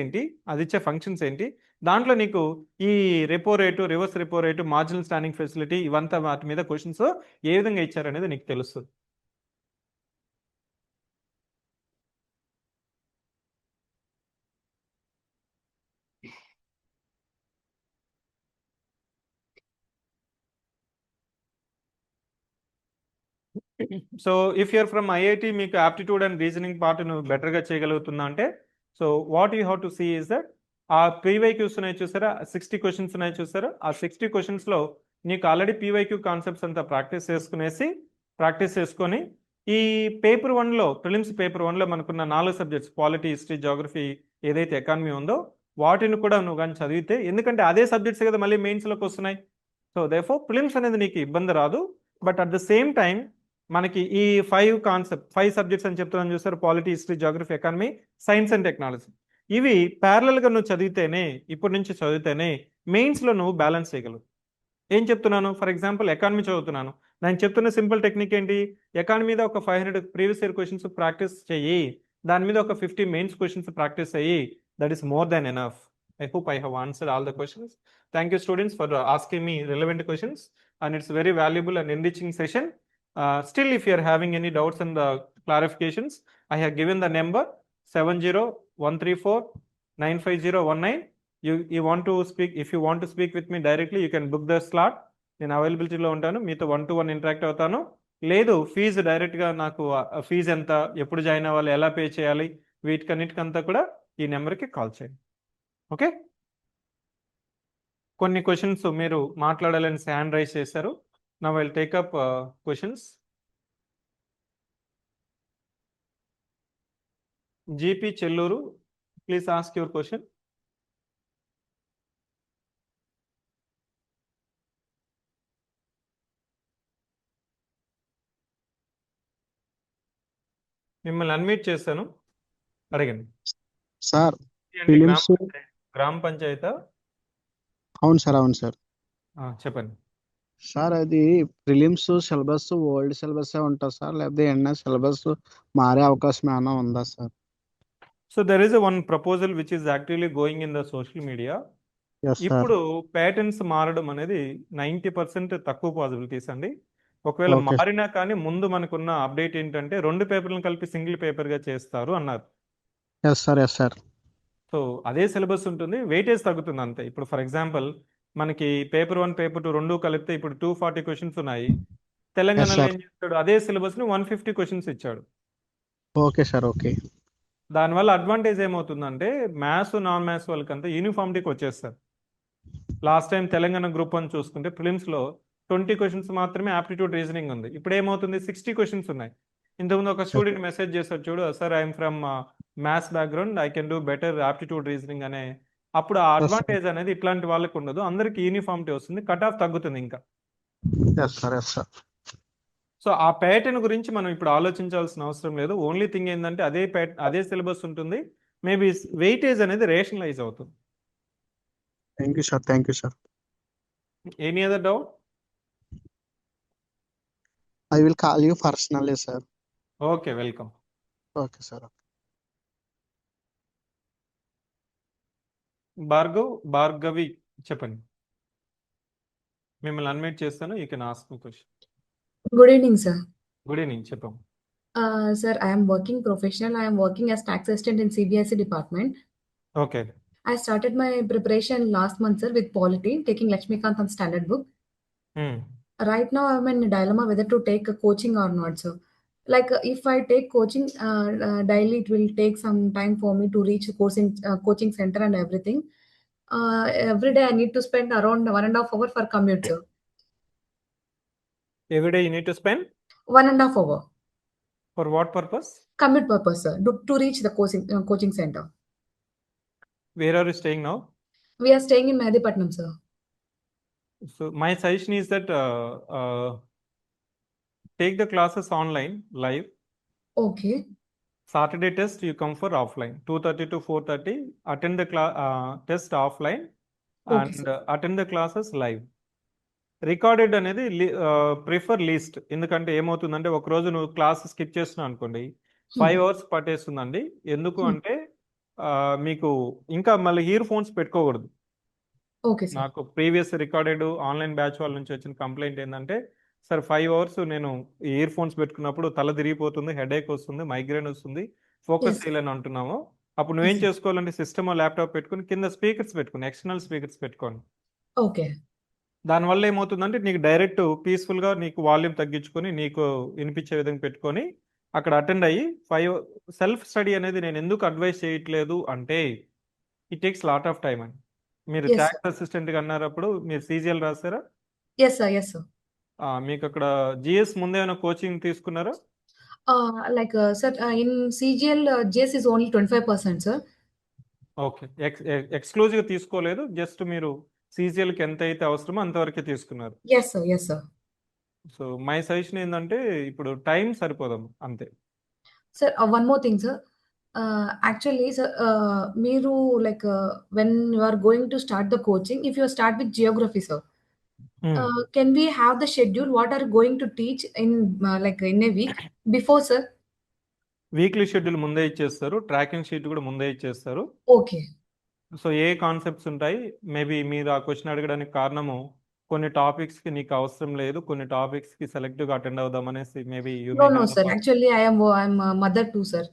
ఏంటి, దాంట్లో నీకు ఈ repo rate, reverse repo rate, marginal standing facility, ఇవంతా వాటి మీద క్వశ్చన్స్ ఏ విధంగా ఇచ్చారనేది నీకు తెలుస్తుంది. So if you're from IIT, మీకు ఆప్టిట్యూడ్ అండ్ రీజనింగ్ పార్ట్ నువ్వు బెటర్గా చేయగలుగుతున్నా అంటే, so what you have to see is that ఆ పీవైక్యూస్ ఉన్నాయి చూసారా, 60 questions ఉన్నాయి చూసారా, ఆ 60 questions-లో నీకు ఆల్రెడీ పీవైక్యూ కాన్సెప్ట్స్ అంతా ప్రాక్టీస్ చేసుకొని ఈ పేపర్ 1లో, ప్రిలిమ్స్ పేపర్ 1లో మనకున్న 4 సబ్జెక్ట్స్ పాలిటీ, హిస్టరీ, జాగ్రఫీ, ఏదైతే ఎకానమీ ఉందో వాటిని కూడా నువ్వు కానీ చదివితే, ఎందుకంటే అదే సబ్జెక్ట్స్ కదా మళ్ళీ మెయిన్స్లోకి వస్తున్నాయి. సో దేర్ఫోర్ ప్రిలిమ్స్ అనేది నీకు ఇబ్బంది రాదు. But at the same time మనకి ఈ 5 సబ్జెక్ట్స్ అని చెప్తున్నాను చూసారు, polity, history, geography, economy, science and technology, ఇవి ప్యారలల్గా నువ్వు చదివితేనే, ఇప్పటి నుంచి చదివితేనే మెయిన్స్లో నువ్వు బ్యాలెన్స్ చేయగలవు. ఏం చెప్తున్నాను, ఫర్ ఎగ్జాంపుల్ ఎకానమీ చదువుతున్నాను, నేను చెప్తున్న సింపుల్ టెక్నిక్ ఏంటి, ఎకానమీ మీద ఒక 500 ప్రీవియస్ ఇయర్ క్వశ్చన్స్ ప్రాక్టీస్ చెయ్యి, దాని మీద ఒక 50 మెయిన్స్ క్వశ్చన్స్ ప్రాక్టీస్ అయ్యి, that is more than enough. I hope I have answered all the questions. Thank you students for asking me relevant questions, and it's very valuable and enriching session. Still, if you are having any doubts and clarifications, I have given the number 7013495019. You want to speak, if you want to speak with me directly, you can book the slot. నేను అవైలబిలిటీలో ఉంటాను, మీతో 1-to-1 ఇంటరాక్ట్ అవుతాను. లేదు ఫీజు డైరెక్ట్గా నాకు ఫీజు ఎంత, ఎప్పుడు జాయిన్ అవ్వాలి, ఎలా పే చేయాలి, వీటికన్నిటికంతా కూడా ఈ నెంబర్కి కాల్ చేయండి. ఓకే. కొన్ని క్వశ్చన్స్ మీరు మాట్లాడాలని హ్యాండ్ రైజ్ చేశారు. నా will take up questions. GP Chelluru, please ask your question. మిమ్మల్ని అన్మ్యూట్ చేశాను, అడగండి. సార్ అంటే ఫిలిమ్స్ గ్రామ పంచాయతా? అవును సార్, అవును సార్. చెప్పండి. సార్ అది ప్రిలిమ్స్ సిలబస్ ఓల్డ్ సిలబస్ ఉంటుంది సార్, లేకపోతే ఏమన్నా సిలబస్ మారే అవకాశం ఏమైనా ఉందా sir? So there is one proposal which is actively going in the social media. Yes sir. ఇప్పుడు ప్యాటర్న్స్ మారడం అనేది 90% తక్కువ పాసిబిలిటీస్ అండి. ఒకవేళ ఓకే. మారినా కానీ ముందు మనకున్న అప్డేట్ ఏంటంటే 2 పేపర్లను కలిపి సింగిల్ పేపర్గా చేస్తారు అన్నారు. Yes sir, yes sir. So అదే సిలబస్ ఉంటుంది, వెయిటేజ్ తగ్గుతుంది అంతే. ఇప్పుడు ఫర్ ఎగ్జాంపుల్ మనకి పేపర్ 1 పేపర్ 2 రెండు కలిపితే ఇప్పుడు 240 క్వశ్చన్స్ ఉన్నాయి. ఎస్ తెలంగాణలో సార్. ఏం చేస్తాడు, అదే సిలబస్ని 150 క్వశ్చన్స్ ఇచ్చాడు. Okay sir, okay. దానివల్ల అడ్వాంటేజ్ ఏమవుతుందంటే మ్యాథ్స్ నాన్ మ్యాథ్స్ వాళ్ళకంతా యూనిఫామిటీకి వచ్చేస్తారు. లాస్ట్ టైం తెలంగాణ గ్రూప్ 1 చూసుకుంటే ప్రిలిమ్స్లో 20 క్వశ్చన్స్ మాత్రమే ఆప్టిట్యూడ్ రీజనింగ్ ఉంది. ఇప్పుడు ఏమవుతుంది, 60 క్వశ్చన్స్ ఉన్నాయి. ఇంతకుముందు ఒక స్టూడెంట్ మెసేజ్ చేశారు చూడు, sir I'm from maths background, I can do better aptitude reasoning అనే. అప్పుడు ఆ ఎస్ సార్. అడ్వాంటేజ్ అనేది ఇట్లాంటి వాళ్ళకి ఉండదు, అందరికి యూనిఫామిటీ వస్తుంది, కట్ ఆఫ్ తగ్గుతుంది ఇంకా. Yes sir, yes sir. So ఆ ప్యాటర్న్ గురించి మనం ఇప్పుడు ఆలోచించాల్సిన అవసరం లేదు. ఓన్లీ థింగ్ ఏంటంటే అదే సిలబస్ ఉంటుంది, మేబీ వెయిటేజ్ అనేది రేషనలైజ్ అవుతుంది. Thank you sir, thank you sir. Any other doubt? I will call you personally sir. Okay, welcome. Okay sir. Bhargavi చెప్పండి. మిమ్మల్ని అన్మ్యూట్ చేస్తాను, you can ask me question. Good evening, sir. Good evening, చెప్పండి. Sir, I am working professional. I am working as tax assistant in CBSE department. Okay. I started my preparation last month, sir, with polity, taking Lakshmikant on standard book. Right now, I'm in a dilemma whether to take a coaching or not, sir. Like, if I take coaching daily, it will take some time for me to reach the coaching center and everything. Every day, I need to spend around 1.5 hour for commute, sir. Every day you need to spend 1.5 hour. For what purpose? Commute purpose, sir, to reach the coaching center. Where are you staying now? We are staying in Mehdipatnam, sir. So my suggestion is that take the classes online, live. Okay. Saturday test you come for offline, 2:30 to 4:30. Attend the test offline Okay, and sir. attend the classes live. Recorded అనేది ప్రిఫర్ లీస్ట్. ఎందుకంటే ఏమవుతుందంటే ఒక రోజు నువ్వు క్లాస్ స్కిప్ చేస్తున్నావు అనుకోండి, 5 అవర్స్ పట్టేస్తుందండి. ఎందుకు అంటే మీకు ఇంకా మళ్ళీ ఇయర్ ఫోన్స్ పెట్టుకోకూడదు. Okay sir. నాకు ప్రీవియస్ రికార్డెడ్ ఆన్లైన్ బ్యాచ్ వాళ్ళ నుంచి వచ్చిన కంప్లైంట్ ఏంటంటే, సార్ 5 అవర్స్ నేను ఇయర్ ఫోన్స్ పెట్టుకున్నప్పుడు తల తిరిగిపోతుంది, హెడేక్ వస్తుంది, మైగ్రేన్ వస్తుంది, ఫోకస్ Yes. చేయలేని అంటున్నాము. అప్పుడు నువ్వేం Yes, sir. చేసుకోవాలంటే సిస్టమ్ ల్యాప్టాప్ పెట్టుకుని కింద స్పీకర్స్ పెట్టుకుని, ఎక్స్టర్నల్ స్పీకర్స్ పెట్టుకోండి. ఓకే. దానివల్ల ఏమవుతుందంటే నీకు డైరెక్ట్ పీస్ఫుల్గా నీకు వాల్యూమ్ తగ్గించుకొని నీకు వినిపించే విధంగా పెట్టుకొని అక్కడ అటెండ్ అయ్యి 5 సెల్ఫ్ స్టడీ అనేది నేను ఎందుకు అడ్వైస్ చేయట్లేదు అంటే, it takes lot of time అండి. మీరు Yes, sir. ట్యాక్స్ అసిస్టెంట్గా అన్నప్పుడు మీరు సీజీఎల్ రాస్తారా? Yes, sir. Yes, sir. మీకు అక్కడ జిఎస్ ముందేమైనా కోచింగ్ తీసుకున్నారా? Sir, in CGL, JS is only 25%, sir. Okay. ఎక్స్క్లూజివ్గా తీసుకోలేదు, జస్ట్ మీరు సీజీఎల్కి ఎంత అయితే అవసరమో అంతవరకే తీసుకున్నారు. Yes, sir. Yes, sir. So my suggestion ఏంటంటే ఇప్పుడు టైం సరిపోదాం అంతే. Sir, one more thing, sir. Actually, sir, మీరు when you are going to start the coaching, if you start with geography, sir, can we have the schedule? What are you going to teach in in a week before, sir? Weekly schedule ముందే ఇచ్చేస్తారు, ట్రాకింగ్ షీట్ కూడా ముందే ఇచ్చేస్తారు. Okay. సో ఏ కాన్సెప్ట్స్ ఉంటాయి, మేబీ మీరు ఆ క్వశ్చన్ అడగడానికి కారణము కొన్ని టాపిక్స్కి నీకు అవసరం లేదు, కొన్ని టాపిక్స్కి సెలెక్టివ్గా అటెండ్ అవుదాం అనేసి maybe you may No, have no, the sir. Thought. Actually, I'm a mother too, sir.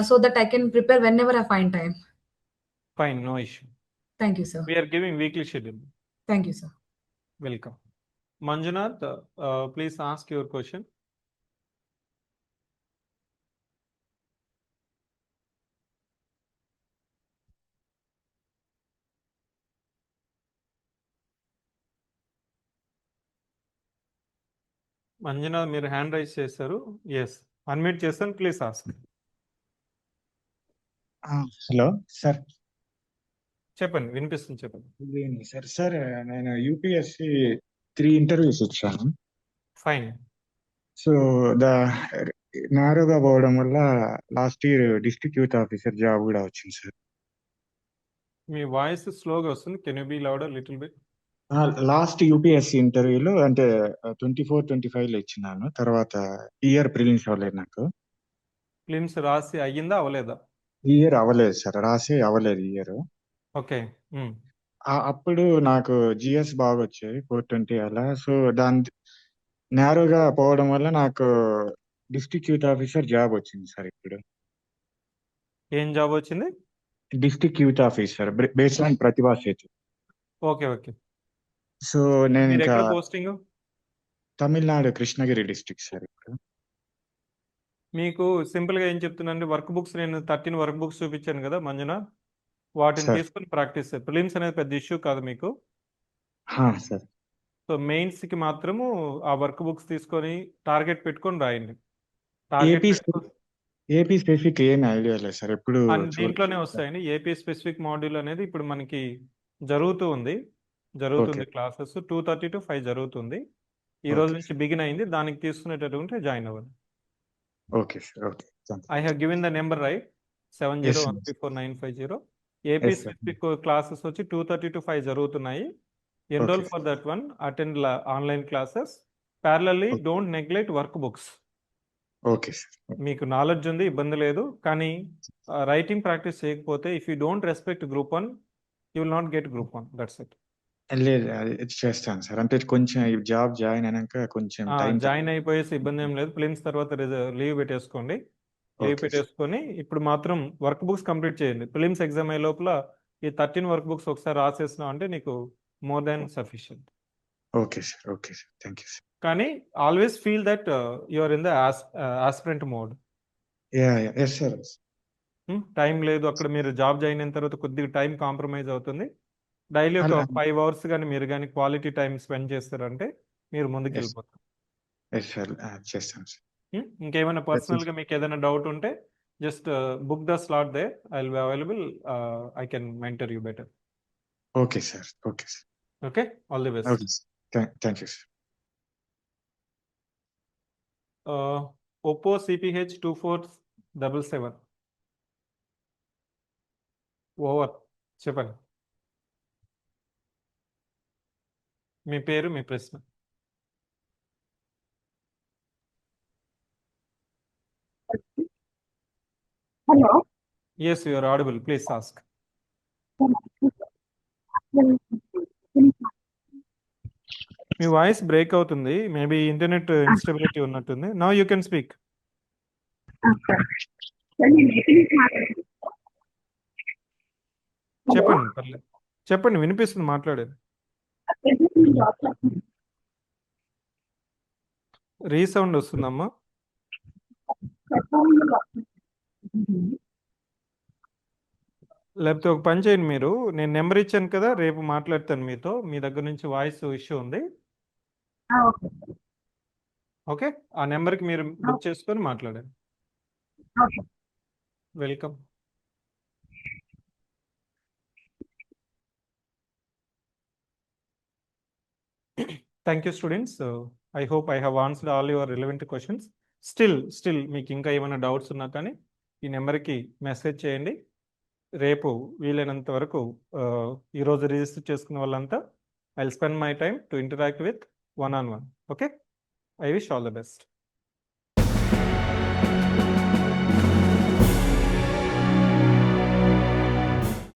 So that I can prepare whenever I find time. Fine, no issue. Thank you, sir. We're giving weekly schedule. Thank you, sir. Welcome. Manjunath, please ask your question. Manjuna మీరు హ్యాండ్ రైజ్ చేశారు. ఎస్, అన్మ్యూట్ చేస్తాను, ప్లీజ్ ఆస్క్. హలో సార్, చెప్పండి, వినిపిస్తుంది, చెప్పండి. Good evening sir. సార్ నేను యూపీఎస్సి 3 ఇంటర్వ్యూస్ ఇచ్చాను. ఫైన్. సో నేరుగా పోవడం వల్ల last year district youth officer job కూడా వచ్చింది సార్. మీ వాయిస్ స్లోగా వస్తుంది, can you be louder little bit? Last UPSC ఇంటర్వ్యూలో అంటే 24-25 ఇచ్చినాను. తర్వాత ఇయర్ ప్రిలిమ్స్ అవ్వలేదు నాకు. ఫిలిమ్స్ రాసి అయ్యిందా అవ్వలేదా? ఈ ఇయర్ అవ్వలేదు సార్, రాసి అవ్వలేదు ఈ ఇయర్. ఓకే. అప్పుడు నాకు జిఎస్ బాగా వచ్చాయి 420 అలా. సో నేరుగా పోవడం వల్ల నాకు డిస్ట్రిక్ట్ యూత్ ఆఫీసర్ జాబ్ వచ్చింది సార్. ఇప్పుడు ఏం జాబ్ వచ్చింది? District youth officer based on Pratibha Setu. Okay, okay. So నేను మీరు ఇంకా ఎక్కడ posting? Tamil Nadu Krishnagiri district sir. ఇప్పుడు మీకు సింపుల్గా ఏం చెప్తున్నానండి, వర్క్ బుక్స్ నేను 13 వర్క్ బుక్స్ చూపించాను కదా మంజునా, వాటిని సార్. తీసుకొని ప్రాక్టీస్ చేయండి. ప్రిలిమ్స్ అనేది పెద్ద ఇష్యూ కాదు మీకు. సార్. సో మెయిన్స్కి మాత్రము ఆ వర్క్ బుక్స్ తీసుకొని టార్గెట్ పెట్టుకొని రాయండి. ఏపీ ఏపీ స్పెసిఫిక్ ఏమి ఐడియా లేదు సార్, ఎప్పుడు దీంట్లోనే వస్తాయండి. ఏపీ స్పెసిఫిక్ మాడ్యూల్ అనేది ఇప్పుడు మనకి జరుగుతుంది క్లాసెస్ 2:30 to 5 జరుగుతుంది. ఈ రోజు Okay, నుంచి బిగిన్ అయింది. దానికి తీసుకునేటటువంటి జాయిన్ అవ్వండి. Okay sir. Okay, I have given the number right, 70134950. AP Yes, sir. Specific classes వచ్చి 2:30 to 5 జరుగుతున్నాయి. Enrol Okay. For that one, attend online classes. Parallelly Okay. Don't neglect work books. Okay sir. మీకు నాలెడ్జ్ ఉంది, ఇబ్బంది లేదు, కానీ రైటింగ్ ప్రాక్టీస్ చేయకపోతే if you don't respect group 1 you will not get group 1. That's it. లేదు, అది చేస్తాను సార్. అంటే కొంచెం ఈ జాబ్ జాయిన్ అయినాక కొంచెం టైం జాయిన్ అయిపోయేసి ఇబ్బంది ఏం లేదు. ప్లిమ్స్ తర్వాత లీవ్ పెట్టేసుకోండి. Leave Okay, sir. పెట్టేసుకొని ఇప్పుడు మాత్రం వర్క్ బుక్స్ కంప్లీట్ చేయండి. ప్రిలిమ్స్ ఎగ్జామ్ అయ్యే లోపల ఈ 13 వర్క్ బుక్స్ ఒకసారి రాసేసినావు అంటే నీకు more than sufficient. Okay sir. Okay sir, thank you sir. కానీ always feel that you are in the aspirant mode. Yes sir. Time లేదు అక్కడ. మీరు జాబ్ జాయిన్ అయిన తర్వాత కొద్దిగా టైం కాంప్రమైజ్ అవుతుంది. డైలీ ఒక 5 hours కానీ మీరు కానీ క్వాలిటీ టైం స్పెండ్ చేస్తారంటే మీరు ముందుకు Yes. వెళ్ళిపోతారు. ఎస్ సార్, చేస్తాను సార్. ఇంకేమైనా పర్సనల్గా మీకు ఏదైనా డౌట్ ఉంటే just book the slot they, I will be available. I can mentor you better. Okay sir. Okay sir. Okay, all the best. Okay sir, thank you sir. Oppo CPH 2477 over. చెప్పండి మీ పేరు, మీ ప్రశ్న. Hello. Yes, you are audible. Please ask. Me voice break అవుతుంది. మేబీ ఇంటర్నెట్ ఇన్స్టెబిలిటీ ఉన్నట్టుంది. Now you can speak. చెప్పండి, పర్లేదు, చెప్పండి, వినిపిస్తుంది, మాట్లాడేది. రీసౌండ్ వస్తుందమ్మా. లేకపోతే ఒక పని చేయండి, మీరు, నేను నెంబర్ ఇచ్చాను కదా, రేపు మాట్లాడతాను మీతో. మీ దగ్గర నుంచి వాయిస్ ఇష్యూ ఉంది. ఓకే, ఆ నెంబర్కి మీరు బుక్ చేసుకొని మాట్లాడండి. Welcome. Thank you students. I hope I have answered all your relevant questions. Still మీకు ఇంకా ఏమైనా డౌట్స్ ఉన్నా కానీ ఈ నెంబర్కి మెసేజ్ చేయండి. రేపు వీలైనంత వరకు ఈరోజు రిజిస్టర్ చేసుకున్న వాళ్ళంతా I will spend my time to interact with 1-on-1. Okay, I wish all the best.